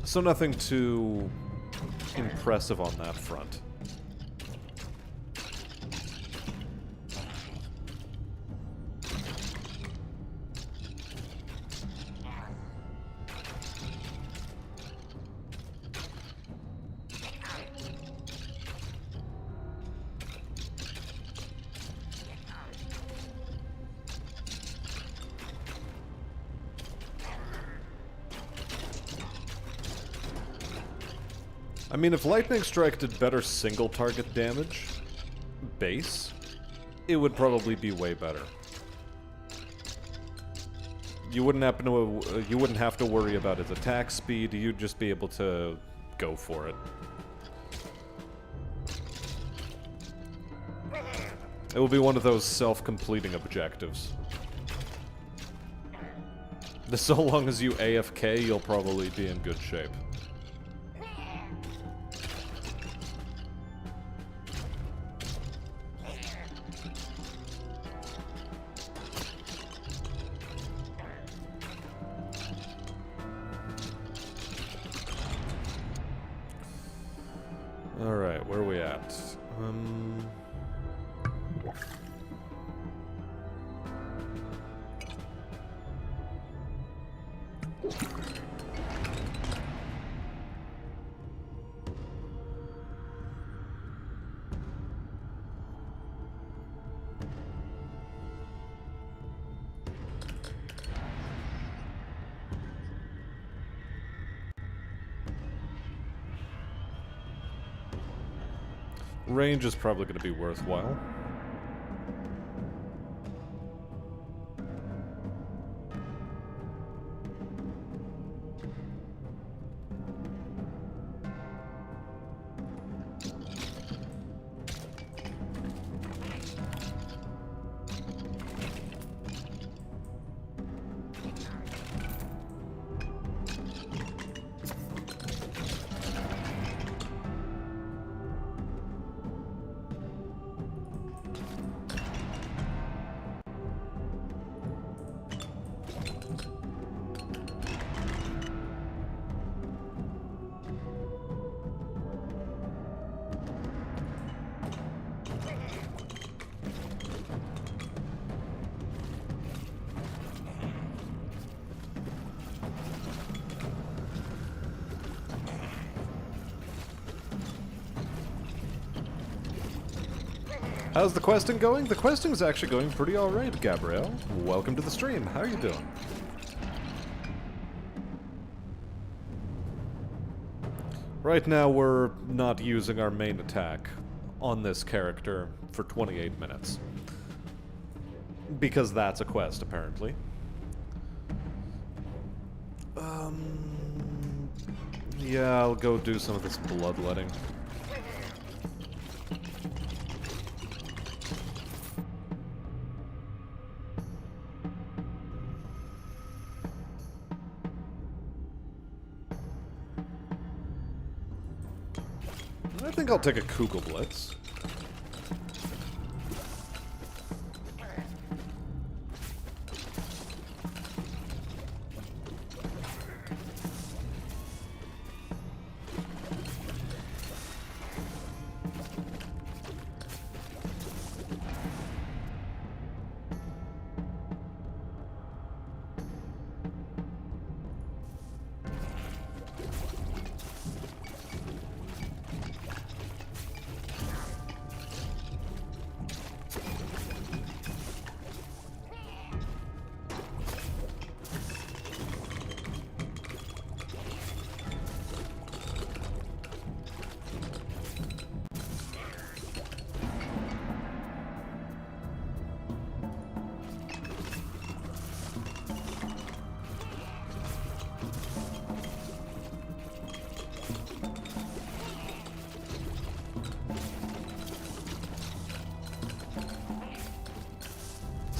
So nothing too impressive on that front. I mean, if Lightning Strike did better single target damage, base, it would probably be way better. You wouldn't have to worry about its attack speed, you'd just be able to go for it. It will be one of those self-completing objectives. So long as you AFK, you'll probably be in good shape. Alright, where are we at? Range is probably going to be worthwhile. How's the questing going? The questing's actually going pretty alright, Gabrielle. Welcome to the stream. How are you doing? Right now, we're not using our main attack on this character for 28 minutes. Because that's a quest, apparently. Yeah, I'll go do some of this bloodletting. I think I'll take a Kugel Blitz.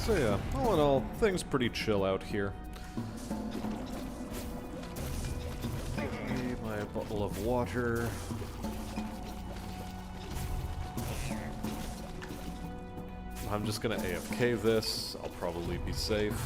So yeah, all in all, things pretty chill out here. Give me my bottle of water. I'm just gonna AFK this. I'll probably be safe.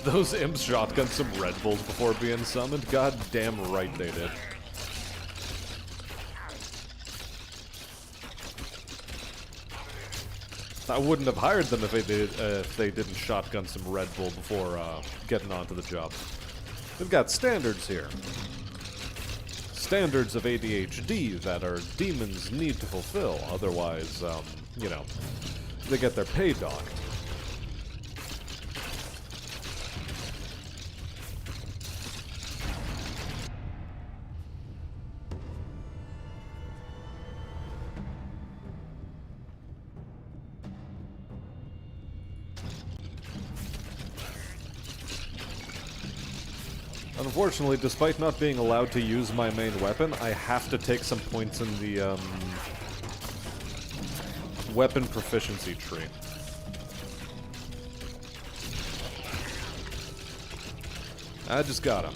Those imps shotgun some Red Bulls before being summoned? God damn right they did. I wouldn't have hired them if they didn't shotgun some Red Bull before getting onto the job. We've got standards here. Standards of ADHD that our demons need to fulfill, otherwise, you know, they get their pay docked. Unfortunately, despite not being allowed to use my main weapon, I have to take some points in the, weapon proficiency tree. I just got him.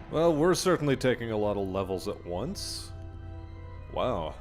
Well, we're certainly taking a lot of levels at once. Wow.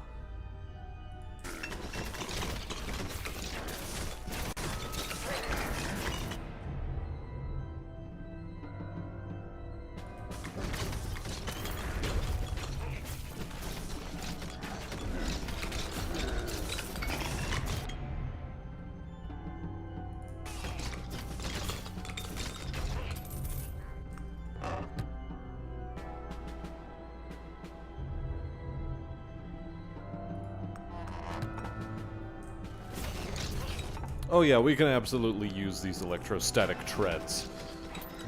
Oh yeah, we can absolutely use these electrostatic treads.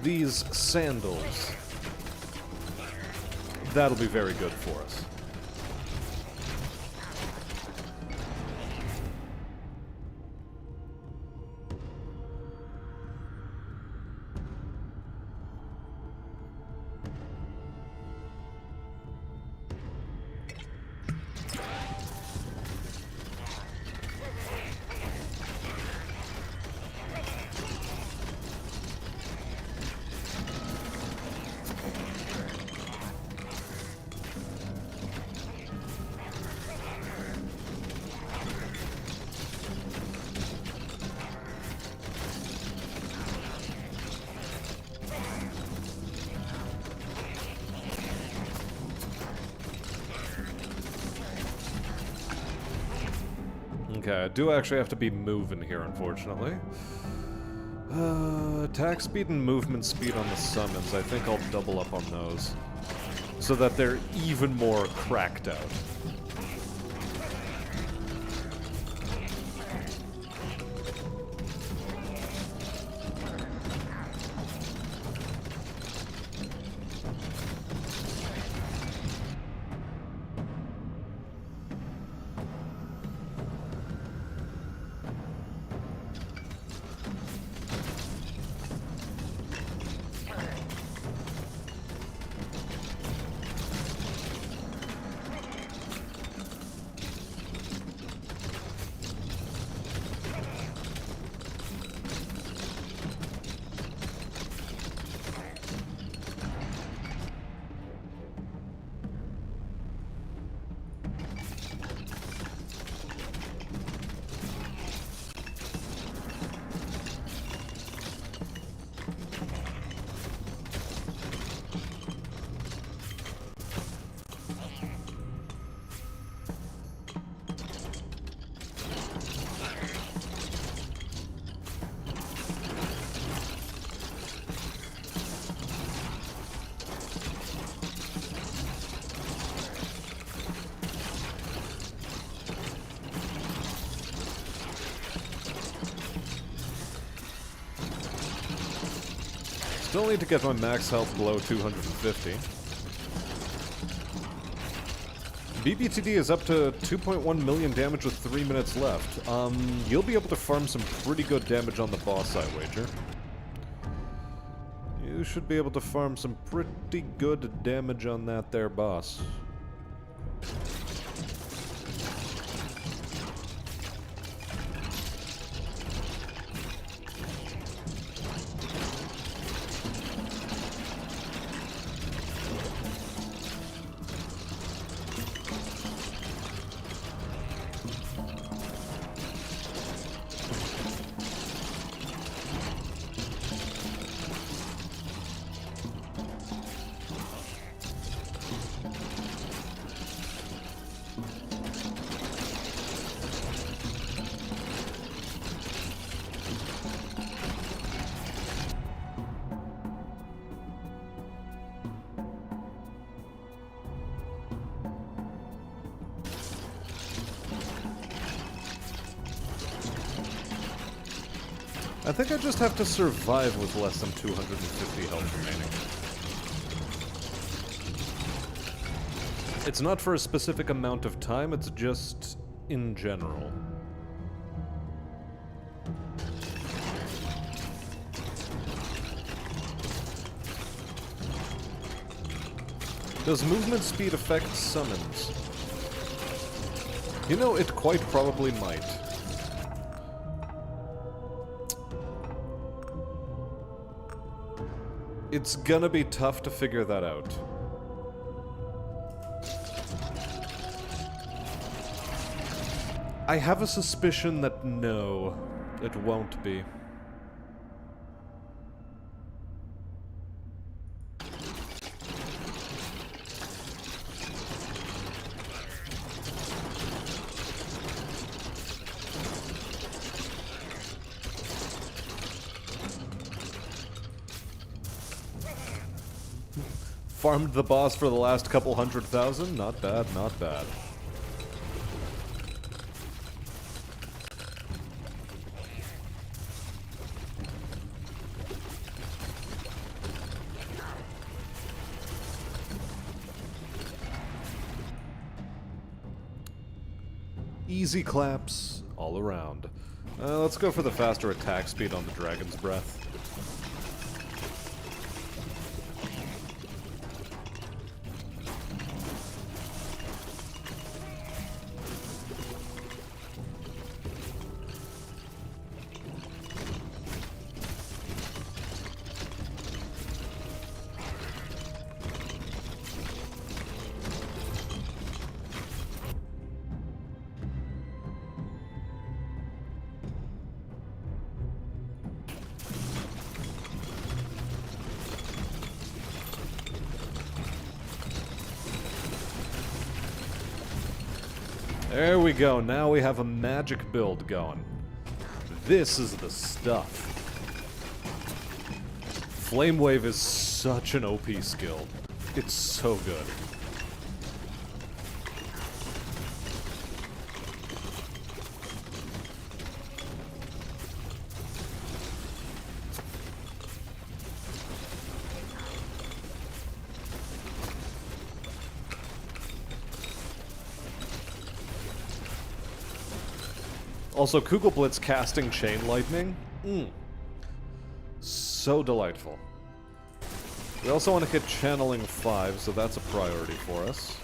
These sandals. That'll be very good for us. Okay, I do actually have to be moving here, unfortunately. Attack speed and movement speed on the summons. I think I'll double up on those. so that they're even more cracked out. Still need to get my max health below 250. BBTD is up to 2.1 million damage with 3 minutes left. You'll be able to farm some pretty good damage on the boss, I wager. You should be able to farm some pretty good damage on that there boss. I think I just have to survive with less than 250 health remaining. It's not for a specific amount of time, it's just in general. Does movement speed affect summons? You know, it quite probably might. It's gonna be tough to figure that out. I have a suspicion that no, it won't be. Farmed the boss for the last couple 100,000? Not bad, not bad. Easy claps all around. Let's go for the faster attack speed on the Dragon's Breath. There we go, now we have a magic build going. This is the stuff. Flame Wave is such an OP skill. It's so good. Also, Kugelblitz casting Chain Lightning. So delightful. We also want to hit Channeling 5, so that's a priority for us.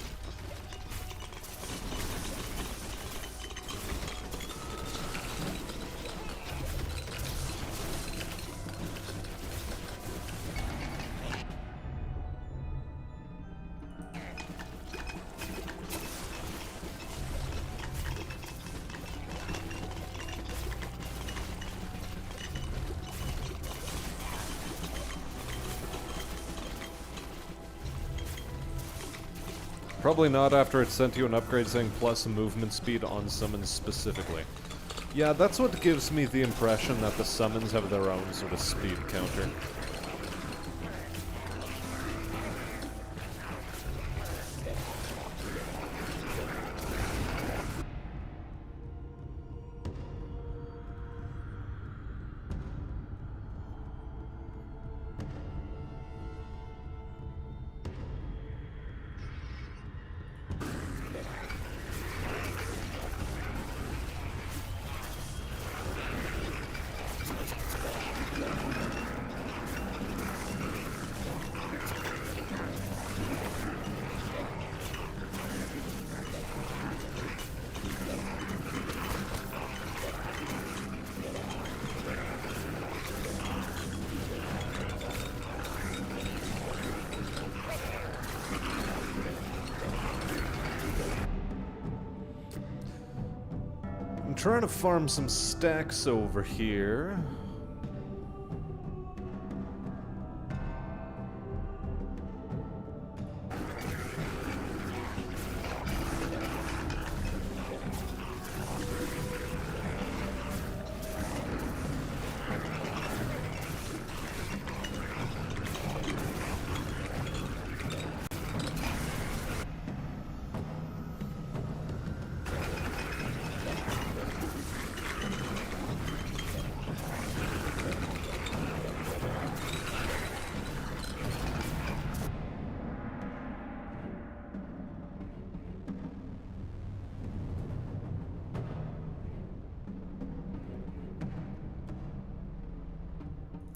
Probably not after it sent you an upgrade saying plus movement speed on summons specifically. Yeah, that's what gives me the impression that the summons have their own sort of speed counter. I'm trying to farm some stacks over here.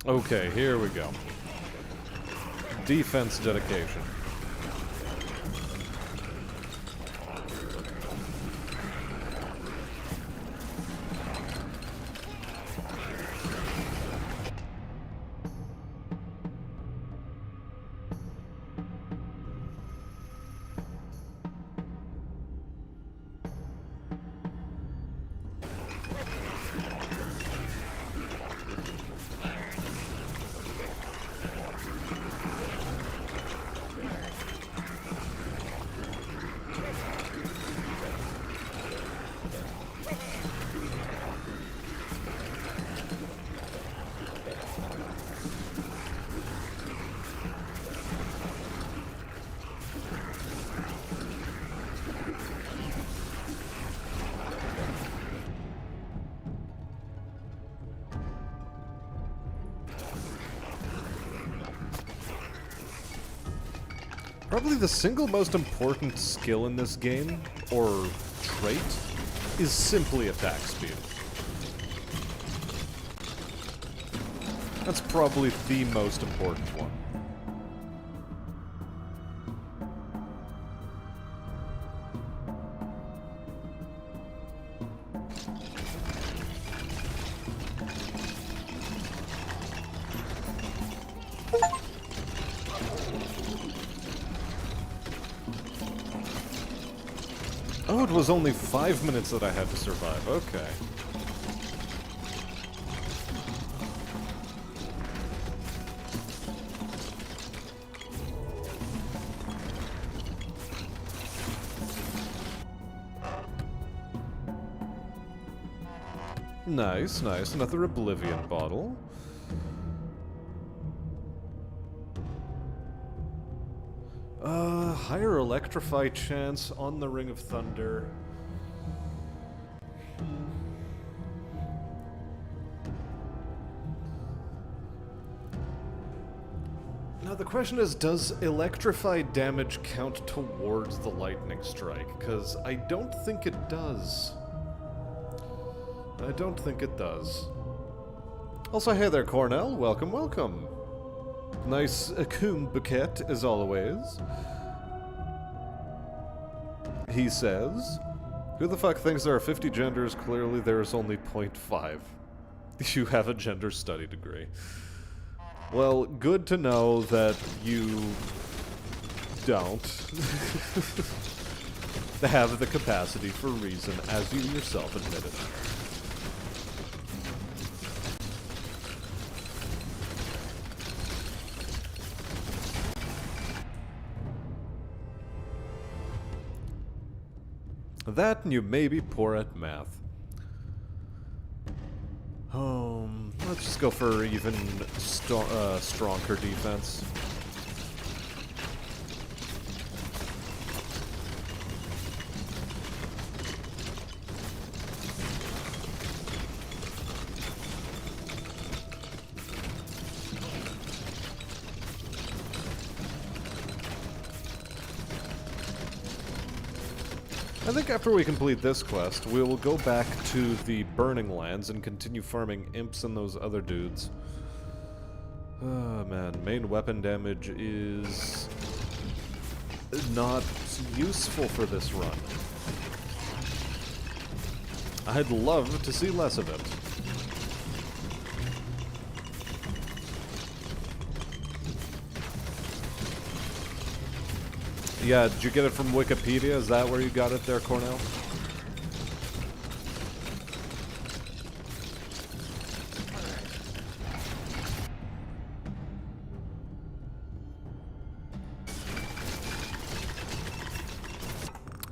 Okay, here we go. Defense dedication. Probably the single most important skill in this game, or trait, is simply attack speed. That's probably the most important one. Oh, it was only 5 minutes that I had to survive. Okay. Nice, nice. Another Oblivion bottle. Higher electrify chance on the Ring of Thunder. Now the question is, does electrify damage count towards the lightning strike? Because I don't think it does. I don't think it does. Also, hey there, Cornell. Welcome, welcome. Nice Akum bouquet, as always. He says, who the fuck thinks there are 50 genders? Clearly there's only 0.5. You have a gender study degree. Well, good to know that you don't have the capacity for reason, as you yourself admitted. That and you may be poor at math. Let's just go for even stronger defense. I think after we complete this quest, we will go back to the Burning Lands and continue farming imps and those other dudes. Oh man, main weapon damage is not useful for this run. I'd love to see less of it. Yeah, did you get it from Wikipedia? Is that where you got it there, Cornell?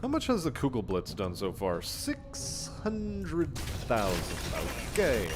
How much has the Kugelblitz done so far? 600,000. Okay.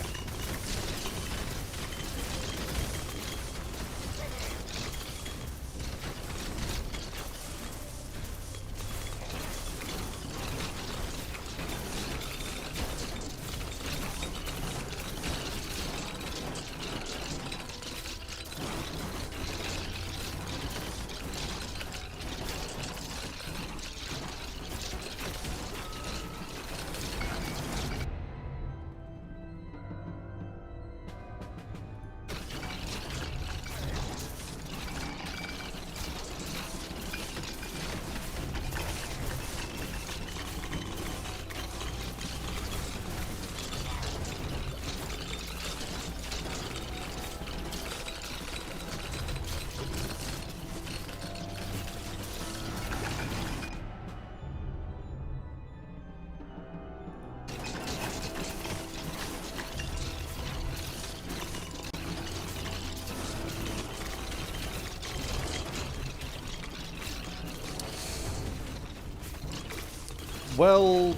Well,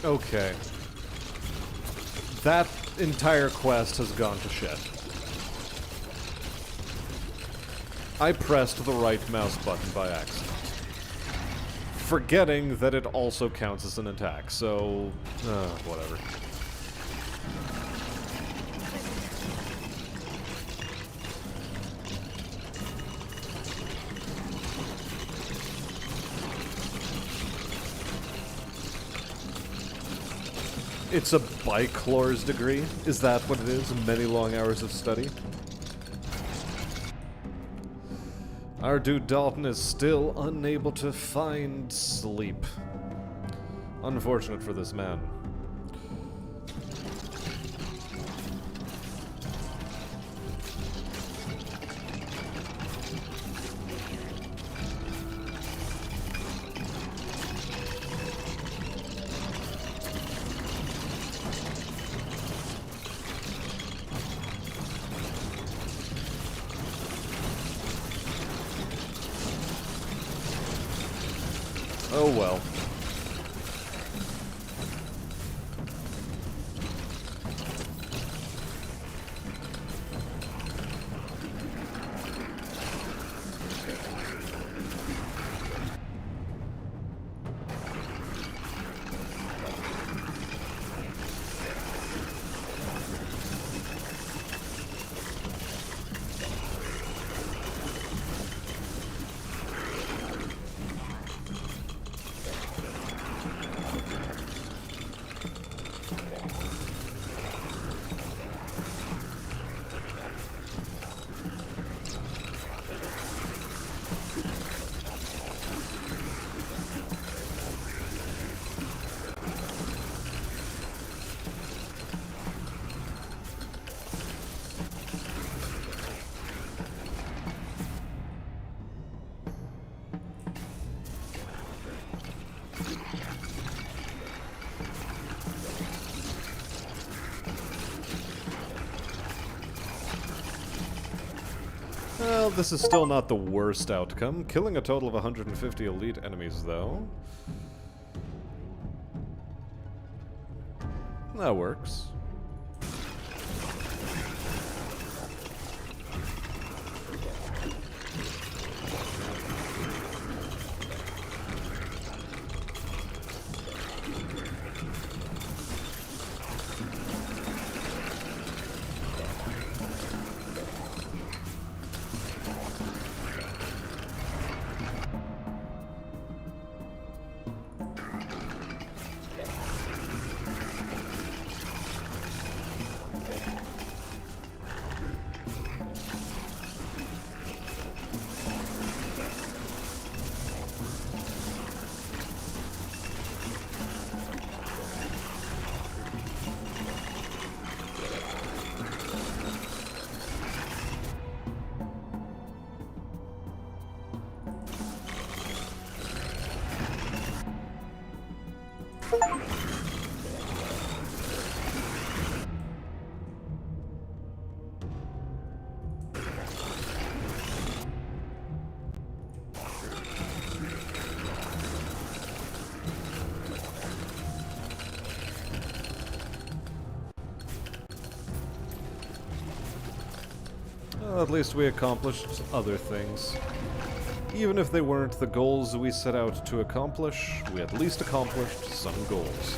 okay. That entire quest has gone to shit. I pressed the right mouse button by accident, forgetting that it also counts as an attack, so, whatever. It's a Bichlor's degree? Is that what it is? Many long hours of study? Our dude Dalton is still unable to find sleep. Unfortunate for this man. Oh well. Well, this is still not the worst outcome. Killing a total of 150 elite enemies, though. That works. Well, at least we accomplished other things. Even if they weren't the goals we set out to accomplish, we at least accomplished some goals.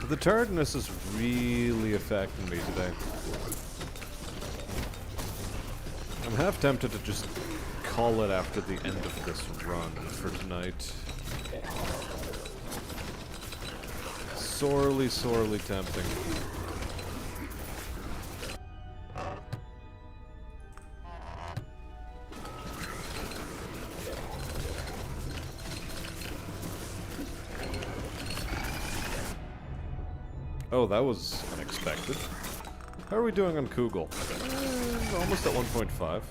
The tiredness is really affecting me today. I'm half tempted to just call it after the end of this run for tonight. Sorely, sorely tempting. Oh, that was unexpected. How are we doing on Kugel? Almost at 1.5.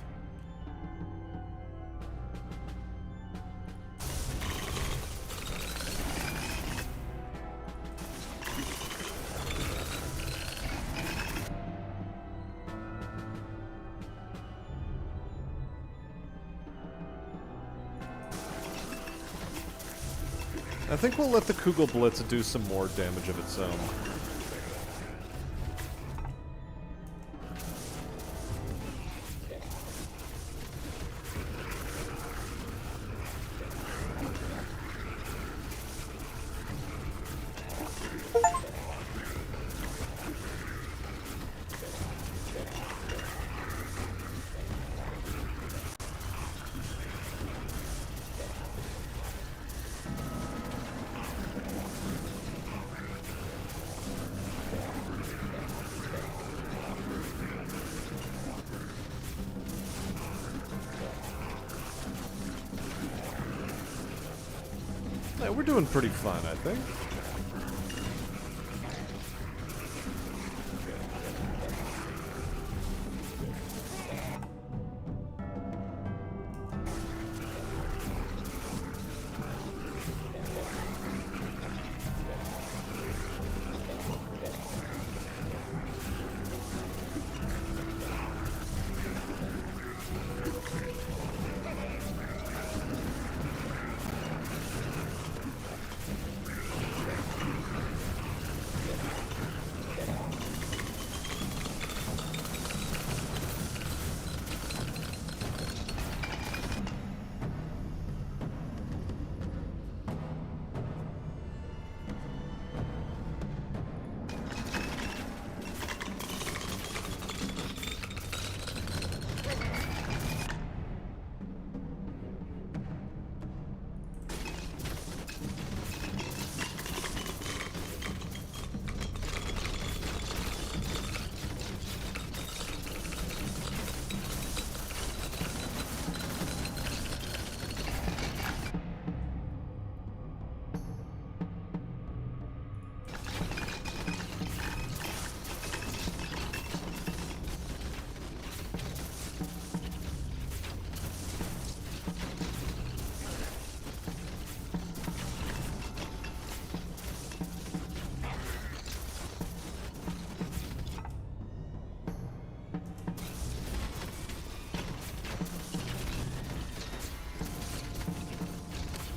I think we'll let the Kugel Blitz do some more damage of its own. Yeah, we're doing pretty fine, I think.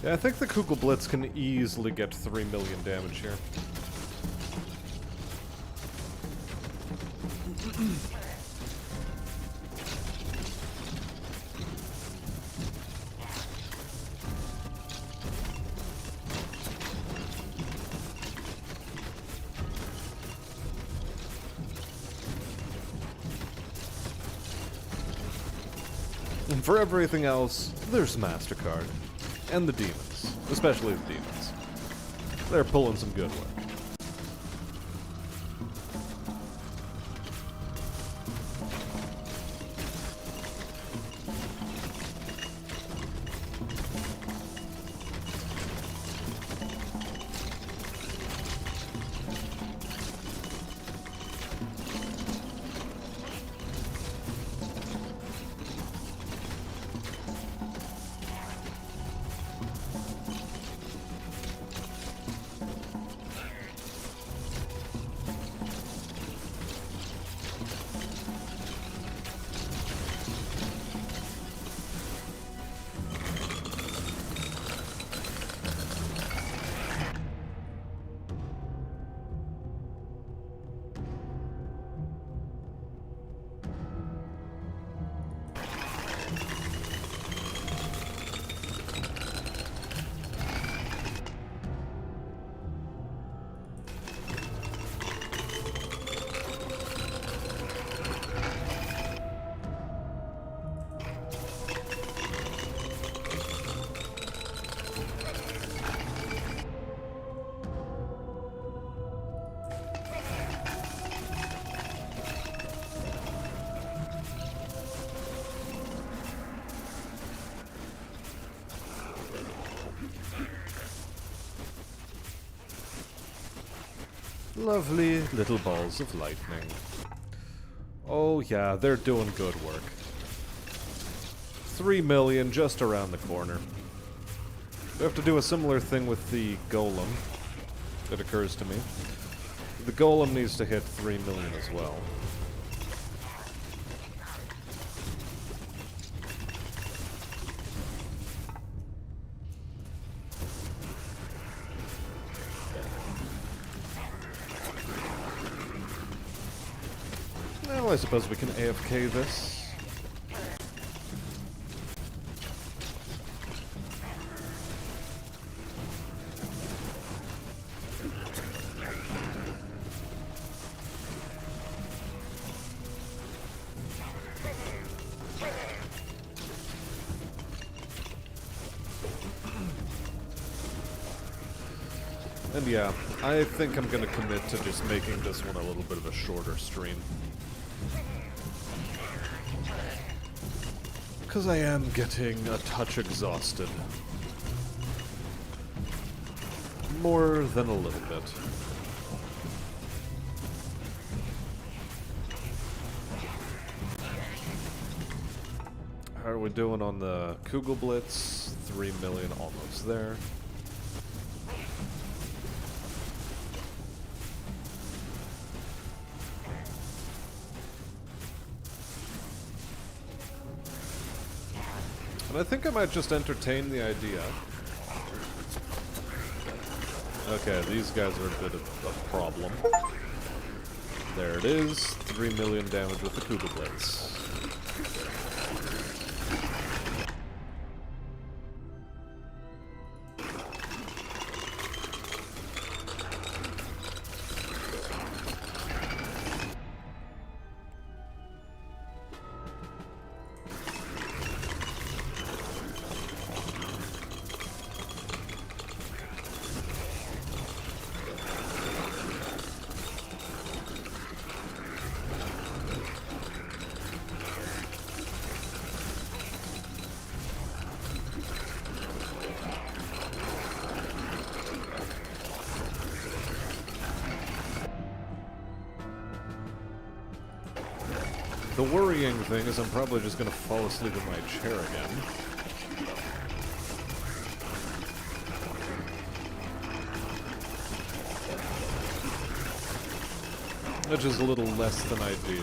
Yeah, I think the Kugelblitz can easily get 3 million damage here. And for everything else, there's MasterCard. And the demons. Especially the demons. They're pulling some good work. Lovely little balls of lightning. Oh yeah, they're doing good work. 3 million just around the corner. We have to do a similar thing with the golem. It occurs to me. The golem needs to hit 3 million as well. Well, I suppose we can AFK this. And yeah, I think I'm gonna commit to just making this one a little bit of a shorter stream. Because I am getting a touch exhausted. more than a little bit. How are we doing on the Kugelblitz? 3 million, almost there. And I think I might just entertain the idea. Okay, these guys are a bit of a problem. There it is. 3 million damage with the Kugelblitz. The worrying thing is I'm probably just gonna fall asleep in my chair again. Which is a little less than ideal.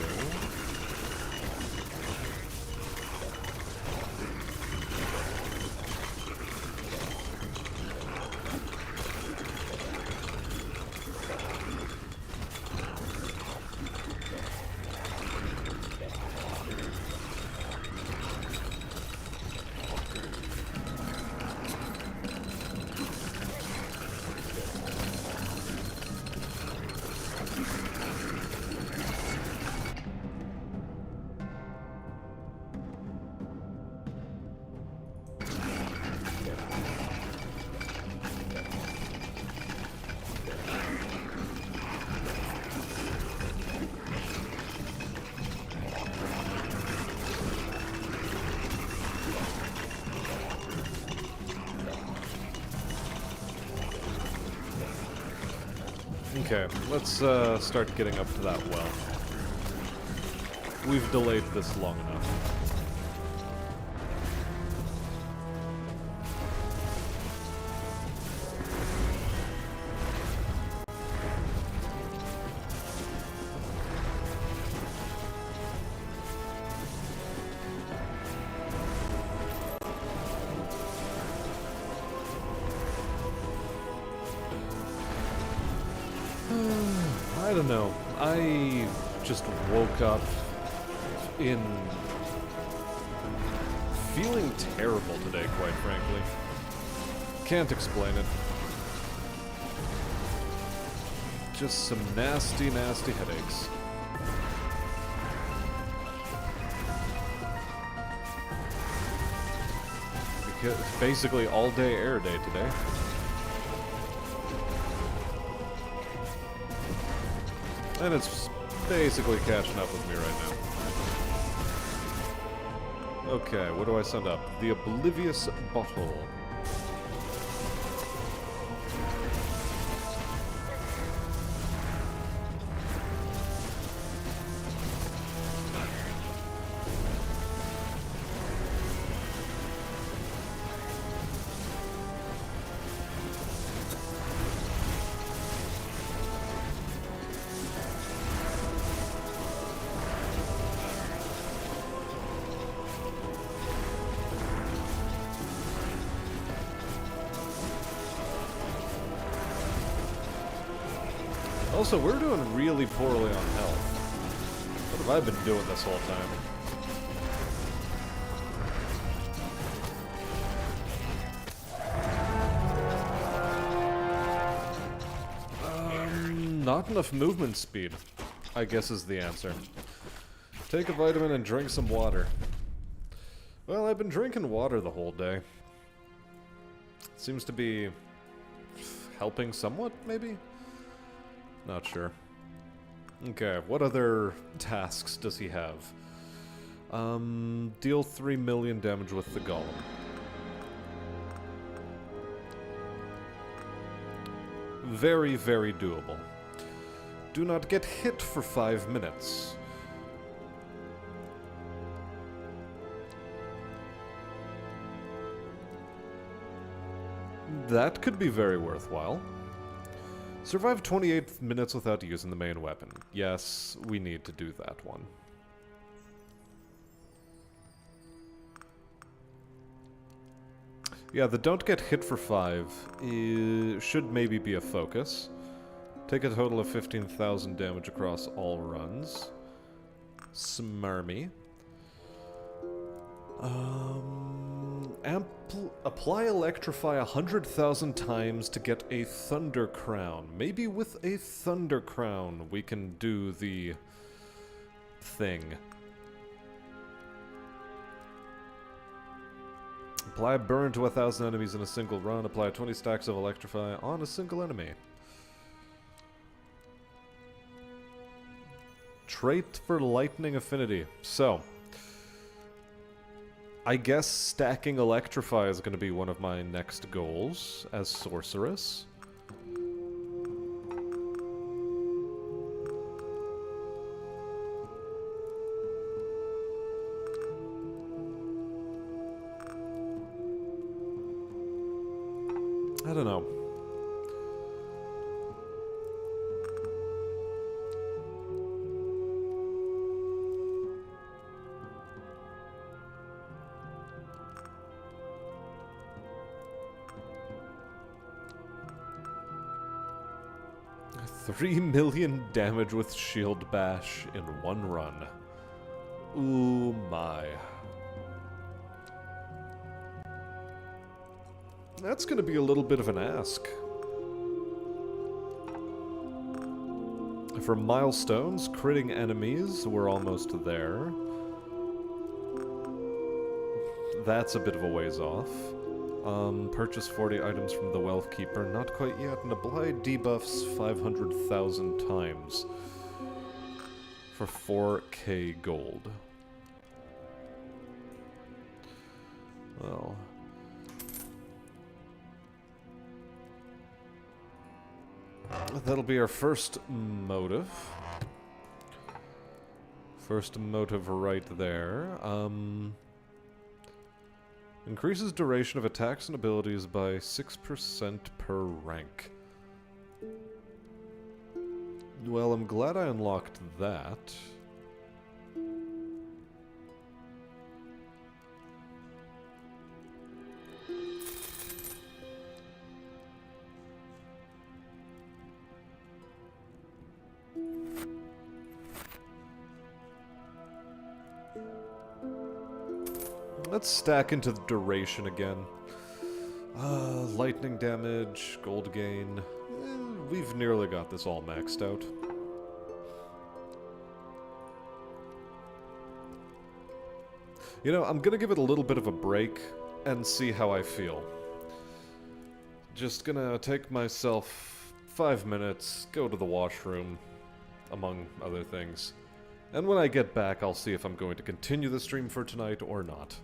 Okay, let's start getting up to that well. We've delayed this long enough. I don't know. I just woke up in feeling terrible today, quite frankly. Can't explain it. Just some nasty, nasty headaches. Because basically all day air day today. And it's basically catching up with me right now. Okay, what do I send up? The Oblivious Bottle. Also, we're doing really poorly on health. What have I been doing this whole time? Not enough movement speed, I guess is the answer. Take a vitamin and drink some water. Well, I've been drinking water the whole day. Seems to be helping somewhat, maybe? Not sure. Okay, what other tasks does he have? Deal 3 million damage with the golem. Very, very doable. Do not get hit for 5 minutes. That could be very worthwhile. Survive 28 minutes without using the main weapon. Yes, we need to do that one. Yeah, the don't get hit for 5 should maybe be a focus. Take a total of 15,000 damage across all runs. Smarmy. Apply Electrify 100,000 times to get a Thunder Crown. Maybe with a Thunder Crown we can do the thing. Apply Burn to 1,000 enemies in a single run. Apply 20 stacks of Electrify on a single enemy. Trait for Lightning Affinity. So, I guess stacking Electrify is going to be one of my next goals as Sorceress. I don't know. $3 million damage with Shield Bash in one run. Ooh my. That's gonna be a little bit of an ask. For milestones, critting enemies, we're almost there. That's a bit of a ways off. Purchase 40 items from the Wealth Keeper, not quite yet, and apply debuffs 500,000 times for 4k gold. Well, that'll be our first motive. First motive right there. Increases duration of attacks and abilities by 6% per rank. Well, I'm glad I unlocked that. Let's stack into the duration again. Lightning damage, gold gain. We've nearly got this all maxed out. You know, I'm gonna give it a little bit of a break and see how I feel. Just gonna take myself 5 minutes, go to the washroom, among other things. And when I get back, I'll see if I'm going to continue the stream for tonight or not.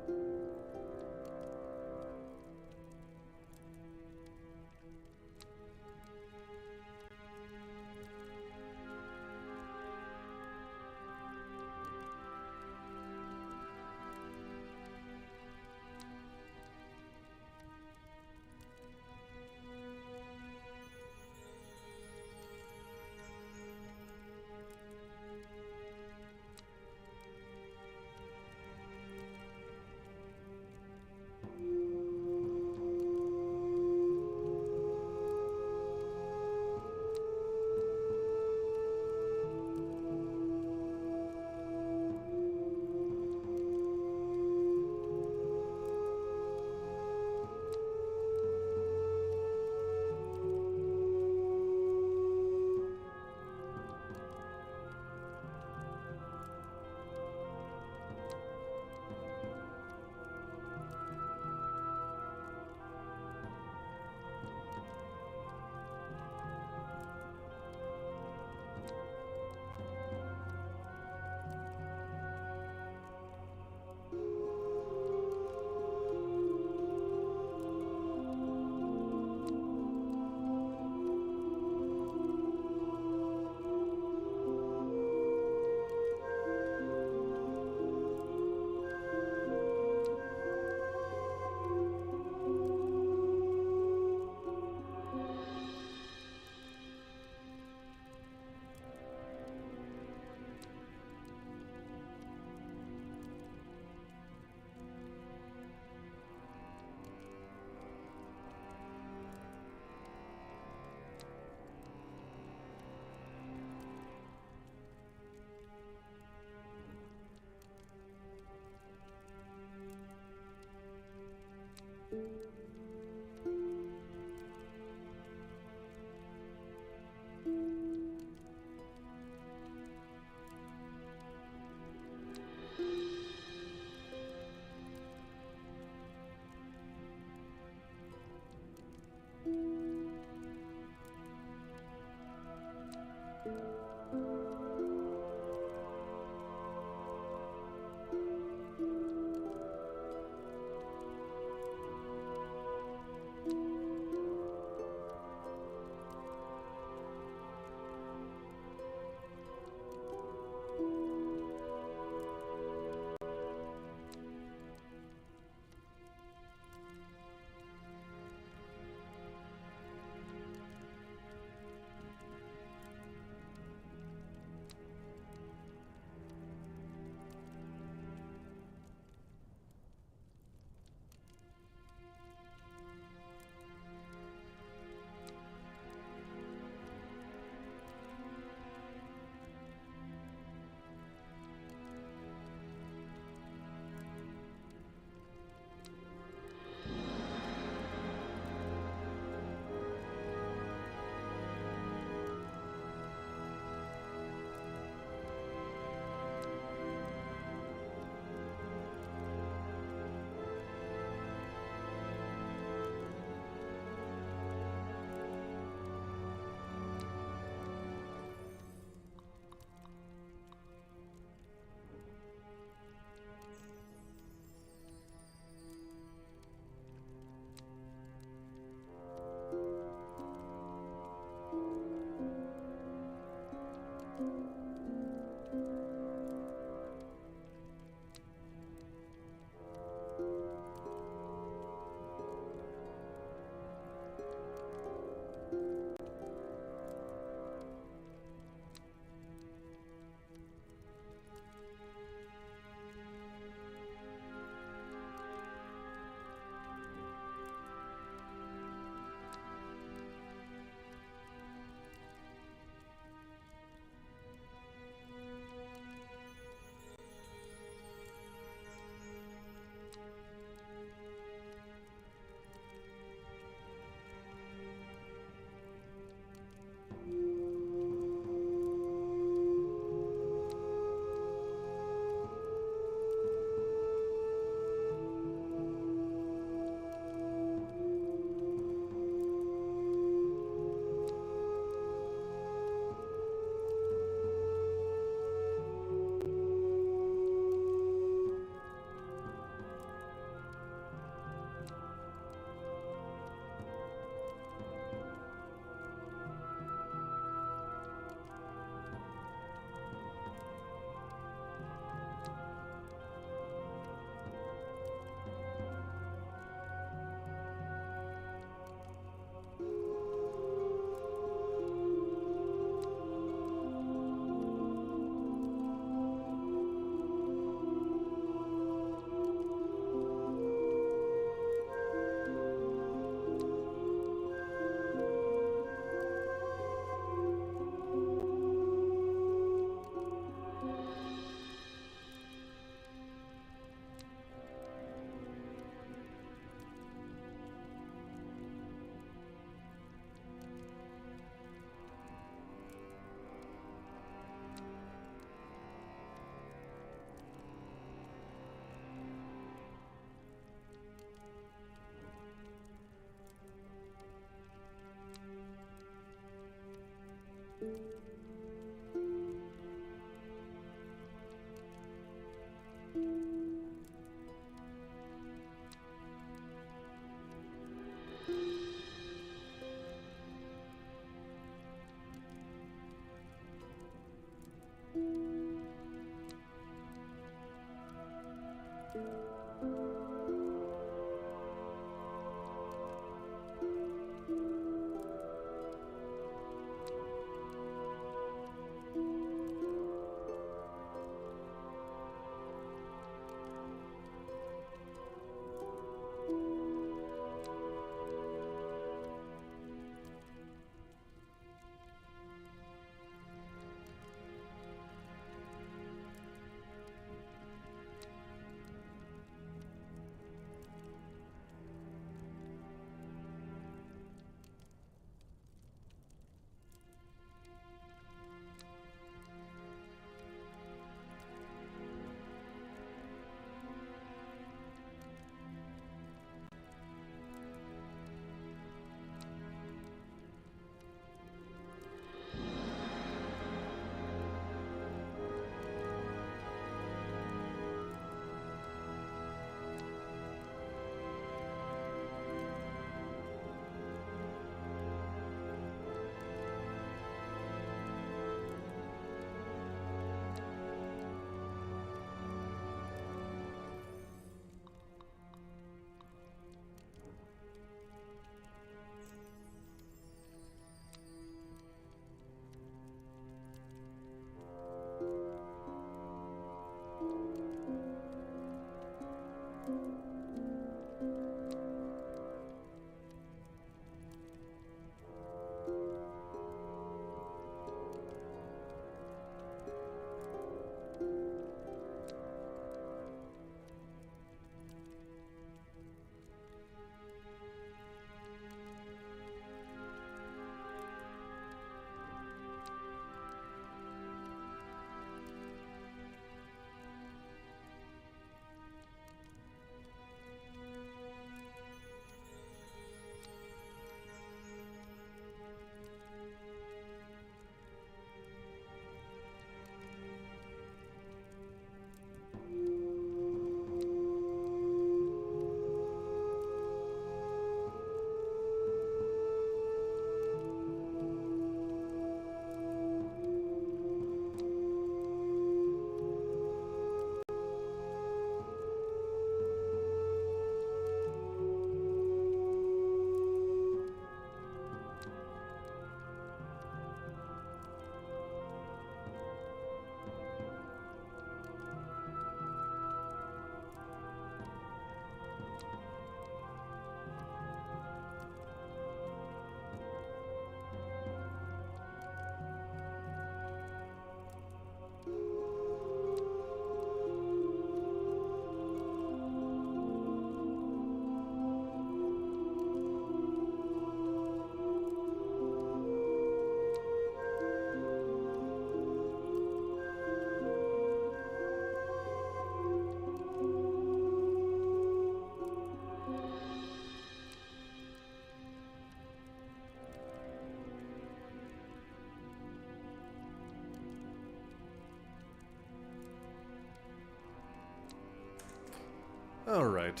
Alright.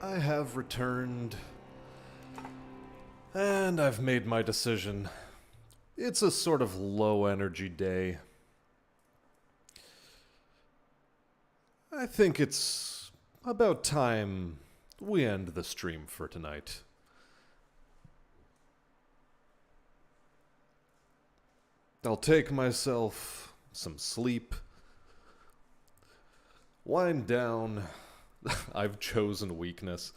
I have returned, and I've made my decision. It's a sort of low-energy day. I think it's about time we end the stream for tonight. I'll take myself some sleep, wind down. I've chosen weakness.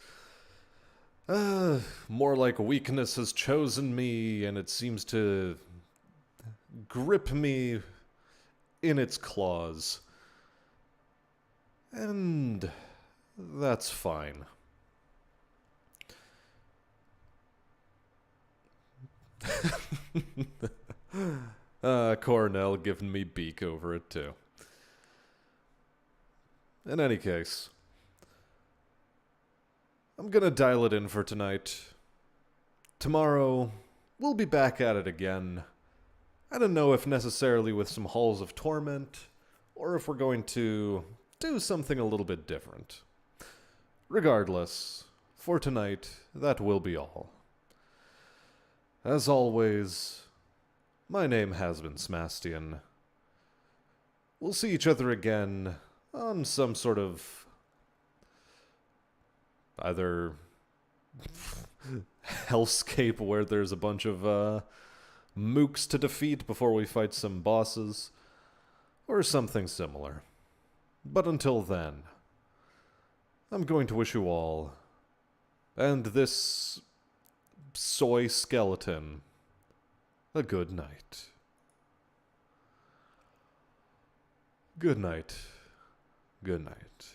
More like weakness has chosen me, and it seems to grip me in its claws. And that's fine. Cornell giving me beak over it, too. In any case, I'm gonna dial it in for tonight. Tomorrow, we'll be back at it again. I don't know if necessarily with some Halls of Torment, or if we're going to do something a little bit different. Regardless, for tonight, that will be all. As always, my name has been Smastian. We'll see each other again on some sort of either hellscape where there's a bunch of mooks to defeat before we fight some bosses, or something similar. But until then, I'm going to wish you all, and this soy skeleton, a good night. Good night. Good night.